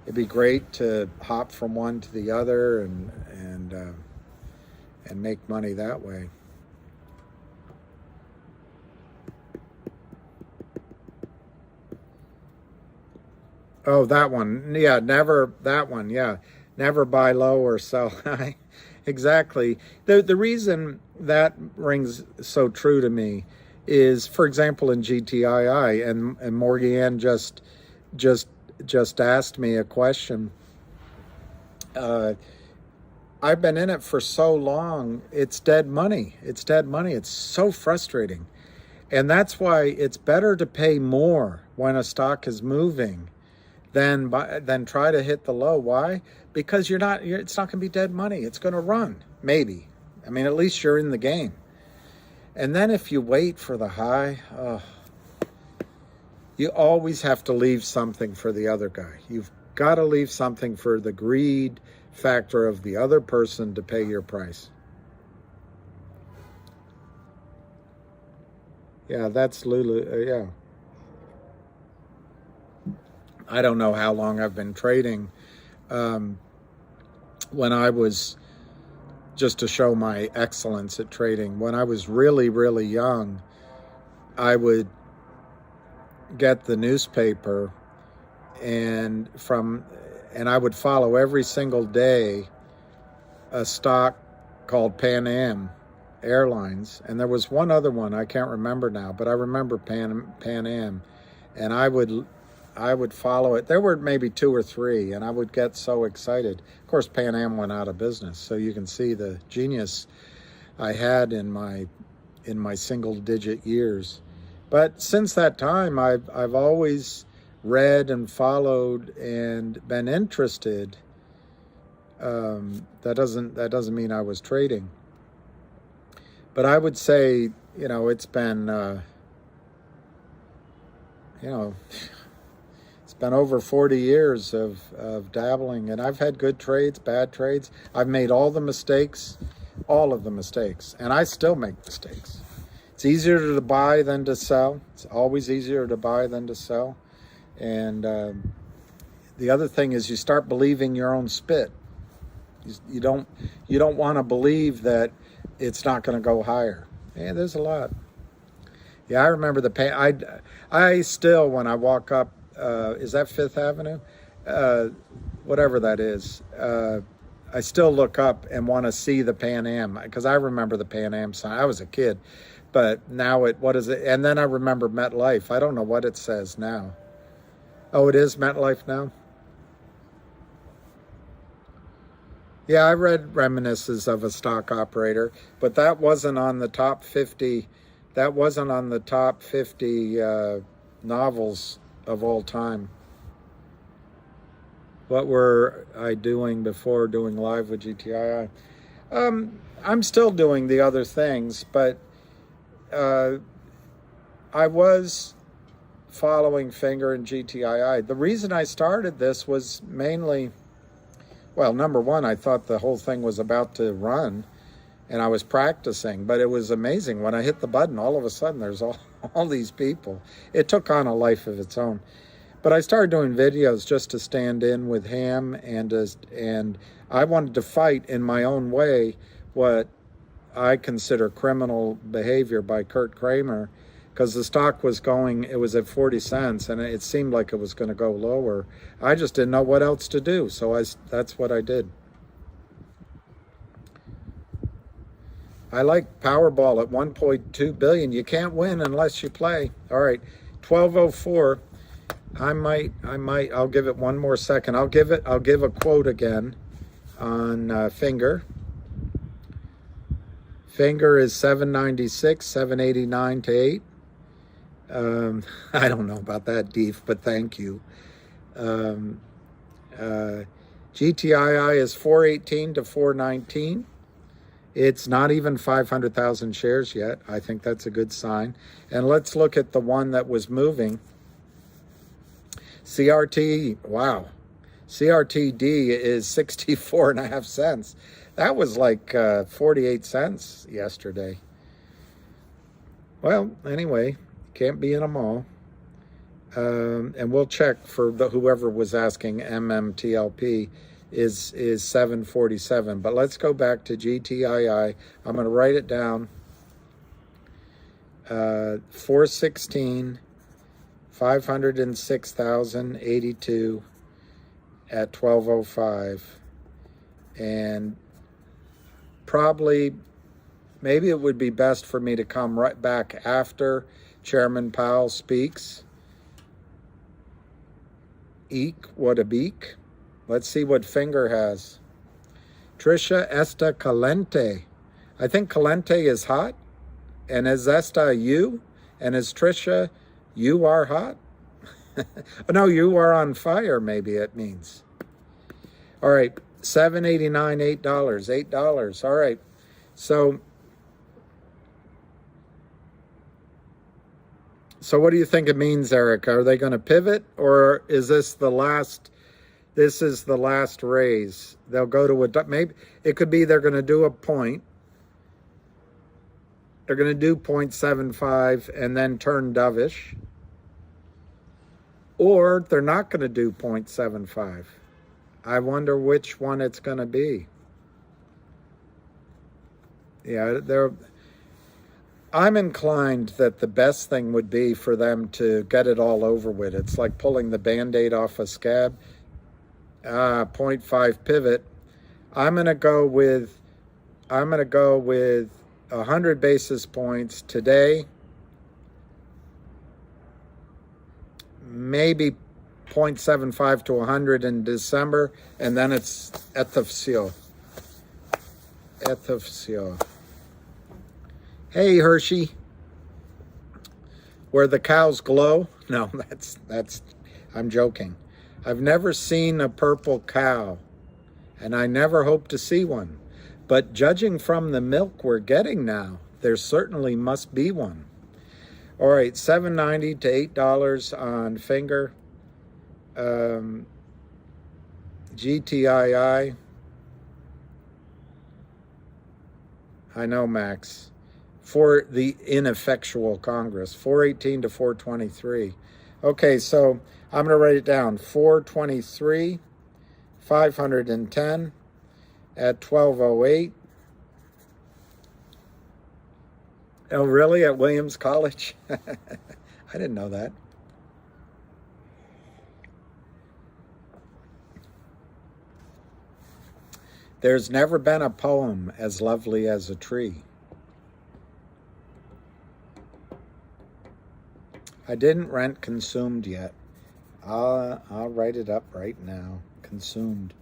it'd be great to hop from one to the other and make money that way. Oh, that one. Yeah, never, that one. Yeah, never buy low or sell high. Exactly. The reason that rings so true to me is, for example, in GTII, and Morgan just asked me a question. I've been in it for so long, it's dead money. It's dead money. It's so frustrating. And that's why it's better to pay more when a stock is moving than try to hit the low. Why? Because it's not going to be dead money. It's going to run, maybe. I mean, at least you're in the game. And then if you wait for the high, you always have to leave something for the other guy. You've got to leave something for the greed factor of the other person to pay your price. Yeah, that's Lulu. Yeah. I don't know how long I've been trading. When I was, just to show my excellence at trading, when I was really, really young, I would get the newspaper and I would follow every single day a stock called Pan Am Airlines, and there was one other one I can't remember now, but I remember Pan Am, and I would follow it. There were maybe 2 or 3, and I would get so excited. Of course, Pan Am went out of business, so you can see the genius I had in my single-digit years. But since that time, I've always read and followed and been interested. That doesn't mean I was trading. But I would say, it's been, it's been over 40 years of dabbling, and I've had good trades, bad trades. I've made all of the mistakes, and I still make mistakes. It's easier to buy than to sell. It's always easier to buy than to sell. And the other thing is you start believing your own spit. You don't want to believe that it's not going to go higher. Yeah, there's a lot. Yeah, I remember I still, when I walk up, is that Fifth Avenue? Whatever that is. I still look up and want to see the Pan Am, because I remember the Pan Am sign. I was a kid, but now what is it? And then I remember MetLife. I don't know what it says now. Oh, it is MetLife now? Yeah, I read Reminiscences of a Stock Operator, but that wasn't on the top 50. That wasn't on the top 50 novels of all time. What were I doing before doing live with GTII? I'm still doing the other things, but I was following Finger and GTII. The reason I started this was mainly, well, number one, I thought the whole thing was about to run, and I was practicing, but it was amazing. When I hit the button, all of a sudden, there's all these people. It took on a life of its own. But I started doing videos just to stand in with him, and I wanted to fight in my own way what I consider criminal behavior by Kurt Kramer, because the stock was going, it was at 40 cents, and it seemed like it was going to go lower. I just didn't know what else to do, so that's what I did. I like Powerball at 1.2 billion. You can't win unless you play. All right, 12:04. I'll give it one more second. I'll give a quote again on Finger. Finger is 796, 789 to 8. I don't know about that, Deef, but thank you. GTII is 418 to 419. It's not even 500,000 shares yet. I think that's a good sign. And let's look at the one that was moving. CRT, wow. CRTD is 64.5 cents. That was like 48 cents yesterday. Well, anyway, can't be in them all. And we'll check for whoever was asking. MMTLP is 747. But let's go back to GTII. I'm going to write it down. 416, 506,082 at 12:05, and probably, maybe it would be best for me to come right back after Chairman Powell speaks. Eek, what a beak. Let's see what Finger has. Trisha Esta Caliente. I think Caliente is hot. And is Esta you? And is Trisha, you are hot? No, you are on fire, maybe it means. All right, $7.89, $8, $8. All right, so what do you think it means, Eric? Are they going to pivot, or is this the last? This is the last raise. They'll go to a, maybe it could be they're going to do a point. They're going to do 0.75 and then turn dovish. Or they're not going to do 0.75. I wonder which one it's going to be. Yeah, I'm inclined that the best thing would be for them to get it all over with. It's like pulling the Band-Aid off a scab. 0.5 pivot. I'm going to go with 100 basis points today. Maybe 0.75 to 100 in December, and then it's etafsio. Hey, Hershey. Where the cows glow? No, that's I'm joking. I've never seen a purple cow, and I never hope to see one. But judging from the milk we're getting now, there certainly must be one. All right, $7.90 to $8 on finger. GTII. I know, Max. For the ineffectual Congress, 418 to 423. Okay, so I'm going to write it down. 423, 510 at 1208. Oh, really? At Williams College? I didn't know that. There's never been a poem as lovely as a tree. I didn't rent Consumed yet. I'll write it up right now. Consumed.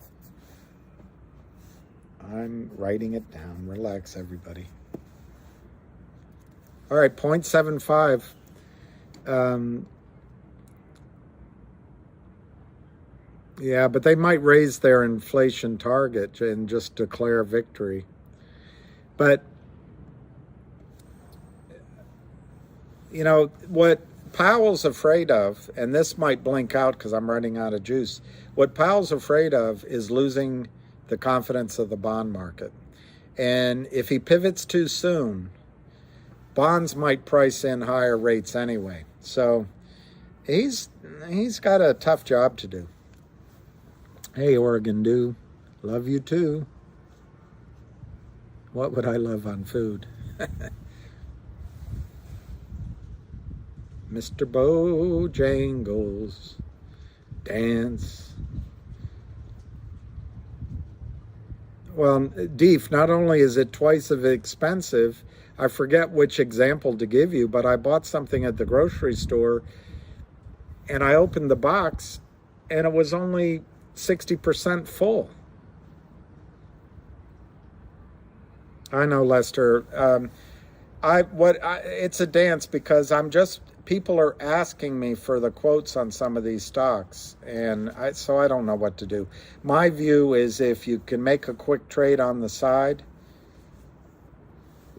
I'm writing it down. Relax, everybody. All right, 0.75. Yeah, but they might raise their inflation target and just declare victory. But, you know, what Powell's afraid of, and this might blink out because I'm running out of juice, what Powell's afraid of is losing the confidence of the bond market. And if he pivots too soon, bonds might price in higher rates anyway. So he's got a tough job to do. Hey, Oregon Dew, love you too. What would I love on food? Mr. Bojangles, dance. Well, Deef, not only is it twice as expensive, I forget which example to give you, but I bought something at the grocery store and I opened the box and it was only 60% full. I know, Lester. It's a dance because people are asking me for the quotes on some of these stocks, and so I don't know what to do. My view is if you can make a quick trade on the side.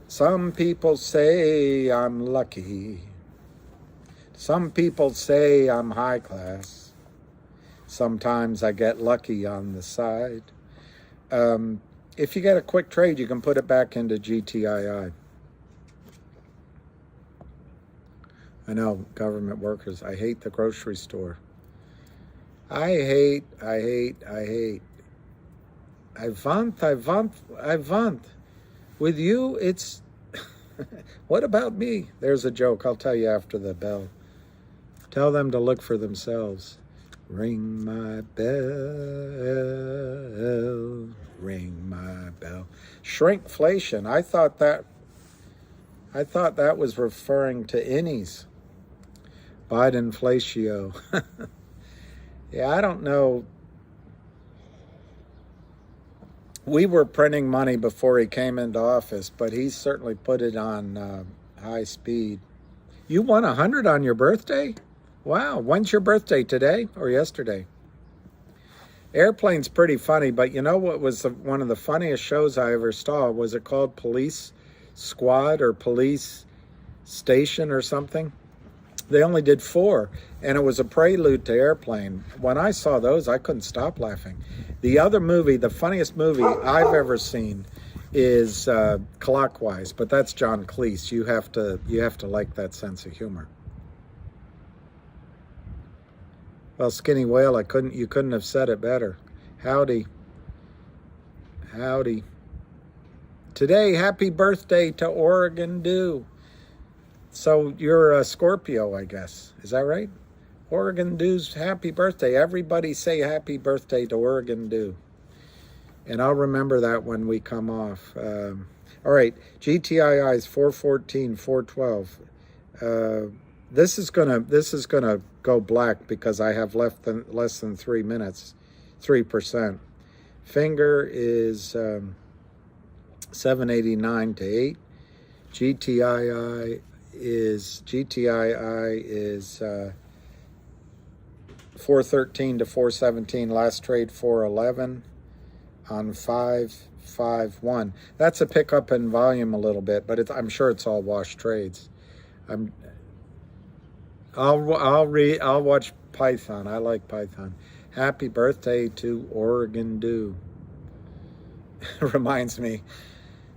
Some people say I'm lucky. Some people say I'm high class. Sometimes I get lucky on the side. If you get a quick trade, you can put it back into GTII. I know, government workers. I hate the grocery store. I hate. I want. With you, it's... What about me? There's a joke. I'll tell you after the bell. Tell them to look for themselves. Ring my bell. Ring my bell. Shrinkflation. I thought that was referring to innies. Bidenflatio. Yeah, I don't know. We were printing money before he came into office, but he certainly put it on high speed. You won 100 on your birthday? Wow. When's your birthday, today or yesterday? Airplane's pretty funny, but you know what was one of the funniest shows I ever saw? Was it called Police Squad or Police Station or something? They only did 4, and it was a prelude to Airplane. When I saw those, I couldn't stop laughing. The other movie, the funniest movie I've ever seen, is Clockwise, but that's John Cleese. You have to like that sense of humor. Well, Skinny Whale, you couldn't have said it better. Howdy. Howdy. Today, happy birthday to Oregon Dew. So you're a Scorpio, I guess. Is that right? Oregon Dew's happy birthday. Everybody say happy birthday to Oregon Dew. And I'll remember that when we come off. All right, GTII is 414, 412. This is gonna go black because I have less than 3 minutes, 3%. Finger is 789 to 8. GTII is 413 to 417. Last trade 411 on 551. That's a pickup in volume a little bit, but I'm sure it's all wash trades. I'll watch Python. I like Python. Happy birthday to Oregon Dew. Reminds me.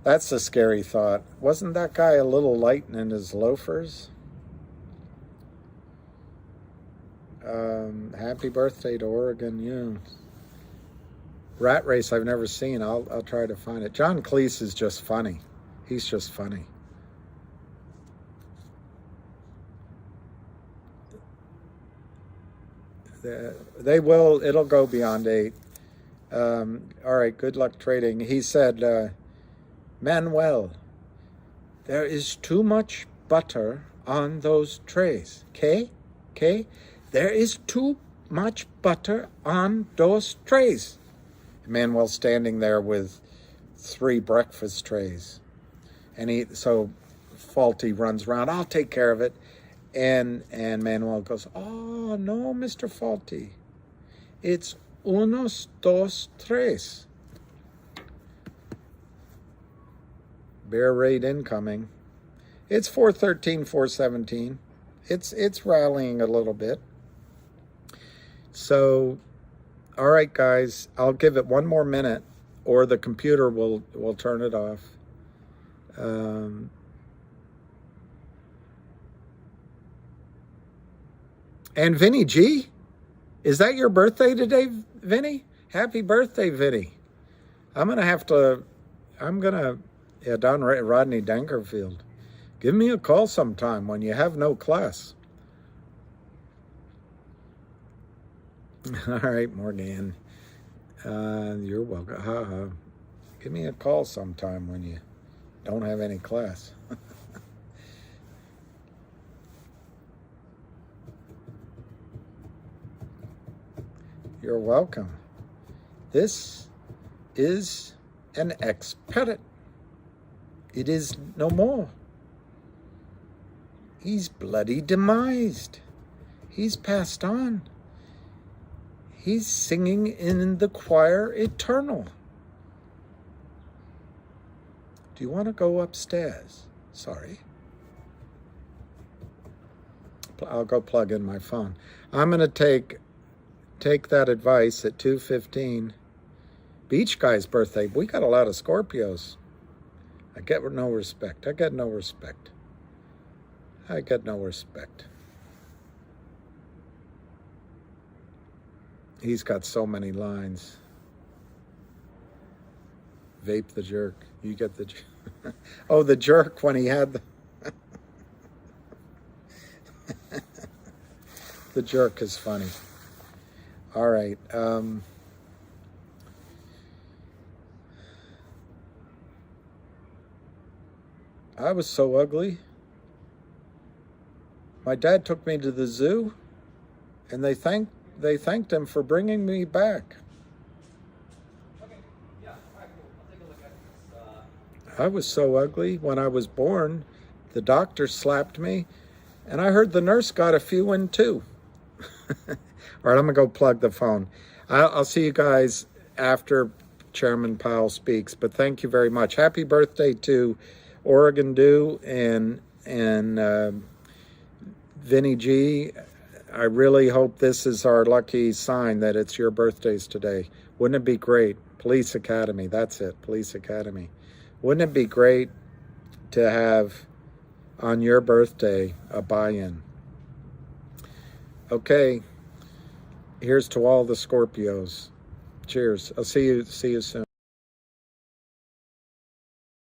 That's a scary thought. Wasn't that guy a little light in his loafers? Happy birthday to Oregon U. Rat Race I've never seen. I'll try to find it. John Cleese is just funny. He's just funny. It'll go beyond 8. All right, good luck trading. He said, Manuel, there is too much butter on those trays. Okay? There is too much butter on those trays. Manuel standing there with 3 breakfast trays. And so Faulty runs around, I'll take care of it. And Manuel goes, oh, no, Mr. Faulty. It's unos, dos, tres. Bear raid incoming. It's 413, 417. It's rallying a little bit. So, all right, guys, I'll give it 1 more minute, or the computer will turn it off. And Vinny G, is that your birthday today, Vinny? Happy birthday, Vinny. Don Rodney Dangerfield. Give me a call sometime when you have no class. All right, Morgan. You're welcome. Give me a call sometime when you don't have any class. You're welcome. This is an ex-parrot. It is no more. He's bloody demised. He's passed on. He's singing in the choir eternal. Do you want to go upstairs? Sorry. I'll go plug in my phone. I'm going to take that advice at 2:15. Beach guy's birthday. We got a lot of Scorpios. I get no respect. He's got so many lines. Vape the jerk. You get the oh, the jerk when he had the the jerk is funny. All right. I was so ugly. My dad took me to the zoo, and they thanked him for bringing me back. Okay. Yeah. All right. Cool. I was so ugly when I was born. The doctor slapped me, and I heard the nurse got a few in too. All right, I'm going to go plug the phone. I'll see you guys after Chairman Powell speaks, but thank you very much. Happy birthday to Oregon Dew and Vinny G. I really hope this is our lucky sign that it's your birthdays today. Wouldn't it be great? Police Academy, that's it, Police Academy. Wouldn't it be great to have on your birthday a buy-in? Okay, here's to all the Scorpios. Cheers. I'll see you soon.